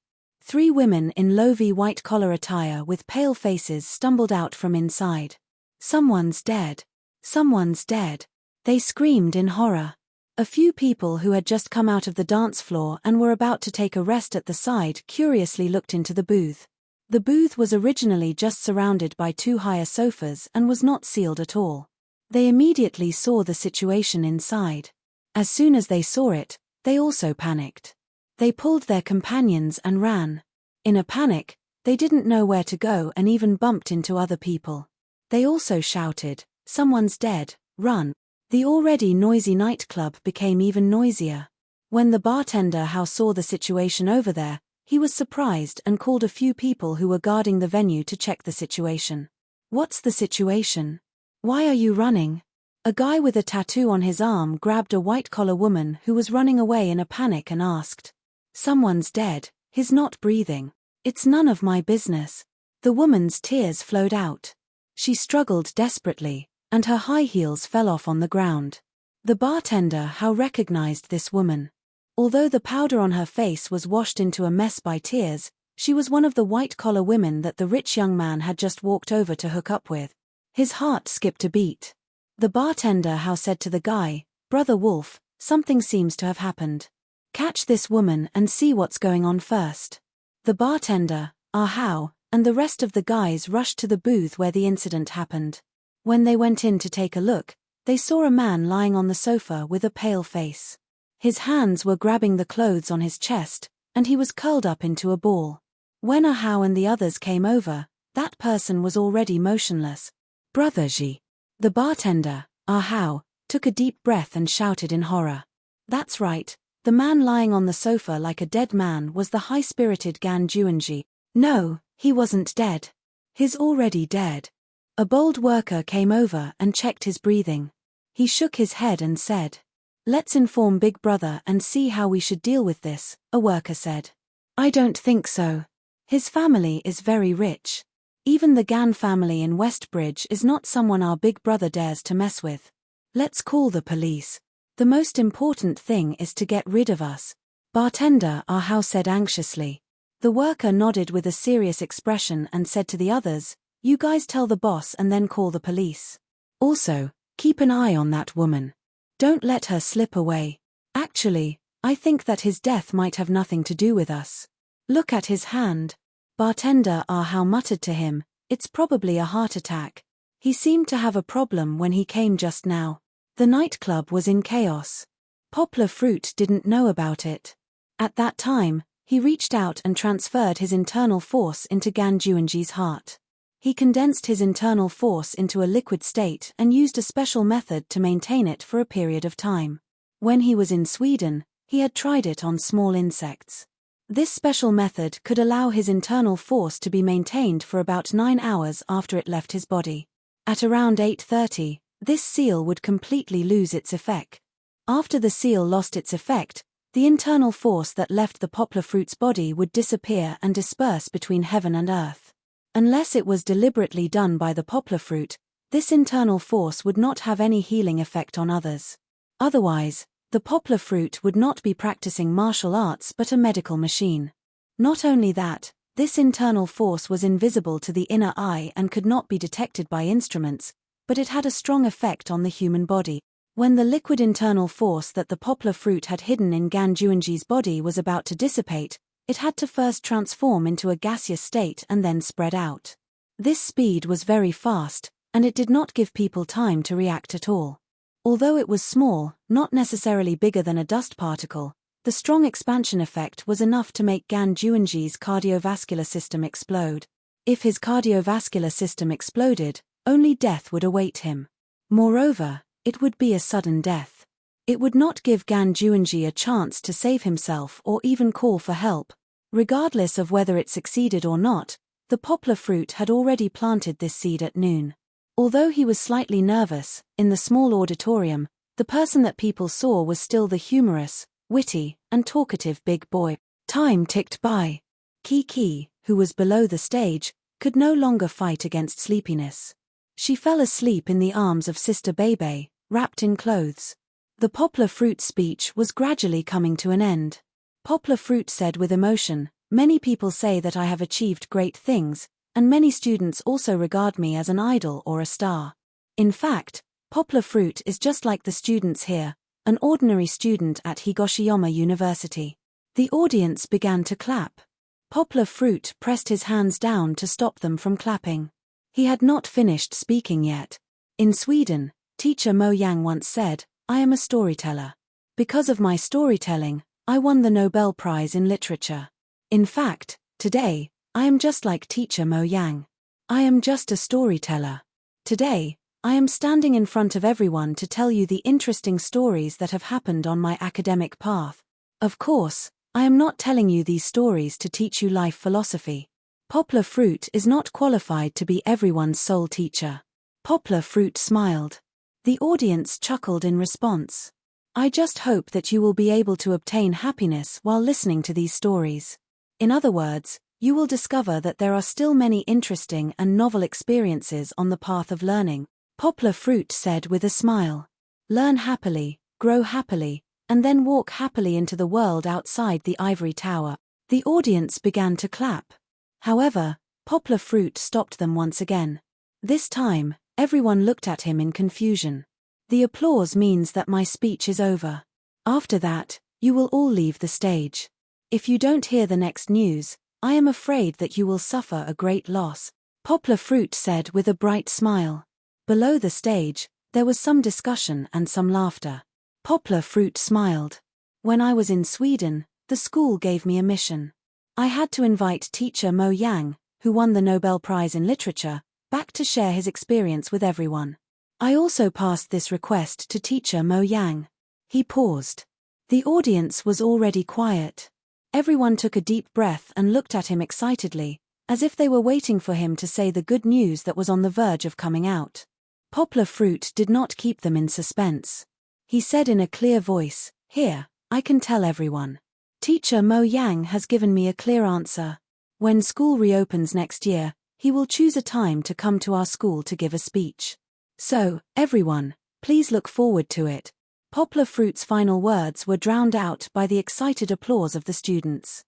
Speaker 1: 3 women in low-V white-collar attire with pale faces stumbled out from inside. "Someone's dead! Someone's dead!" they screamed in horror. A few people who had just come out of the dance floor and were about to take a rest at the side curiously looked into the booth. The booth was originally just surrounded by 2 higher sofas and was not sealed at all. They immediately saw the situation inside. As soon as they saw it, they also panicked. They pulled their companions and ran. In a panic, they didn't know where to go and even bumped into other people. They also shouted, "Someone's dead, run." The already noisy nightclub became even noisier. When the bartender saw the situation over there, he was surprised and called a few people who were guarding the venue to check the situation. "What's the situation? Why are you running?" A guy with a tattoo on his arm grabbed a white-collar woman who was running away in a panic and asked, "Someone's dead, he's not breathing." "It's none of my business." The woman's tears flowed out. She struggled desperately, and her high heels fell off on the ground. The bartender recognized this woman. Although the powder on her face was washed into a mess by tears, she was one of the white-collar women that the rich young man had just walked over to hook up with. His heart skipped a beat. The bartender said to the guy, "Brother Wolf, something seems to have happened. Catch this woman and see what's going on first." The bartender, how, and the rest of the guys rushed to the booth where the incident happened. When they went in to take a look, they saw a man lying on the sofa with a pale face. His hands were grabbing the clothes on his chest, and he was curled up into a ball. When Ahau and the others came over, that person was already motionless. "Brother Ji." The bartender, Ahau, took a deep breath and shouted in horror. That's right, the man lying on the sofa like a dead man was the high-spirited Gan Juanji. No, he wasn't dead. He's already dead. A bold worker came over and checked his breathing. He shook his head and said, "Let's inform Big Brother and see how we should deal with this," a worker said. "I don't think so. His family is very rich. Even the Gan family in Westbridge is not someone our Big Brother dares to mess with. Let's call the police. The most important thing is to get rid of us." Bartender Ahau said anxiously. The worker nodded with a serious expression and said to the others, "You guys tell the boss and then call the police. Also, keep an eye on that woman. Don't let her slip away. Actually, I think that his death might have nothing to do with us. Look at his hand." Bartender Ahau muttered to him, "It's probably a heart attack. He seemed to have a problem when he came just now." The nightclub was in chaos. Poplar Fruit didn't know about it. At that time, he reached out and transferred his internal force into Gan Juanji's heart. He condensed his internal force into a liquid state and used a special method to maintain it for a period of time. When he was in Sweden, he had tried it on small insects. This special method could allow his internal force to be maintained for about 9 hours after it left his body. At around 8:30, this seal would completely lose its effect. After the seal lost its effect, the internal force that left the poplar fruit's body would disappear and disperse between heaven and earth. Unless it was deliberately done by the poplar fruit, this internal force would not have any healing effect on others. Otherwise, the poplar fruit would not be practicing martial arts but a medical machine. Not only that, this internal force was invisible to the inner eye and could not be detected by instruments, but it had a strong effect on the human body. When the liquid internal force that the poplar fruit had hidden in Gan Juanji's body was about to dissipate, it had to first transform into a gaseous state and then spread out. This speed was very fast, and it did not give people time to react at all. Although it was small, not necessarily bigger than a dust particle, the strong expansion effect was enough to make Gan Juanji's cardiovascular system explode. If his cardiovascular system exploded, only death would await him. Moreover, it would be a sudden death. It would not give Gan Juanji a chance to save himself or even call for help. Regardless of whether it succeeded or not, the poplar fruit had already planted this seed at noon. Although he was slightly nervous, in the small auditorium, the person that people saw was still the humorous, witty, and talkative big boy. Time ticked by. Kiki, who was below the stage, could no longer fight against sleepiness. She fell asleep in the arms of Sister Bebe, wrapped in clothes. The poplar fruit speech was gradually coming to an end. Poplar Fruit said with emotion, Many people say that I have achieved great things, and many students also regard me as an idol or a star. In fact, Poplar Fruit is just like the students here, an ordinary student at Higoshiyama University. The audience began to clap. Poplar Fruit pressed his hands down to stop them from clapping. He had not finished speaking yet. In Sweden, teacher Mo Yang once said, "I am a storyteller. Because of my storytelling, I won the Nobel Prize in Literature." In fact, today, I am just like teacher Mo Yang. I am just a storyteller. Today, I am standing in front of everyone to tell you the interesting stories that have happened on my academic path. Of course, I am not telling you these stories to teach you life philosophy. Poplar Fruit is not qualified to be everyone's sole teacher. Poplar Fruit smiled. The audience chuckled in response. I just hope that you will be able to obtain happiness while listening to these stories. In other words, you will discover that there are still many interesting and novel experiences on the path of learning, Poplar Fruit said with a smile. Learn happily, grow happily, and then walk happily into the world outside the ivory tower. The audience began to clap. However, Poplar Fruit stopped them once again. This time, everyone looked at him in confusion. The applause means that my speech is over. After that, you will all leave the stage. If you don't hear the next news, I am afraid that you will suffer a great loss, Poplar Fruit said with a bright smile. Below the stage, there was some discussion and some laughter. Poplar Fruit smiled. When I was in Sweden, the school gave me a mission. I had to invite teacher Mo Yang, who won the Nobel Prize in Literature, back to share his experience with everyone. I also passed this request to teacher Mo Yang. He paused. The audience was already quiet. Everyone took a deep breath and looked at him excitedly, as if they were waiting for him to say the good news that was on the verge of coming out. Poplar Fruit did not keep them in suspense. He said in a clear voice, "Here, I can tell everyone. Teacher Mo Yang has given me a clear answer. When school reopens next year, he will choose a time to come to our school to give a speech. So, everyone, please look forward to it." Poplar Fruit's final words were drowned out by the excited applause of the students.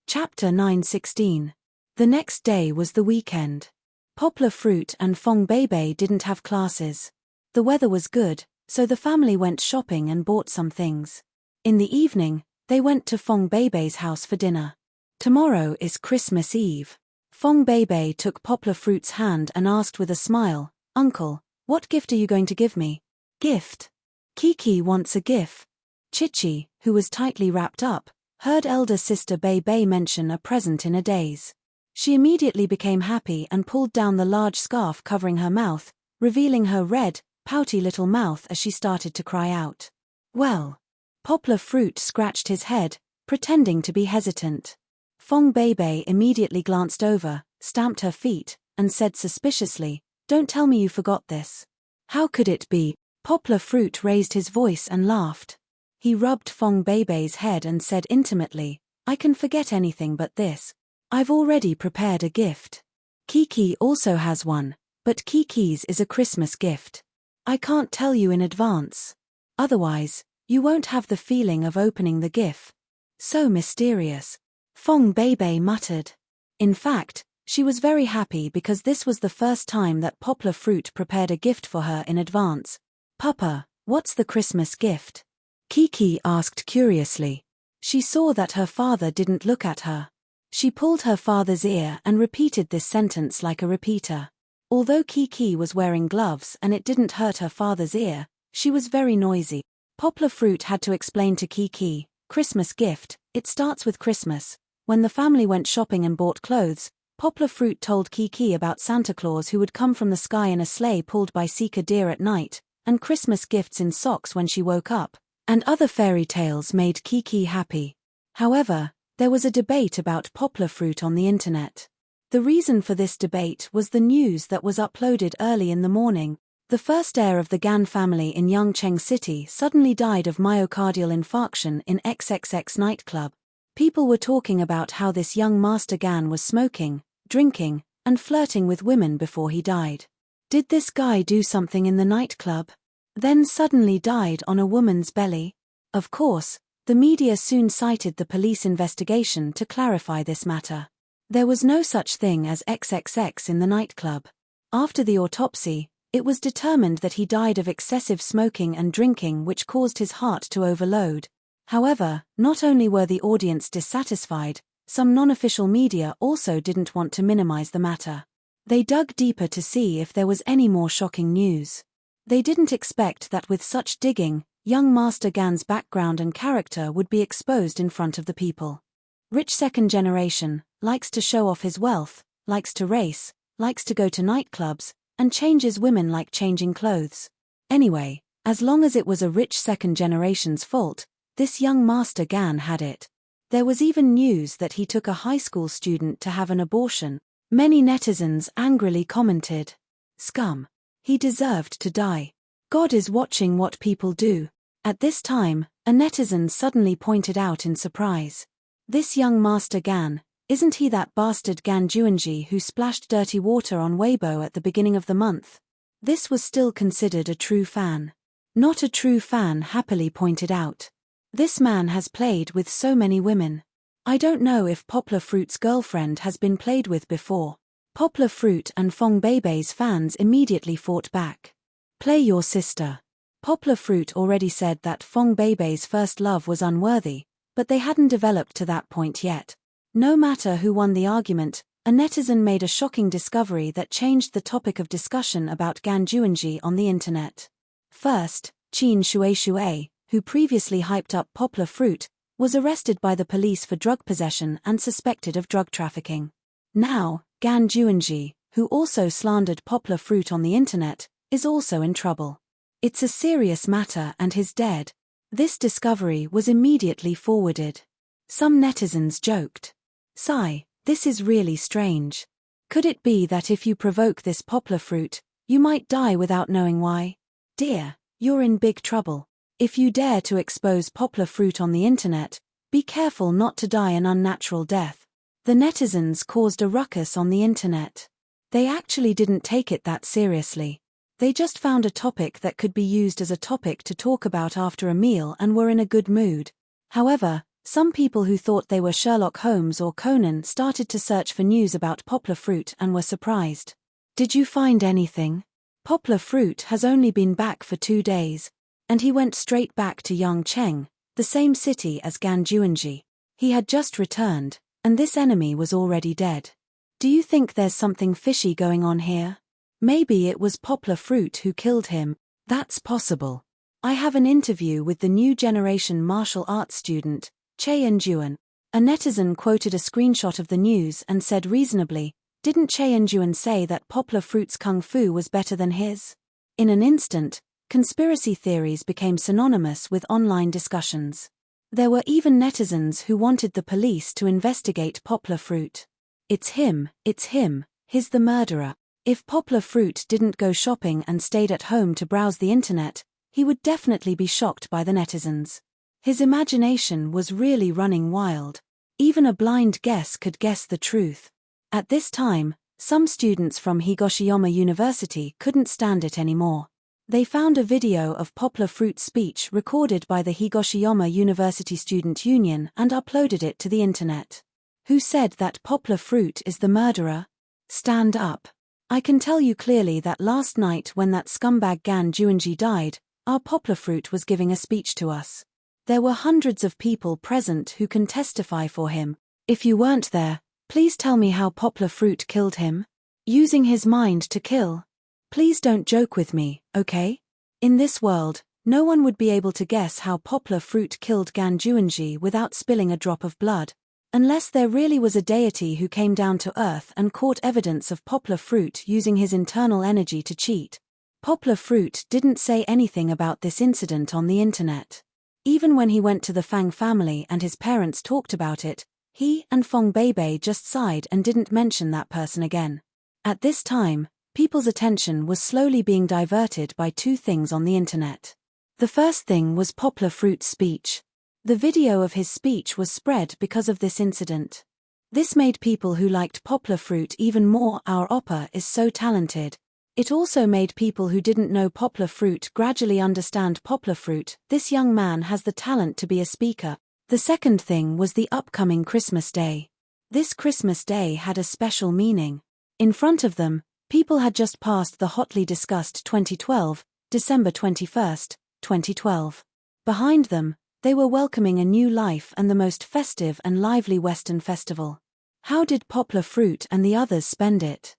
Speaker 1: Chapter 9:16. The next day was the weekend. Poplar Fruit and Fong Beibei didn't have classes. The weather was good, so the family went shopping and bought some things. In the evening, they went to Fong Beibei's house for dinner. Tomorrow is Christmas Eve. Fong Beibei took Poplar Fruit's hand and asked with a smile, "Uncle, what gift are you going to give me?" "Gift? Kiki wants a gift." Chichi, who was tightly wrapped up, heard elder sister Beibei mention a present in a daze. She immediately became happy and pulled down the large scarf covering her mouth, revealing her red, pouty little mouth as she started to cry out. "Well." Poplar Fruit scratched his head, pretending to be hesitant. Fong Beibei immediately glanced over, stamped her feet, and said suspiciously, "Don't tell me you forgot this." "How could it be?" Poplar Fruit raised his voice and laughed. He rubbed Fong Beibei's head and said intimately, "I can forget anything but this. I've already prepared a gift. Kiki also has one, but Kiki's is a Christmas gift. I can't tell you in advance. Otherwise, you won't have the feeling of opening the gift. So mysterious." Fong Beibei muttered. In fact, she was very happy because this was the first time that Poplar Fruit prepared a gift for her in advance. "Papa, what's the Christmas gift?" Kiki asked curiously. She saw that her father didn't look at her. She pulled her father's ear and repeated this sentence like a repeater. Although Kiki was wearing gloves and it didn't hurt her father's ear, she was very noisy. Poplar Fruit had to explain to Kiki, "Christmas gift, it starts with Christmas." When the family went shopping and bought clothes, Poplar Fruit told Kiki about Santa Claus who would come from the sky in a sleigh pulled by Seeker deer at night, and Christmas gifts in socks when she woke up, and other fairy tales made Kiki happy. However, there was a debate about Poplar Fruit on the internet. The reason for this debate was the news that was uploaded early in the morning. The first heir of the Gan family in Yangcheng City suddenly died of myocardial infarction in XXX nightclub. People were talking about how this young Master Gan was smoking, drinking, and flirting with women before he died. Did this guy do something in the nightclub? Then suddenly died on a woman's belly? Of course, the media soon cited the police investigation to clarify this matter. There was no such thing as XXX in the nightclub. After the autopsy, it was determined that he died of excessive smoking and drinking, which caused his heart to overload. However, not only were the audience dissatisfied, some non-official media also didn't want to minimize the matter. They dug deeper to see if there was any more shocking news. They didn't expect that with such digging, young Master Gan's background and character would be exposed in front of the people. Rich second generation, likes to show off his wealth, likes to race, likes to go to nightclubs, and changes women like changing clothes. Anyway, as long as it was a rich second generation's fault, this young Master Gan had it. There was even news that he took a high school student to have an abortion. Many netizens angrily commented, "Scum. He deserved to die. God is watching what people do." At this time, a netizen suddenly pointed out in surprise, "This young Master Gan, isn't he that bastard Gan Juanji who splashed dirty water on Weibo at the beginning of the month?" This was still considered a true fan. Not a true fan happily pointed out, "This man has played with so many women. I don't know if Poplar Fruit's girlfriend has been played with before." Poplar Fruit and Fong Beibei's fans immediately fought back. "Play your sister." Poplar Fruit already said that Fong Beibei's first love was unworthy, but they hadn't developed to that point yet. No matter who won the argument, a netizen made a shocking discovery that changed the topic of discussion about Gan Juanji on the internet. First, Qin Shui, who previously hyped up Poplar Fruit, was arrested by the police for drug possession and suspected of drug trafficking. Now, Gan Juanji, who also slandered Poplar Fruit on the internet, is also in trouble. It's a serious matter and he's dead. This discovery was immediately forwarded. Some netizens joked, "Sigh, this is really strange. Could it be that if you provoke this Poplar Fruit, you might die without knowing why? Dear, you're in big trouble. If you dare to expose Poplar Fruit on the internet, be careful not to die an unnatural death." The netizens caused a ruckus on the internet. They actually didn't take it that seriously. They just found a topic that could be used as a topic to talk about after a meal and were in a good mood. However, some people who thought they were Sherlock Holmes or Conan started to search for news about Poplar Fruit and were surprised. "Did you find anything? Poplar Fruit has only been back for 2 days. And he went straight back to Yangcheng, the same city as Gan Juanji. He had just returned, and this enemy was already dead. Do you think there's something fishy going on here? Maybe it was Poplar Fruit who killed him." "That's possible. I have an interview with the new generation martial arts student, Che Enjuan." A netizen quoted a screenshot of the news and said reasonably, "Didn't Che Enjuan say that Poplar Fruit's kung fu was better than his?" In an instant, conspiracy theories became synonymous with online discussions. There were even netizens who wanted the police to investigate Poplar Fruit. It's him, he's the murderer. If Poplar Fruit didn't go shopping and stayed at home to browse the internet, he would definitely be shocked by the netizens. His imagination was really running wild. Even a blind guess could guess the truth. At this time, some students from Higoshiyama University couldn't stand it anymore. They found a video of Poplar Fruit's speech recorded by the Higoshiyama University Student Union and uploaded it to the internet. "Who said that Poplar Fruit is the murderer? Stand up. I can tell you clearly that last night when that scumbag Gan Juanji died, our Poplar Fruit was giving a speech to us. There were hundreds of people present who can testify for him. If you weren't there, please tell me how Poplar Fruit killed him. Using his mind to kill. Please don't joke with me, okay? In this world, no one would be able to guess how Poplar Fruit killed Gan Juanji without spilling a drop of blood. Unless there really was a deity who came down to earth and caught evidence of Poplar Fruit using his internal energy to cheat." Poplar Fruit didn't say anything about this incident on the internet. Even when he went to the Fang family and his parents talked about it, he and Fong Beibei just sighed and didn't mention that person again. At this time, people's attention was slowly being diverted by 2 things on the internet. The first thing was Poplar Fruit's speech. The video of his speech was spread because of this incident. This made people who liked Poplar Fruit even more. "Our oppa is so talented. It also made people who didn't know poplar fruit gradually understand poplar fruit. This young man has the talent to be a speaker. The second thing was the upcoming Christmas Day. This Christmas Day had a special meaning. In front of them, people had just passed the hotly discussed 2012, December 21st, 2012. Behind them, they were welcoming a new life and the most festive and lively Western festival. How did poplar fruit and the others spend it?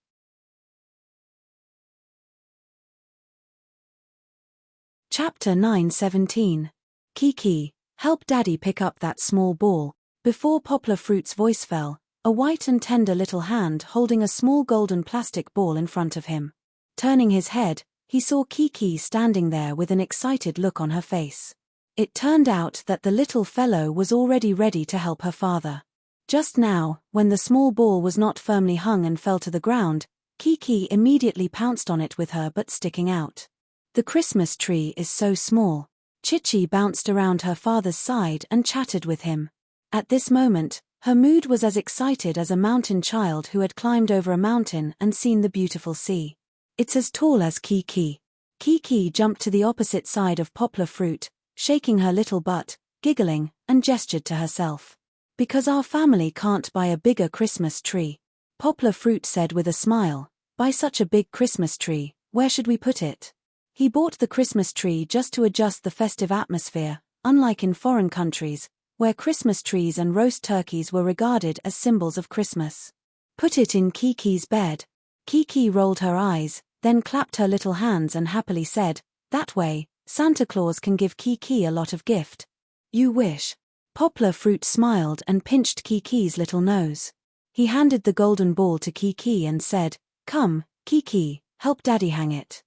Speaker 1: Chapter 9:17. Kiki, help Daddy pick up that small ball. Before poplar fruit's voice fell, a white and tender little hand holding a small golden plastic ball in front of him. Turning his head, he saw Kiki standing there with an excited look on her face. It turned out that the little fellow was already ready to help her father. Just now, when the small ball was not firmly hung and fell to the ground, Kiki immediately pounced on it with her butt sticking out. The Christmas tree is so small. Chichi bounced around her father's side and chatted with him. At this moment, her mood was as excited as a mountain child who had climbed over a mountain and seen the beautiful sea. It's as tall as Kiki. Kiki jumped to the opposite side of poplar fruit, shaking her little butt, giggling, and gestured to herself. Because our family can't buy a bigger Christmas tree. Poplar fruit said with a smile, buy such a big Christmas tree, where should we put it? He bought the Christmas tree just to adjust the festive atmosphere, unlike in foreign countries, where Christmas trees and roast turkeys were regarded as symbols of Christmas. Put it in Kiki's bed. Kiki rolled her eyes, then clapped her little hands and happily said, that way, Santa Claus can give Kiki a lot of gift. You wish. Poplar fruit smiled and pinched Kiki's little nose. He handed the golden ball to Kiki and said, come, Kiki, help Daddy hang it.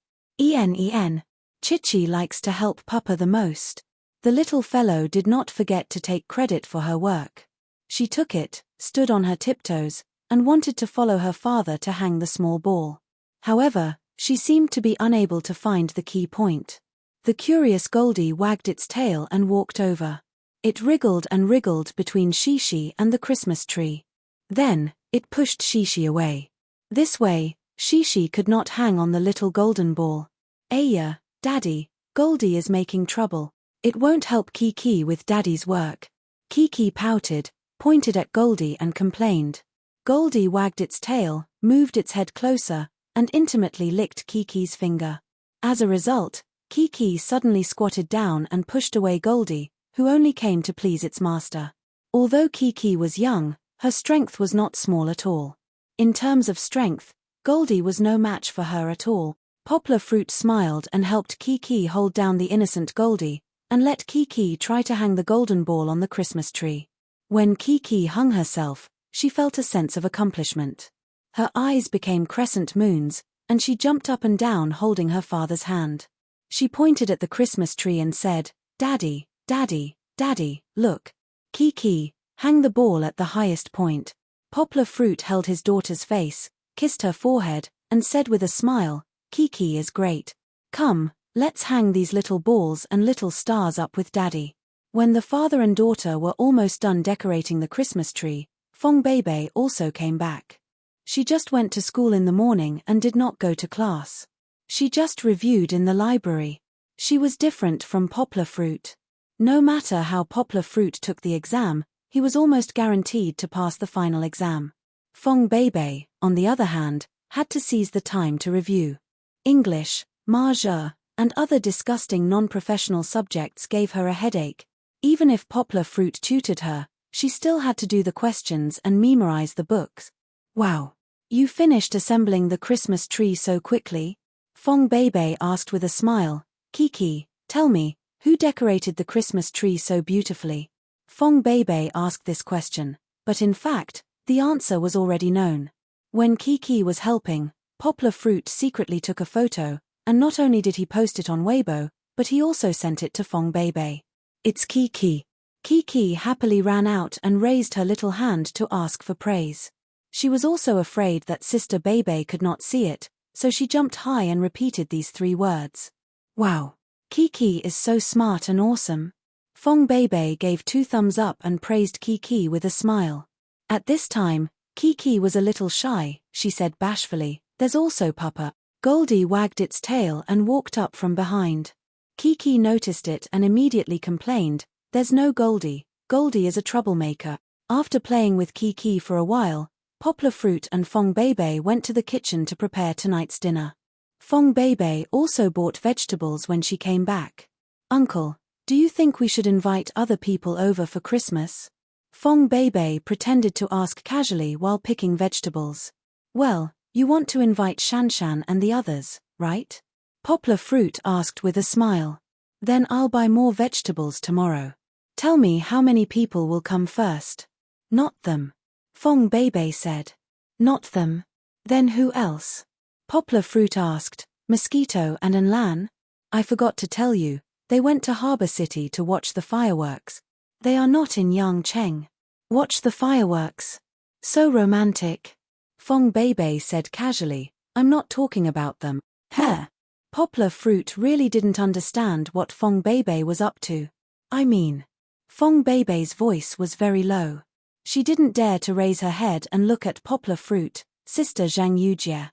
Speaker 1: Chichi likes to help Papa the most. The little fellow did not forget to take credit for her work. She took it, stood on her tiptoes, and wanted to follow her father to hang the small ball. However, she seemed to be unable to find the key point. The curious Goldie wagged its tail and walked over. It wriggled and wriggled between Shishi and the Christmas tree. Then, it pushed Shishi away. This way, Shishi could not hang on the little golden ball. Aya, Daddy, Goldie is making trouble. It won't help Kiki with Daddy's work. Kiki pouted, pointed at Goldie and complained. Goldie wagged its tail, moved its head closer, and intimately licked Kiki's finger. As a result, Kiki suddenly squatted down and pushed away Goldie, who only came to please its master. Although Kiki was young, her strength was not small at all. In terms of strength, Goldie was no match for her at all. Poplar fruit smiled and helped Kiki hold down the innocent Goldie, and let Kiki try to hang the golden ball on the Christmas tree. When Kiki hung herself, she felt a sense of accomplishment. Her eyes became crescent moons, and she jumped up and down holding her father's hand. She pointed at the Christmas tree and said, Daddy, Daddy, Daddy, look. Kiki, hang the ball at the highest point. Poplar fruit held his daughter's face, kissed her forehead, and said with a smile, Kiki is great. Come, let's hang these little balls and little stars up with Daddy. When the father and daughter were almost done decorating the Christmas tree, Fong Bebe also came back. She just went to school in the morning and did not go to class. She just reviewed in the library. She was different from Poplar fruit. No matter how Poplar fruit took the exam, he was almost guaranteed to pass the final exam. Fong Bebe, on the other hand, had to seize the time to review. English, Mahjong, and other disgusting non-professional subjects gave her a headache. Even if Poplar fruit tutored her, she still had to do the questions and memorize the books. Wow! You finished assembling the Christmas tree so quickly? Fong Bebe asked with a smile. Kiki, tell me, who decorated the Christmas tree so beautifully? Fong Bebe asked this question, but in fact, the answer was already known. When Kiki was helping, Poplar fruit secretly took a photo, and not only did he post it on Weibo, but he also sent it to Fong Bebe. It's Kiki. Kiki happily ran out and raised her little hand to ask for praise. She was also afraid that Sister Bebe could not see it, so she jumped high and repeated these 3 words. Wow! Kiki is so smart and awesome. Fong Bebe gave 2 thumbs up and praised Kiki with a smile. At this time, Kiki was a little shy. She said bashfully, there's also Papa. Goldie wagged its tail and walked up from behind. Kiki noticed it and immediately complained, "There's no Goldie. Goldie is a troublemaker." After playing with Kiki for a while, Poplar Fruit and Fong Bebe went to the kitchen to prepare tonight's dinner. Fong Bebe also bought vegetables when she came back. "Uncle, do you think we should invite other people over for Christmas?" Fong Bebe pretended to ask casually while picking vegetables. "Well, you want to invite Shanshan and the others, right?" Poplar Fruit asked with a smile. "Then I'll buy more vegetables tomorrow. Tell me how many people will come first." "Not them," Fong Bebe said. "Not them? Then who else?" Poplar Fruit asked. "Mosquito and Enlan? I forgot to tell you, they went to Harbor City to watch the fireworks. They are not in Yangcheng." "Watch the fireworks? So romantic." Fong Bebe said casually, "I'm not talking about them." Heh. Poplar Fruit really didn't understand what Fong Bebe was up to. "I mean..." Fong Bebe's voice was very low. She didn't dare to raise her head and look at Poplar Fruit, Sister Zhang Yujie.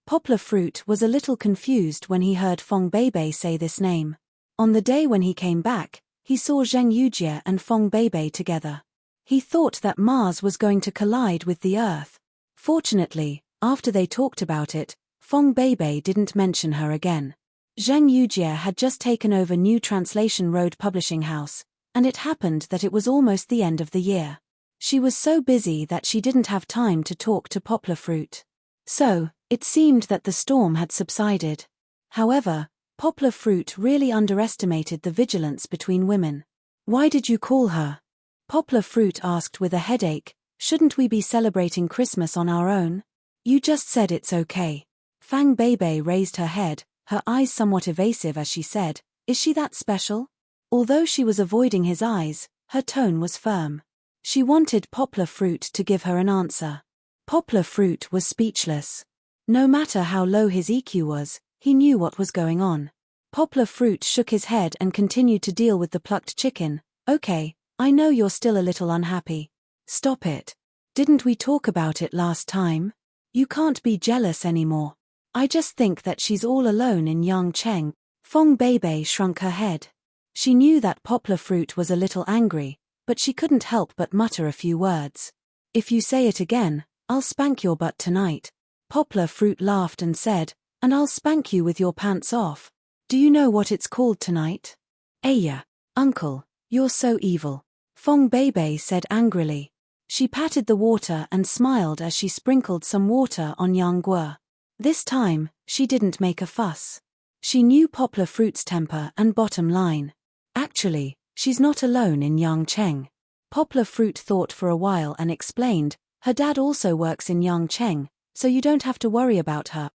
Speaker 1: Poplar Fruit was a little confused when he heard Fong Bebe say this name. On the day when he came back, he saw Zhang Yujie and Fong Bebe together. He thought that Mars was going to collide with the Earth. Fortunately, after they talked about it, Fong Bebe didn't mention her again. Zhang Yujie had just taken over New Translation Road Publishing House, and it happened that it was almost the end of the year. She was so busy that she didn't have time to talk to Poplar Fruit. So, it seemed that the storm had subsided. However, Poplar Fruit really underestimated the vigilance between women. "Why did you call her?" Poplar Fruit asked with a headache. "Shouldn't we be celebrating Christmas on our own?" "You just said it's okay." Fang Bebe raised her head, her eyes somewhat evasive as she said, "Is she that special?" Although she was avoiding his eyes, her tone was firm. She wanted Poplar Fruit to give her an answer. Poplar Fruit was speechless. No matter how low his EQ was, he knew what was going on. Poplar Fruit shook his head and continued to deal with the plucked chicken. "Okay, I know you're still a little unhappy. Stop it. Didn't we talk about it last time? You can't be jealous anymore. I just think that she's all alone in Yangcheng." Fong Bebe shrunk her head. She knew that Poplar Fruit was a little angry, but she couldn't help but mutter a few words. "If you say it again, I'll spank your butt tonight." Poplar Fruit laughed and said, "And I'll spank you with your pants off. Do you know what it's called tonight?" "Aya, Uncle, you're so evil," Fong Bebe said angrily. She patted the water and smiled as she sprinkled some water on Yang Guo. This time, she didn't make a fuss. She knew Poplar Fruit's temper and bottom line. Actually, she's not alone in Yangcheng. Poplar Fruit thought for a while and explained, "Her dad also works in Yangcheng, so you don't have to worry about her."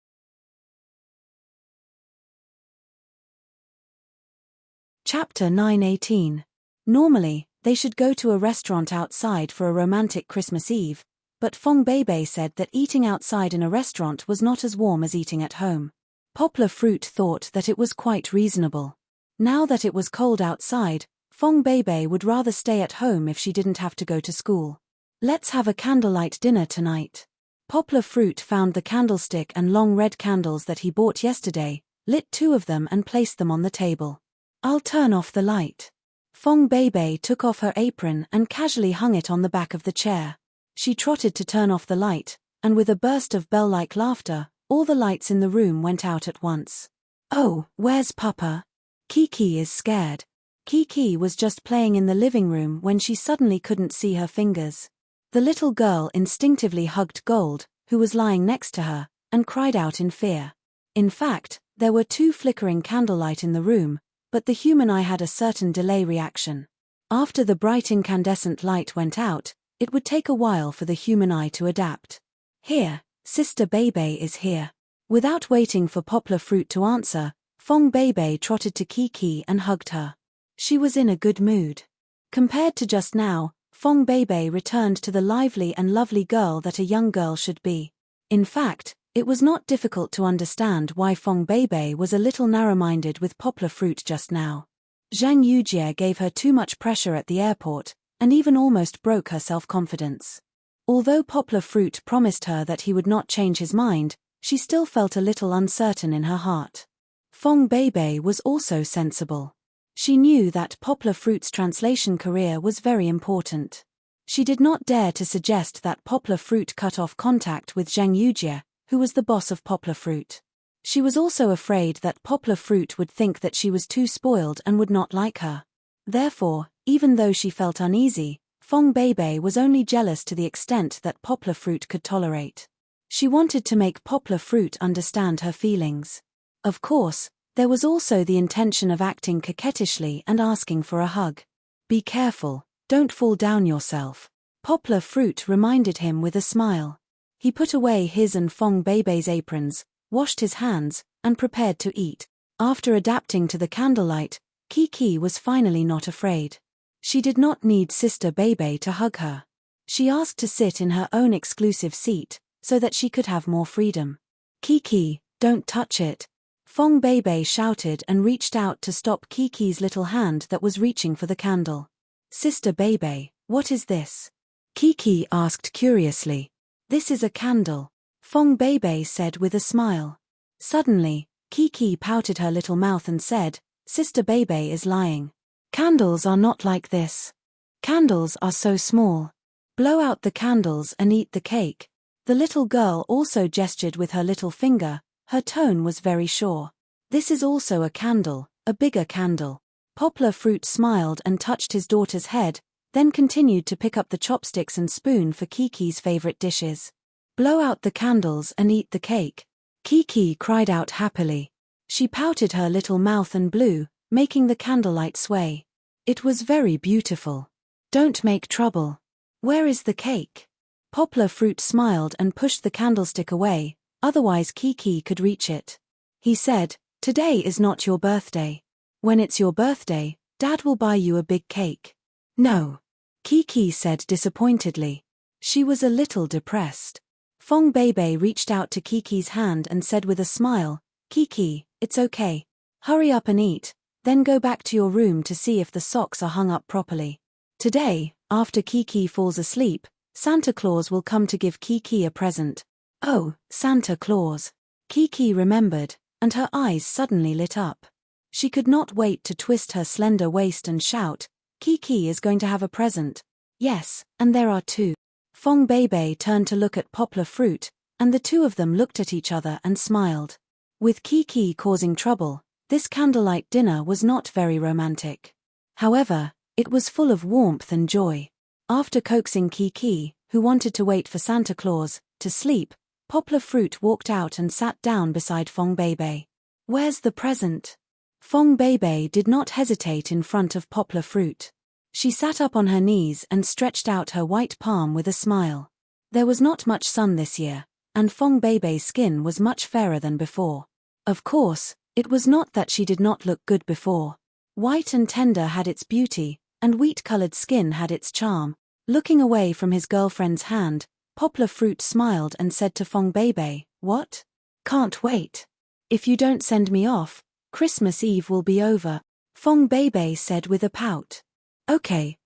Speaker 1: Chapter 9:18. Normally, they should go to a restaurant outside for a romantic Christmas Eve, but Fong Bebe said that eating outside in a restaurant was not as warm as eating at home. Poplar Fruit thought that it was quite reasonable. Now that it was cold outside, Fong Bebe would rather stay at home if she didn't have to go to school. "Let's have a candlelight dinner tonight." Poplar Fruit found the candlestick and long red candles that he bought yesterday, lit 2 of them and placed them on the table. "I'll turn off the light." Fong Bebe took off her apron and casually hung it on the back of the chair. She trotted to turn off the light, and with a burst of bell-like laughter, all the lights in the room went out at once. "Oh, where's Papa?" "Kiki is scared." Kiki was just playing in the living room when she suddenly couldn't see her fingers. The little girl instinctively hugged Gold, who was lying next to her, and cried out in fear. In fact, there were 2 flickering candlelight in the room, but the human eye had a certain delay reaction. After the bright incandescent light went out, it would take a while for the human eye to adapt. "Here, Sister Bebe is here." Without waiting for Poplar Fruit to answer, Fong Bebe trotted to Kiki and hugged her. She was in a good mood. Compared to just now, Fong Bebe returned to the lively and lovely girl that a young girl should be. In fact, it was not difficult to understand why Fong Bebe was a little narrow-minded with Poplar Fruit just now. Zhang Yujie gave her too much pressure at the airport, and even almost broke her self-confidence. Although Poplar Fruit promised her that he would not change his mind, she still felt a little uncertain in her heart. Fong Beibei was also sensible. She knew that Poplar Fruit's translation career was very important. She did not dare to suggest that Poplar Fruit cut off contact with Zheng Yujie, who was the boss of Poplar Fruit. She was also afraid that Poplar Fruit would think that she was too spoiled and would not like her. Therefore, even though she felt uneasy, Fong Beibei was only jealous to the extent that Poplar Fruit could tolerate. She wanted to make Poplar Fruit understand her feelings. Of course, there was also the intention of acting coquettishly and asking for a hug. Be careful, don't fall down yourself. Poplar Fruit reminded him with a smile. He put away his and Fong Beibei's aprons, washed his hands, and prepared to eat. After adapting to the candlelight, Kiki was finally not afraid. She did not need Sister Beibei to hug her. She asked to sit in her own exclusive seat, so that she could have more freedom. Kiki, don't touch it. Fong Beibei shouted and reached out to stop Kiki's little hand that was reaching for the candle. Sister Beibei, what is this? Kiki asked curiously. This is a candle, Fong Beibei said with a smile. Suddenly, Kiki pouted her little mouth and said, Sister Beibei is lying. Candles are not like this. Candles are so small. Blow out the candles and eat the cake. The little girl also gestured with her little finger. Her tone was very sure. This is also a candle, a bigger candle. Poplar Fruit smiled and touched his daughter's head, then continued to pick up the chopsticks and spoon for Kiki's favorite dishes. Blow out the candles and eat the cake. Kiki cried out happily. She pouted her little mouth and blew, making the candlelight sway. It was very beautiful. Don't make trouble. Where is the cake? Poplar Fruit smiled and pushed the candlestick away, otherwise Kiki could reach it. He said, Today is not your birthday. When it's your birthday, Dad will buy you a big cake. No. Kiki said disappointedly. She was a little depressed. Fong Beibei reached out to Kiki's hand and said with a smile, Kiki, it's okay. Hurry up and eat, then go back to your room to see if the socks are hung up properly. Today, after Kiki falls asleep, Santa Claus will come to give Kiki a present. Oh, Santa Claus. Kiki remembered, and her eyes suddenly lit up. She could not wait to twist her slender waist and shout, Kiki is going to have a present. Yes, and there are two. Fong Beibei turned to look at Poplar Fruit, and the two of them looked at each other and smiled. With Kiki causing trouble, this candlelight dinner was not very romantic. However, it was full of warmth and joy. After coaxing Kiki, who wanted to wait for Santa Claus, to sleep, Poplar Fruit walked out and sat down beside Fong Beibei. Where's the present? Fong Beibei did not hesitate in front of Poplar Fruit. She sat up on her knees and stretched out her white palm with a smile. There was not much sun this year, and Fong Beibei's skin was much fairer than before. Of course, it was not that she did not look good before. White and tender had its beauty, and wheat-colored skin had its charm. Looking away from his girlfriend's hand, Poplar Fruit smiled and said to Fong Beibei, What? Can't wait. If you don't send me off, Christmas Eve will be over. Fong Beibei said with a pout. Okay,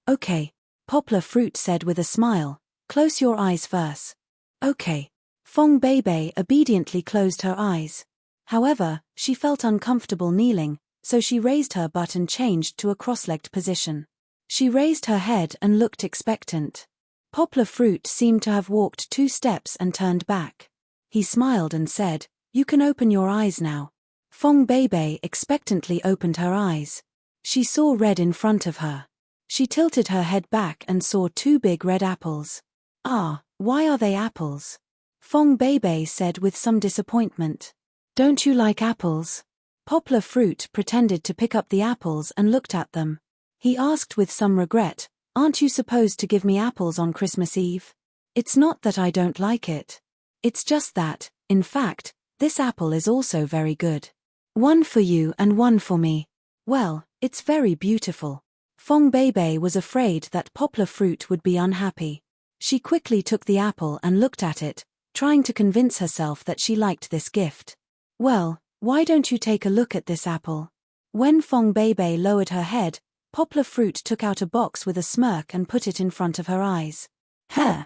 Speaker 1: Poplar Fruit said with a smile, close your eyes first. Okay. Fong Beibei obediently closed her eyes. However, she felt uncomfortable kneeling, so she raised her butt and changed to a cross-legged position. She raised her head and looked expectant. Poplar Fruit seemed to have walked 2 steps and turned back. He smiled and said, You can open your eyes now. Fong Beibei expectantly opened her eyes. She saw red in front of her. She tilted her head back and saw 2 big red apples. Ah, why are they apples? Fong Beibei said with some disappointment. Don't you like apples? Poplar Fruit pretended to pick up the apples and looked at them. He asked with some regret, Aren't you supposed to give me apples on Christmas Eve? It's not that I don't like it. It's just that, in fact, this apple is also very good. One for you and one for me. Well, it's very beautiful. Fong Beibei was afraid that Poplar Fruit would be unhappy. She quickly took the apple and looked at it, trying to convince herself that she liked this gift. Well, why don't you take a look at this apple? When Fong Beibei lowered her head, Poplar Fruit took out a box with a smirk and put it in front of her eyes. Huh!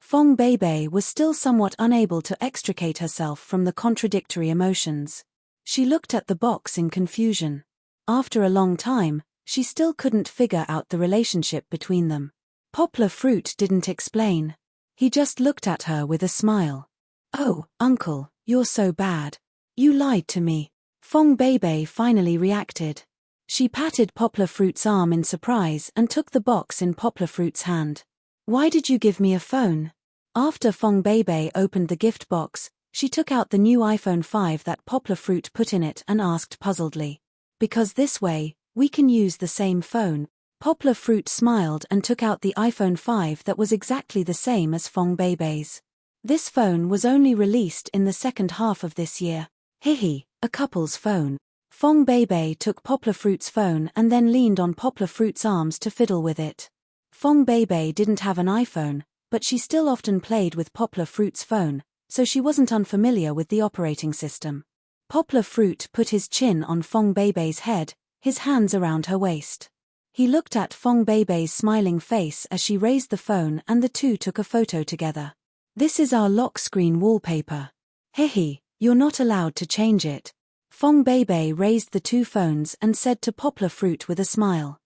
Speaker 1: Fong Beibei was still somewhat unable to extricate herself from the contradictory emotions. She looked at the box in confusion. After a long time, she still couldn't figure out the relationship between them. Poplar Fruit didn't explain. He just looked at her with a smile. "Oh, uncle, you're so bad. You lied to me." Fong Beibei finally reacted. She patted Poplar Fruit's arm in surprise and took the box in Poplar Fruit's hand. "Why did you give me a phone?" After Fong Beibei opened the gift box, she took out the new iPhone 5 that Poplar Fruit put in it and asked puzzledly. "Because this way, we can use the same phone." Poplar Fruit smiled and took out the iPhone 5 that was exactly the same as Fong Beibei's. This phone was only released in the second half of this year. Hihi, a couple's phone. Fong Beibei took Poplar Fruit's phone and then leaned on Poplar Fruit's arms to fiddle with it. Fong Beibei didn't have an iPhone, but she still often played with Poplar Fruit's phone, so she wasn't unfamiliar with the operating system. Poplar Fruit put his chin on Fong Beibei's head, his hands around her waist. He looked at Fong Beibei's smiling face as she raised the phone and the two took a photo together. "This is our lock screen wallpaper. Hihi, you're not allowed to change it." Fong Beibei raised the two phones and said to Poplar Fruit with a smile.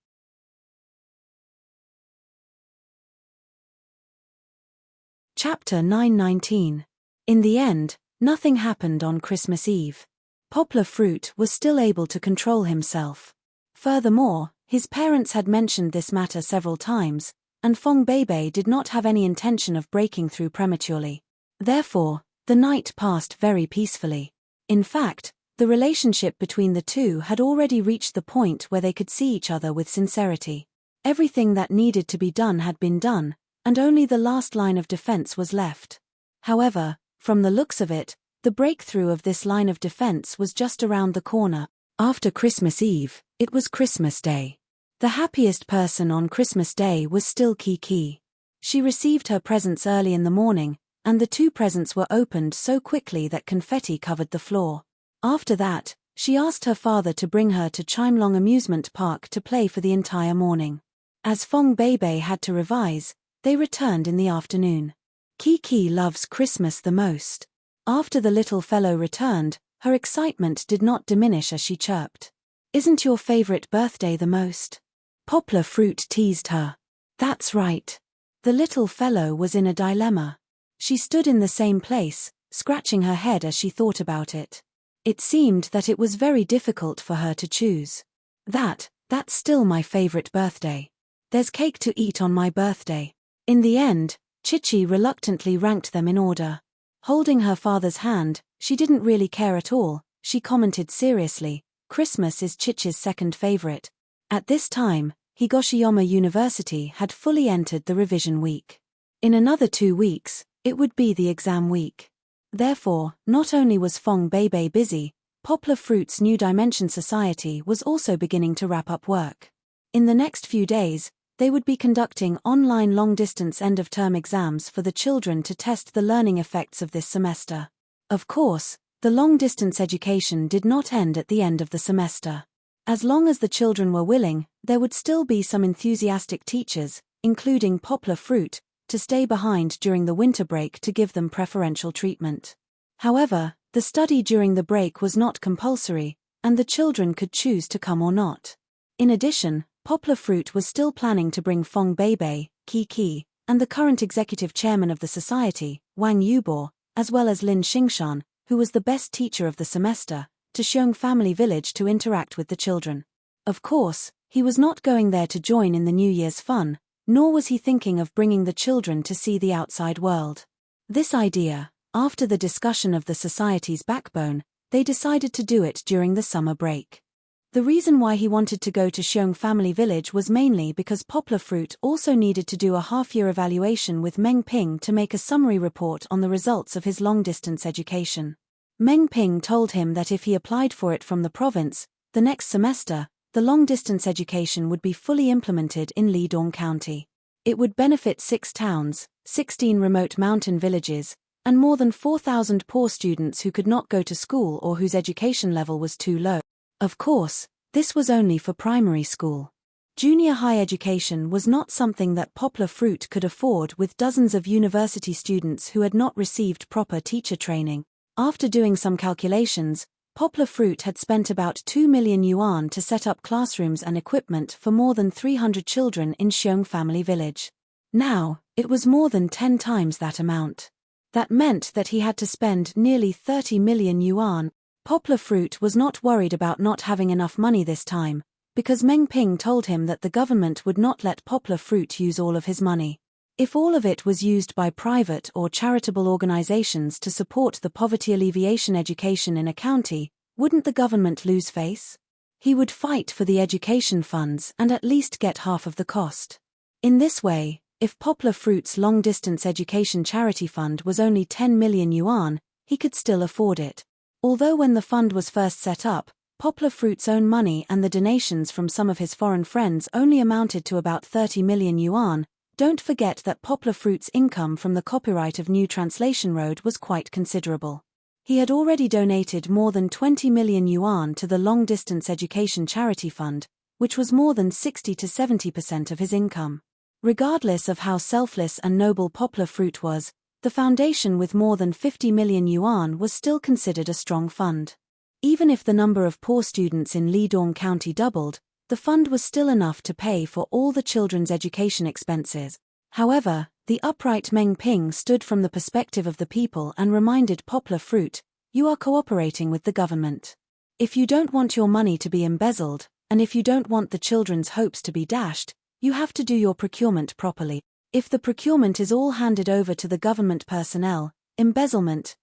Speaker 1: Chapter 919. In the end, nothing happened on Christmas Eve. Poplar Fruit was still able to control himself. Furthermore, his parents had mentioned this matter several times, and Fong Beibei did not have any intention of breaking through prematurely. Therefore, the night passed very peacefully. In fact, the relationship between the two had already reached the point where they could see each other with sincerity. Everything that needed to be done had been done, and only the last line of defense was left. However, from the looks of it, the breakthrough of this line of defense was just around the corner. After Christmas Eve, it was Christmas Day. The happiest person on Christmas Day was still Kiki. She received her presents early in the morning, and the two presents were opened so quickly that confetti covered the floor. After that, she asked her father to bring her to Chimelong Amusement Park to play for the entire morning. As Fong Beibei had to revise, they returned in the afternoon. Kiki loves Christmas the most. After the little fellow returned, her excitement did not diminish as she chirped. "Isn't your favorite birthday the most?" Poplar Fruit teased her. "That's right." The little fellow was in a dilemma. She stood in the same place, scratching her head as she thought about it. It seemed that it was very difficult for her to choose. That's still my favorite birthday. There's cake to eat on my birthday." In the end, Chichi reluctantly ranked them in order. Holding her father's hand, she didn't really care at all. She commented seriously, "Christmas is Chichi's second favorite." At this time, Higoshiyama University had fully entered the revision week. In another 2 weeks, it would be the exam week. Therefore, not only was Fong Beibei busy, Poplar Fruit's New Dimension Society was also beginning to wrap up work. In the next few days, they would be conducting online long-distance end-of-term exams for the children to test the learning effects of this semester. Of course, the long-distance education did not end at the end of the semester. As long as the children were willing, there would still be some enthusiastic teachers, including Poplar Fruit, to stay behind during the winter break to give them preferential treatment. However, the study during the break was not compulsory, and the children could choose to come or not. In addition, Poplar Fruit was still planning to bring Fong Beibei, Kiki, and the current executive chairman of the society, Wang Yubo, as well as Lin Xingshan, who was the best teacher of the semester, to Xiong Family Village to interact with the children. Of course, he was not going there to join in the New Year's fun, nor was he thinking of bringing the children to see the outside world. This idea, after the discussion of the society's backbone, they decided to do it during the summer break. The reason why he wanted to go to Xiong Family Village was mainly because Poplar Fruit also needed to do a half-year evaluation with Meng Ping to make a summary report on the results of his long-distance education. Meng Ping told him that if he applied for it from the province, the next semester, the long-distance education would be fully implemented in Lidong County. It would benefit 6 towns, 16 remote mountain villages, and more than 4,000 poor students who could not go to school or whose education level was too low. Of course, this was only for primary school. Junior high education was not something that Poplar Fruit could afford, with dozens of university students who had not received proper teacher training. After doing some calculations, Poplar Fruit had spent about 2 million yuan to set up classrooms and equipment for more than 300 children in Xiong Family Village. Now, it was more than 10 times that amount. That meant that he had to spend nearly 30 million yuan. Poplar Fruit was not worried about not having enough money this time, because Meng Ping told him that the government would not let Poplar Fruit use all of his money. If all of it was used by private or charitable organizations to support the poverty alleviation education in a county, wouldn't the government lose face? He would fight for the education funds and at least get half of the cost. In this way, if Poplar Fruit's long-distance education charity fund was only 10 million yuan, he could still afford it. Although when the fund was first set up, Poplar Fruit's own money and the donations from some of his foreign friends only amounted to about 30 million yuan, don't forget that Poplar Fruit's income from the copyright of New Translation Road was quite considerable. He had already donated more than 20 million yuan to the long-distance education charity fund, which was more than 60 to 70% of his income. Regardless of how selfless and noble Poplar Fruit was, the foundation with more than 50 million yuan was still considered a strong fund. Even if the number of poor students in Lidong County doubled, the fund was still enough to pay for all the children's education expenses. However, the upright Meng Ping stood from the perspective of the people and reminded Poplar Fruit, "You are cooperating with the government. If you don't want your money to be embezzled, and if you don't want the children's hopes to be dashed, you have to do your procurement properly. If the procurement is all handed over to the government personnel, embezzlement,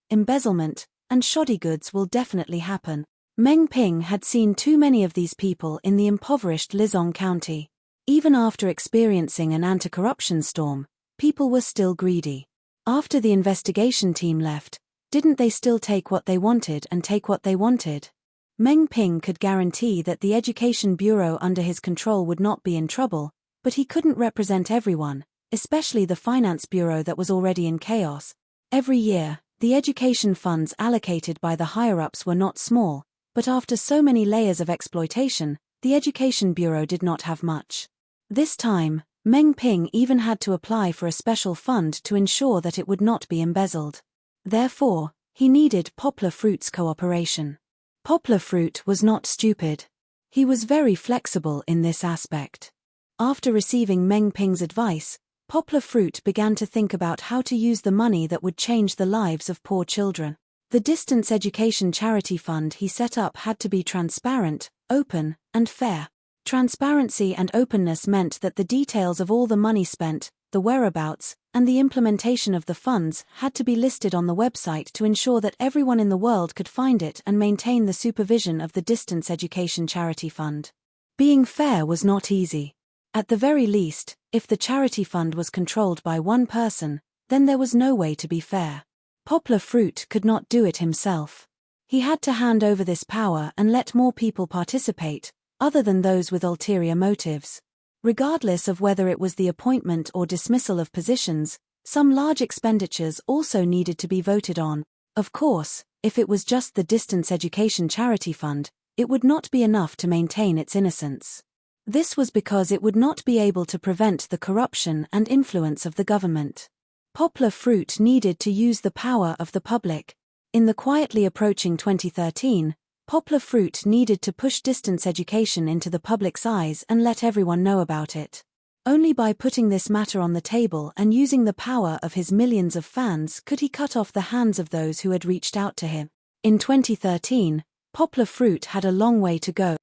Speaker 1: and shoddy goods will definitely happen." Meng Ping had seen too many of these people in the impoverished Lizong County. Even after experiencing an anti-corruption storm, people were still greedy. After the investigation team left, didn't they still take what they wanted and take what they wanted? Meng Ping could guarantee that the Education Bureau under his control would not be in trouble, but he couldn't represent everyone, especially the Finance Bureau that was already in chaos. Every year, the education funds allocated by the higher-ups were not small, but after so many layers of exploitation, the Education Bureau did not have much. This time, Meng Ping even had to apply for a special fund to ensure that it would not be embezzled. Therefore, he needed Poplar Fruit's cooperation. Poplar Fruit was not stupid. He was very flexible in this aspect. After receiving Meng Ping's advice, Poplar Fruit began to think about how to use the money that would change the lives of poor children. The distance education charity fund he set up had to be transparent, open, and fair. Transparency and openness meant that the details of all the money spent, the whereabouts, and the implementation of the funds had to be listed on the website to ensure that everyone in the world could find it and maintain the supervision of the distance education charity fund. Being fair was not easy. At the very least, if the charity fund was controlled by one person, then there was no way to be fair. Poplar Fruit could not do it himself. He had to hand over this power and let more people participate, other than those with ulterior motives. Regardless of whether it was the appointment or dismissal of positions, some large expenditures also needed to be voted on. Of course, if it was just the distance education charity fund, it would not be enough to maintain its innocence. This was because it would not be able to prevent the corruption and influence of the government. Poplar Fruit needed to use the power of the public. In the quietly approaching 2013, Poplar Fruit needed to push distance education into the public's eyes and let everyone know about it. Only by putting this matter on the table and using the power of his millions of fans could he cut off the hands of those who had reached out to him. In 2013, Poplar Fruit had a long way to go.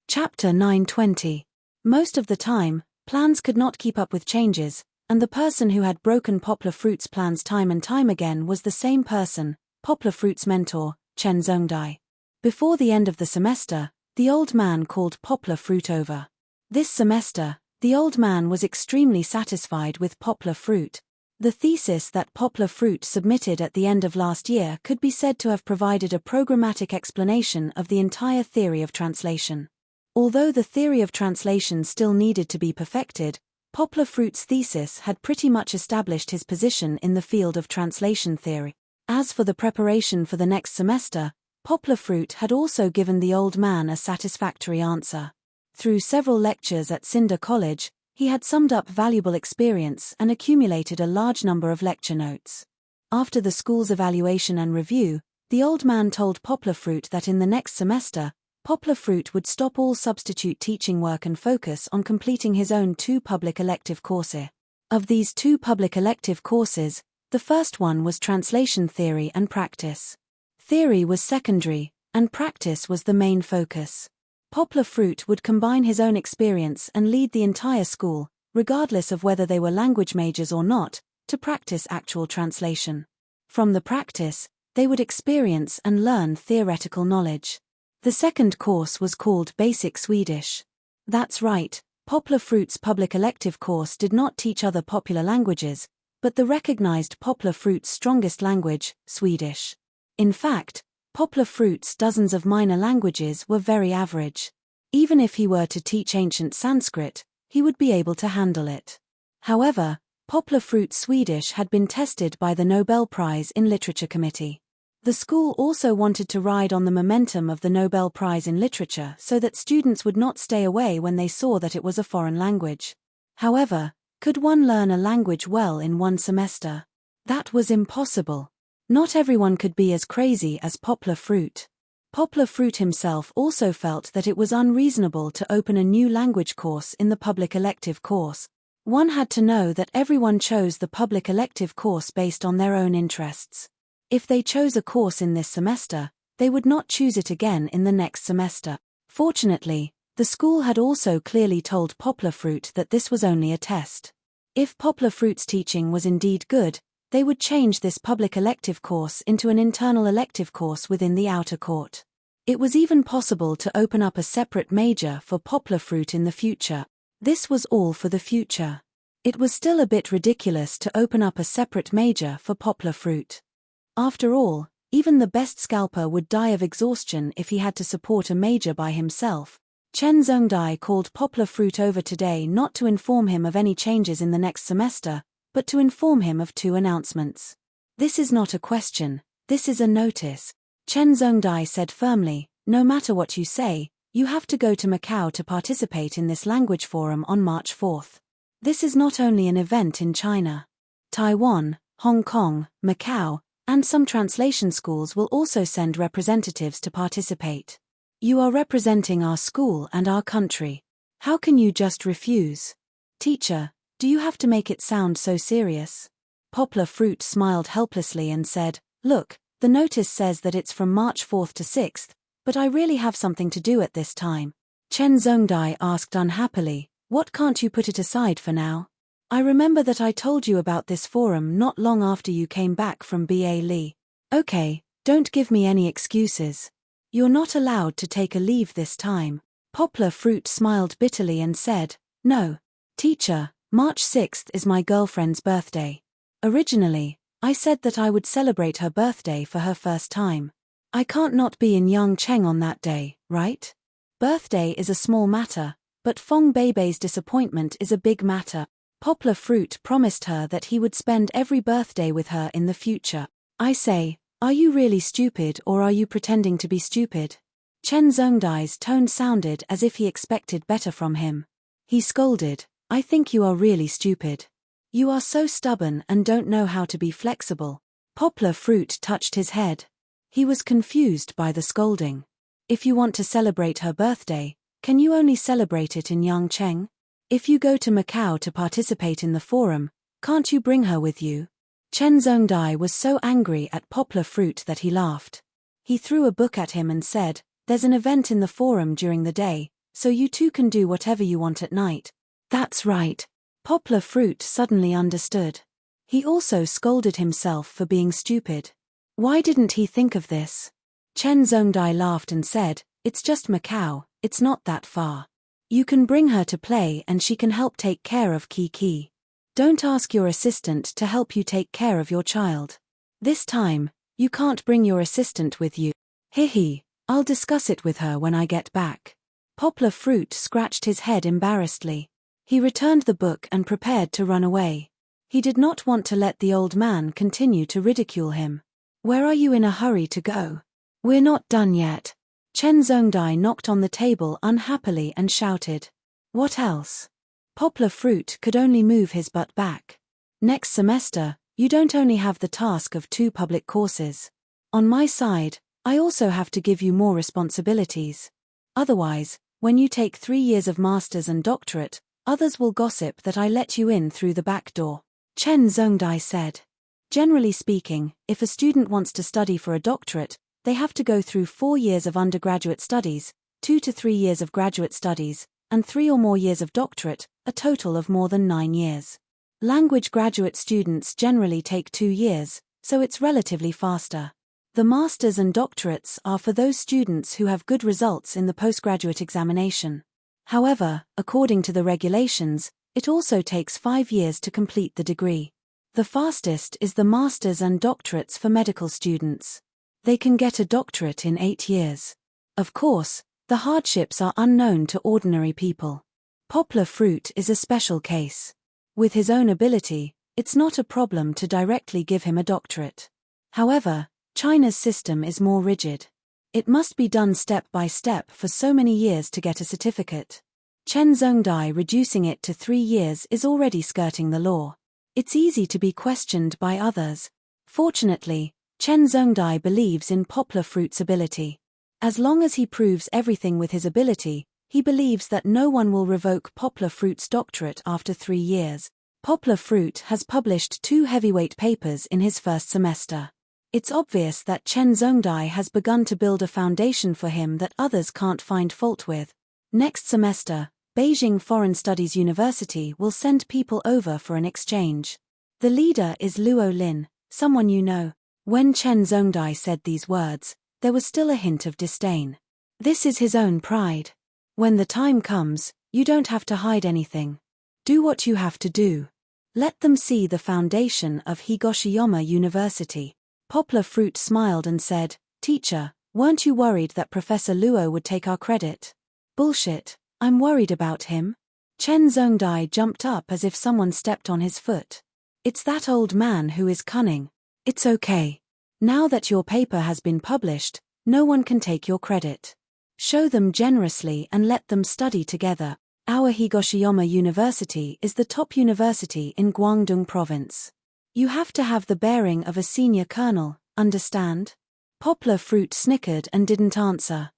Speaker 1: Chapter 920. Most of the time, plans could not keep up with changes, and the person who had broken Poplar Fruit's plans time and time again was the same person, Poplar Fruit's mentor, Chen Zhongdai. Before the end of the semester, the old man called Poplar Fruit over. This semester, the old man was extremely satisfied with Poplar Fruit. The thesis that Poplar Fruit submitted at the end of last year could be said to have provided a programmatic explanation of the entire theory of translation. Although the theory of translation still needed to be perfected, Poplar Fruit's thesis had pretty much established his position in the field of translation theory. As for the preparation for the next semester, Poplar Fruit had also given the old man a satisfactory answer. Through several lectures at Cinder College, he had summed up valuable experience and accumulated a large number of lecture notes. After the school's evaluation and review, the old man told Poplar Fruit that in the next semester, Poplar Fruit would stop all substitute teaching work and focus on completing his own 2 public elective courses. Of these 2 public elective courses, the first one was translation theory and practice. Theory was secondary, and practice was the main focus. Poplar Fruit would combine his own experience and lead the entire school, regardless of whether they were language majors or not, to practice actual translation. From the practice, they would experience and learn theoretical knowledge. The second course was called Basic Swedish. That's right, Poplar Fruit's public elective course did not teach other popular languages, but the recognized Poplar Fruit's strongest language, Swedish. In fact, Poplar Fruit's dozens of minor languages were very average. Even if he were to teach ancient Sanskrit, he would be able to handle it. However, Poplar Fruit's Swedish had been tested by the Nobel Prize in Literature Committee. The school also wanted to ride on the momentum of the Nobel Prize in Literature so that students would not stay away when they saw that it was a foreign language. However, could one learn a language well in 1 semester? That was impossible. Not everyone could be as crazy as Poplar Fruit. Poplar Fruit himself also felt that it was unreasonable to open a new language course in the public elective course. One had to know that everyone chose the public elective course based on their own interests. If they chose a course in this semester, they would not choose it again in the next semester. Fortunately, the school had also clearly told Poplar Fruit that this was only a test. If Poplar Fruit's teaching was indeed good, they would change this public elective course into an internal elective course within the outer court. It was even possible to open up a separate major for Poplar Fruit in the future. This was all for the future. It was still a bit ridiculous to open up a separate major for Poplar Fruit. After all, even the best scalper would die of exhaustion if he had to support a major by himself. Chen Zhengdai called Poplar Fruit over today not to inform him of any changes in the next semester, but to inform him of 2 announcements. This is not a question, this is a notice. Chen Zhengdai said firmly, no matter what you say, you have to go to Macau to participate in this language forum on March 4th. This is not only an event in China. Taiwan, Hong Kong, Macau, and some translation schools will also send representatives to participate. You are representing our school and our country. How can you just refuse? Teacher, do you have to make it sound so serious? Poplar Fruit smiled helplessly and said, look, the notice says that it's from March 4th to 6th, but I really have something to do at this time. Chen Zhengdai asked unhappily, what can't you put it aside for now? I remember that I told you about this forum not long after you came back from BA Li. Okay, don't give me any excuses. You're not allowed to take a leave this time. Poplar Fruit smiled bitterly and said, no. Teacher, March 6th is my girlfriend's birthday. Originally, I said that I would celebrate her birthday for her first time. I can't not be in Yangcheng on that day, right? Birthday is a small matter, but Fong Beibei's disappointment is a big matter. Poplar Fruit promised her that he would spend every birthday with her in the future. I say, are you really stupid or are you pretending to be stupid? Chen Zhengdai's tone sounded as if he expected better from him. He scolded, I think you are really stupid. You are so stubborn and don't know how to be flexible. Poplar Fruit touched his head. He was confused by the scolding. If you want to celebrate her birthday, can you only celebrate it in Yangcheng? If you go to Macau to participate in the forum, can't you bring her with you? Chen Zhengdai was so angry at Poplar Fruit that he laughed. He threw a book at him and said, there's an event in the forum during the day, so you two can do whatever you want at night. That's right. Poplar Fruit suddenly understood. He also scolded himself for being stupid. Why didn't he think of this? Chen Zhengdai laughed and said, it's just Macau, it's not that far. You can bring her to play and she can help take care of Kiki. Don't ask your assistant to help you take care of your child. This time, you can't bring your assistant with you. Hihi, I'll discuss it with her when I get back. Poplar Fruit scratched his head embarrassedly. He returned the book and prepared to run away. He did not want to let the old man continue to ridicule him. Where are you in a hurry to go? We're not done yet. Chen Zhongdai knocked on the table unhappily and shouted. What else? Poplar Fruit could only move his butt back. Next semester, you don't only have the task of 2 public courses. On my side, I also have to give you more responsibilities. Otherwise, when you take 3 years of master's and doctorate, others will gossip that I let you in through the back door. Chen Zhongdai said. Generally speaking, if a student wants to study for a doctorate, they have to go through 4 years of undergraduate studies, 2 to 3 years of graduate studies, and 3 or more years of doctorate, a total of more than 9 years. Language graduate students generally take 2 years, so it's relatively faster. The masters and doctorates are for those students who have good results in the postgraduate examination. However, according to the regulations, it also takes 5 years to complete the degree. The fastest is the masters and doctorates for medical students. They can get a doctorate in 8 years. Of course, the hardships are unknown to ordinary people. Poplar Fruit is a special case. With his own ability, it's not a problem to directly give him a doctorate. However, China's system is more rigid. It must be done step by step for so many years to get a certificate. Chen Zhongdai reducing it to 3 years is already skirting the law. It's easy to be questioned by others. Fortunately, Chen Zhongdai believes in Poplar Fruit's ability. As long as he proves everything with his ability, he believes that no one will revoke Poplar Fruit's doctorate after 3 years. Poplar Fruit has published 2 heavyweight papers in his first semester. It's obvious that Chen Zhongdai has begun to build a foundation for him that others can't find fault with. Next semester, Beijing Foreign Studies University will send people over for an exchange. The leader is Luo Lin, someone you know. When Chen Zhongdai said these words, there was still a hint of disdain. This is his own pride. When the time comes, you don't have to hide anything. Do what you have to do. Let them see the foundation of Higoshiyama University. Poplar Fruit smiled and said, Teacher, weren't you worried that Professor Luo would take our credit? Bullshit, I'm worried about him. Chen Zhongdai jumped up as if someone stepped on his foot. It's that old man who is cunning. It's okay. Now that your paper has been published, no one can take your credit. Show them generously and let them study together. Our Higoshiyama University is the top university in Guangdong province. You have to have the bearing of a senior colonel, understand? Poplar Fruit snickered and didn't answer.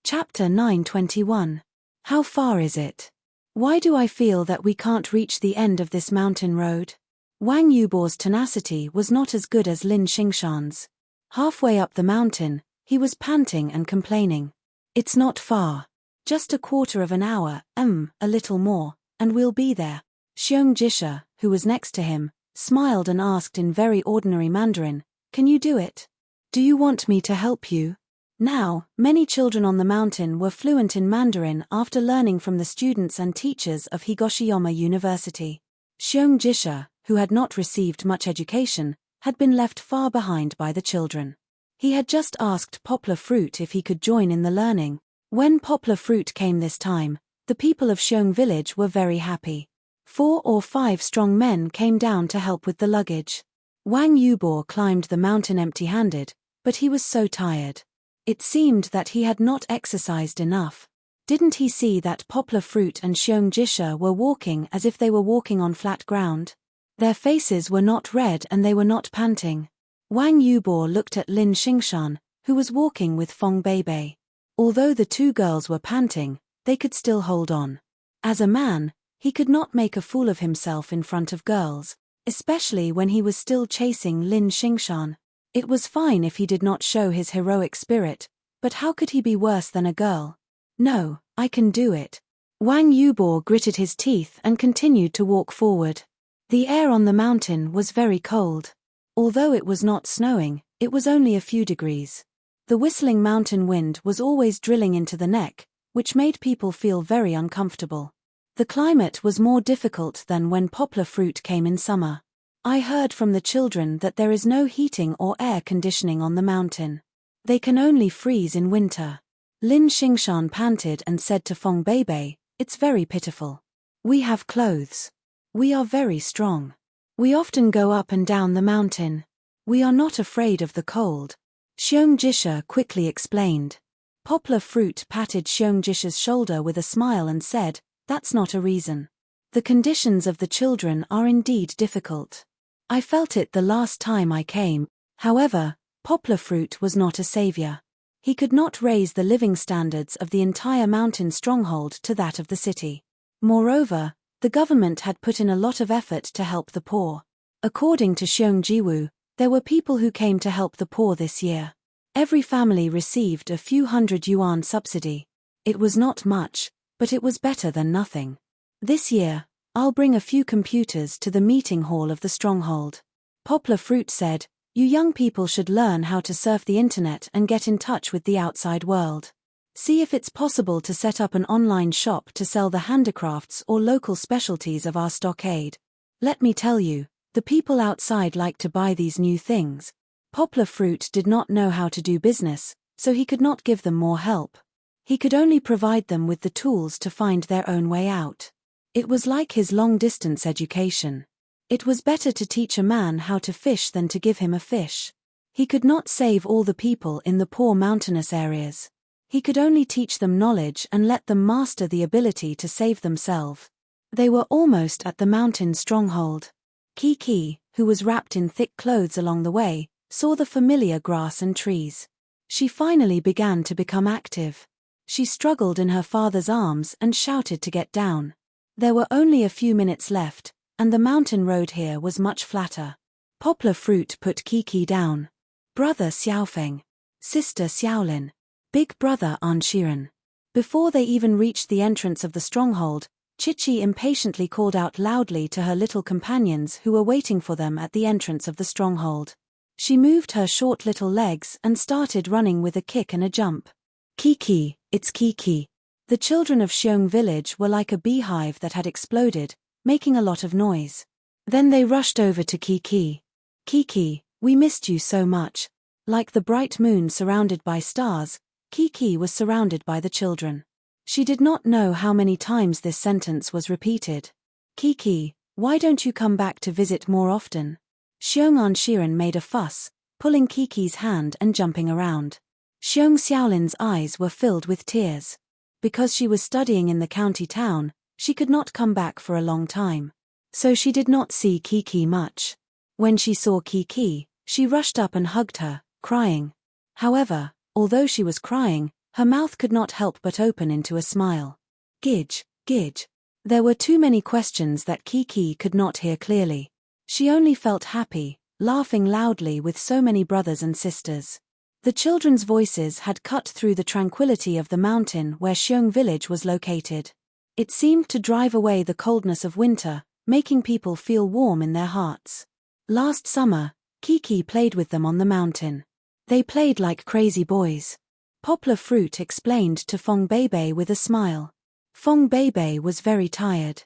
Speaker 1: Chapter 921. How far is it? Why do I feel that we can't reach the end of this mountain road? Wang Yubo's tenacity was not as good as Lin Xingshan's. Halfway up the mountain, he was panting and complaining. It's not far. Just a quarter of an hour, a little more, and we'll be there. Xiong Jisha, who was next to him, smiled and asked in very ordinary Mandarin, Can you do it? Do you want me to help you? Now, many children on the mountain were fluent in Mandarin after learning from the students and teachers of Higoshiyama University. Xiong Jisha, who had not received much education, had been left far behind by the children. He had just asked Poplar Fruit if he could join in the learning. When Poplar Fruit came this time, the people of Xiong village were very happy. 4 or 5 strong men came down to help with the luggage. Wang Yubo climbed the mountain empty-handed, but he was so tired. It seemed that he had not exercised enough. Didn't he see that Poplar Fruit and Xiong Jisha were walking as if they were walking on flat ground? Their faces were not red and they were not panting. Wang Yubo looked at Lin Xingshan, who was walking with Feng Beibei. Although the 2 girls were panting, they could still hold on. As a man, he could not make a fool of himself in front of girls, especially when he was still chasing Lin Xingshan. It was fine if he did not show his heroic spirit, but how could he be worse than a girl? No, I can do it. Wang Yubo gritted his teeth and continued to walk forward. The air on the mountain was very cold. Although it was not snowing, it was only a few degrees. The whistling mountain wind was always drilling into the neck, which made people feel very uncomfortable. The climate was more difficult than when Poplar Fruit came in summer. I heard from the children that there is no heating or air conditioning on the mountain. They can only freeze in winter. Lin Xingshan panted and said to Feng Beibei, It's very pitiful. We have clothes. We are very strong. We often go up and down the mountain. We are not afraid of the cold. Xiong quickly explained. Poplar Fruit patted Xiong shoulder with a smile and said, "That's not a reason. The conditions of the children are indeed difficult. I felt it the last time I came." However, Poplar Fruit was not a savior. He could not raise the living standards of the entire mountain stronghold to that of the city. Moreover, the government had put in a lot of effort to help the poor. According to Xiong, there were people who came to help the poor this year. Every family received a few hundred-yuan subsidy. It was not much, but it was better than nothing. This year, I'll bring a few computers to the meeting hall of the stronghold. Poplar Fruit said, "You young people should learn how to surf the internet and get in touch with the outside world. See if it's possible to set up an online shop to sell the handicrafts or local specialties of our stockade. Let me tell you, the people outside like to buy these new things." Poplar Fruit did not know how to do business, so he could not give them more help. He could only provide them with the tools to find their own way out. It was like his long-distance education. It was better to teach a man how to fish than to give him a fish. He could not save all the people in the poor mountainous areas. He could only teach them knowledge and let them master the ability to save themselves. They were almost at the mountain stronghold. Kiki, who was wrapped in thick clothes along the way, saw the familiar grass and trees. She finally began to become active. She struggled in her father's arms and shouted to get down. There were only a few minutes left, and the mountain road here was much flatter. Poplar Fruit put Kiki down. Brother Xiaofeng. Sister Xiaolin. Big brother Anshiren. Before they even reached the entrance of the stronghold, Chichi impatiently called out loudly to her little companions who were waiting for them at the entrance of the stronghold. She moved her short little legs and started running with a kick and a jump. "Kiki, it's Kiki." The children of Xiong village were like a beehive that had exploded, making a lot of noise. Then they rushed over to Kiki. "Kiki, we missed you so much." Like the bright moon surrounded by stars, Kiki was surrounded by the children. She did not know how many times this sentence was repeated. "Kiki, why don't you come back to visit more often?" Xiong Anshiren made a fuss, pulling Kiki's hand and jumping around. Xiong Xiaolin's eyes were filled with tears. Because she was studying in the county town, she could not come back for a long time. So she did not see Kiki much. When she saw Kiki, she rushed up and hugged her, crying. However, although she was crying, her mouth could not help but open into a smile. Gidge, gidge. There were too many questions that Kiki could not hear clearly. She only felt happy, laughing loudly with so many brothers and sisters. The children's voices had cut through the tranquility of the mountain where Xiong village was located. It seemed to drive away the coldness of winter, making people feel warm in their hearts. Last summer, Kiki played with them on the mountain. They played like crazy boys. Poplar Fruit explained to Fong Beibei with a smile. Fong Beibei was very tired.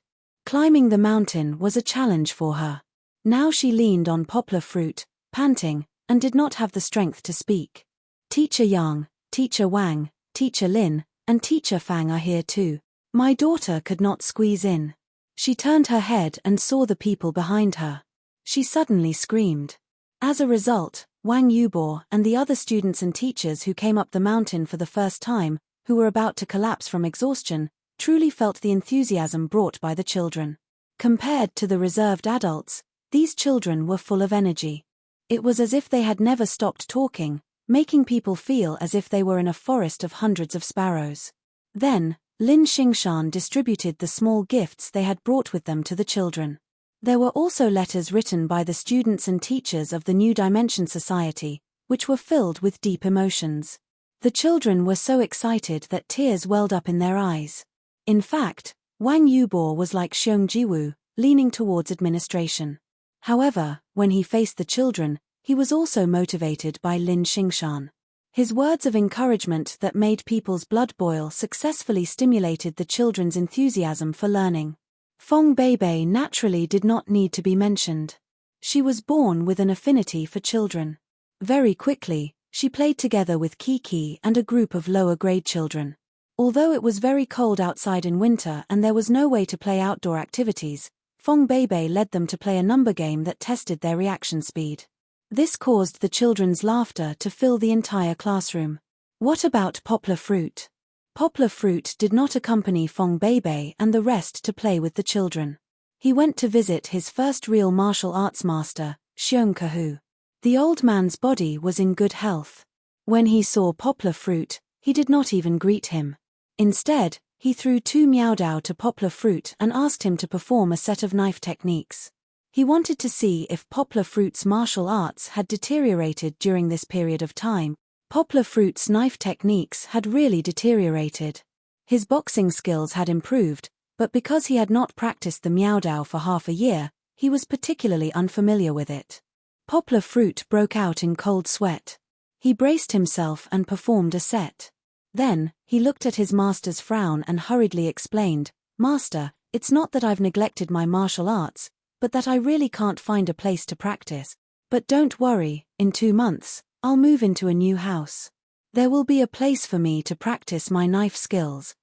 Speaker 1: Climbing the mountain was a challenge for her. Now she leaned on Poplar Fruit, panting, and did not have the strength to speak. Teacher Yang, Teacher Wang, Teacher Lin, and Teacher Fang are here too. My daughter could not squeeze in. She turned her head and saw the people behind her. She suddenly screamed. As a result, Wang Yubo and the other students and teachers who came up the mountain for the first time, who were about to collapse from exhaustion, truly felt the enthusiasm brought by the children. Compared to the reserved adults, these children were full of energy. It was as if they had never stopped talking, making people feel as if they were in a forest of hundreds of sparrows. Then, Lin Xingshan distributed the small gifts they had brought with them to the children. There were also letters written by the students and teachers of the New Dimension Society, which were filled with deep emotions. The children were so excited that tears welled up in their eyes. In fact, Wang Yubo was like Xiong Jiwu, leaning towards administration. However, when he faced the children, he was also motivated by Lin Xingshan. His words of encouragement that made people's blood boil successfully stimulated the children's enthusiasm for learning. Fong Beibei naturally did not need to be mentioned. She was born with an affinity for children. Very quickly, she played together with Kiki and a group of lower-grade children. Although it was very cold outside in winter and there was no way to play outdoor activities, Fong Beibei led them to play a number game that tested their reaction speed. This caused the children's laughter to fill the entire classroom. What about Poplar Fruit? Poplar Fruit did not accompany Fong Beibei and the rest to play with the children. He went to visit his first real martial arts master, Xiong Kahu. The old man's body was in good health. When he saw Poplar Fruit, he did not even greet him. Instead, he threw 2 Miaodao to Poplar Fruit and asked him to perform a set of knife techniques. He wanted to see if Poplar Fruit's martial arts had deteriorated during this period of time. Poplar Fruit's knife techniques had really deteriorated. His boxing skills had improved, but because he had not practiced the Miaodao for half a year, he was particularly unfamiliar with it. Poplar Fruit broke out in cold sweat. He braced himself and performed a set. Then, he looked at his master's frown and hurriedly explained, "Master, it's not that I've neglected my martial arts, but that I really can't find a place to practice. But don't worry, in 2 months, I'll move into a new house. There will be a place for me to practice my knife skills."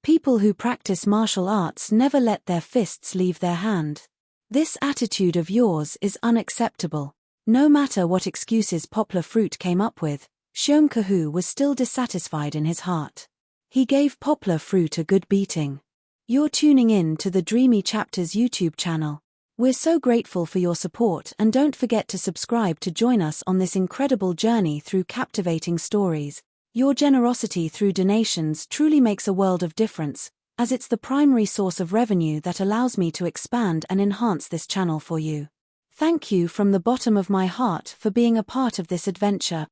Speaker 1: People who practice martial arts never let their fists leave their hand. This attitude of yours is unacceptable. No matter what excuses Poplar Fruit came up with, Xiong Kahu was still dissatisfied in his heart. He gave Poplar Fruit a good beating. You're tuning in to the Dreamy Chapters YouTube channel. We're so grateful for your support, and don't forget to subscribe to join us on this incredible journey through captivating stories. Your generosity through donations truly makes a world of difference, as it's the primary source of revenue that allows me to expand and enhance this channel for you. Thank you from the bottom of my heart for being a part of this adventure.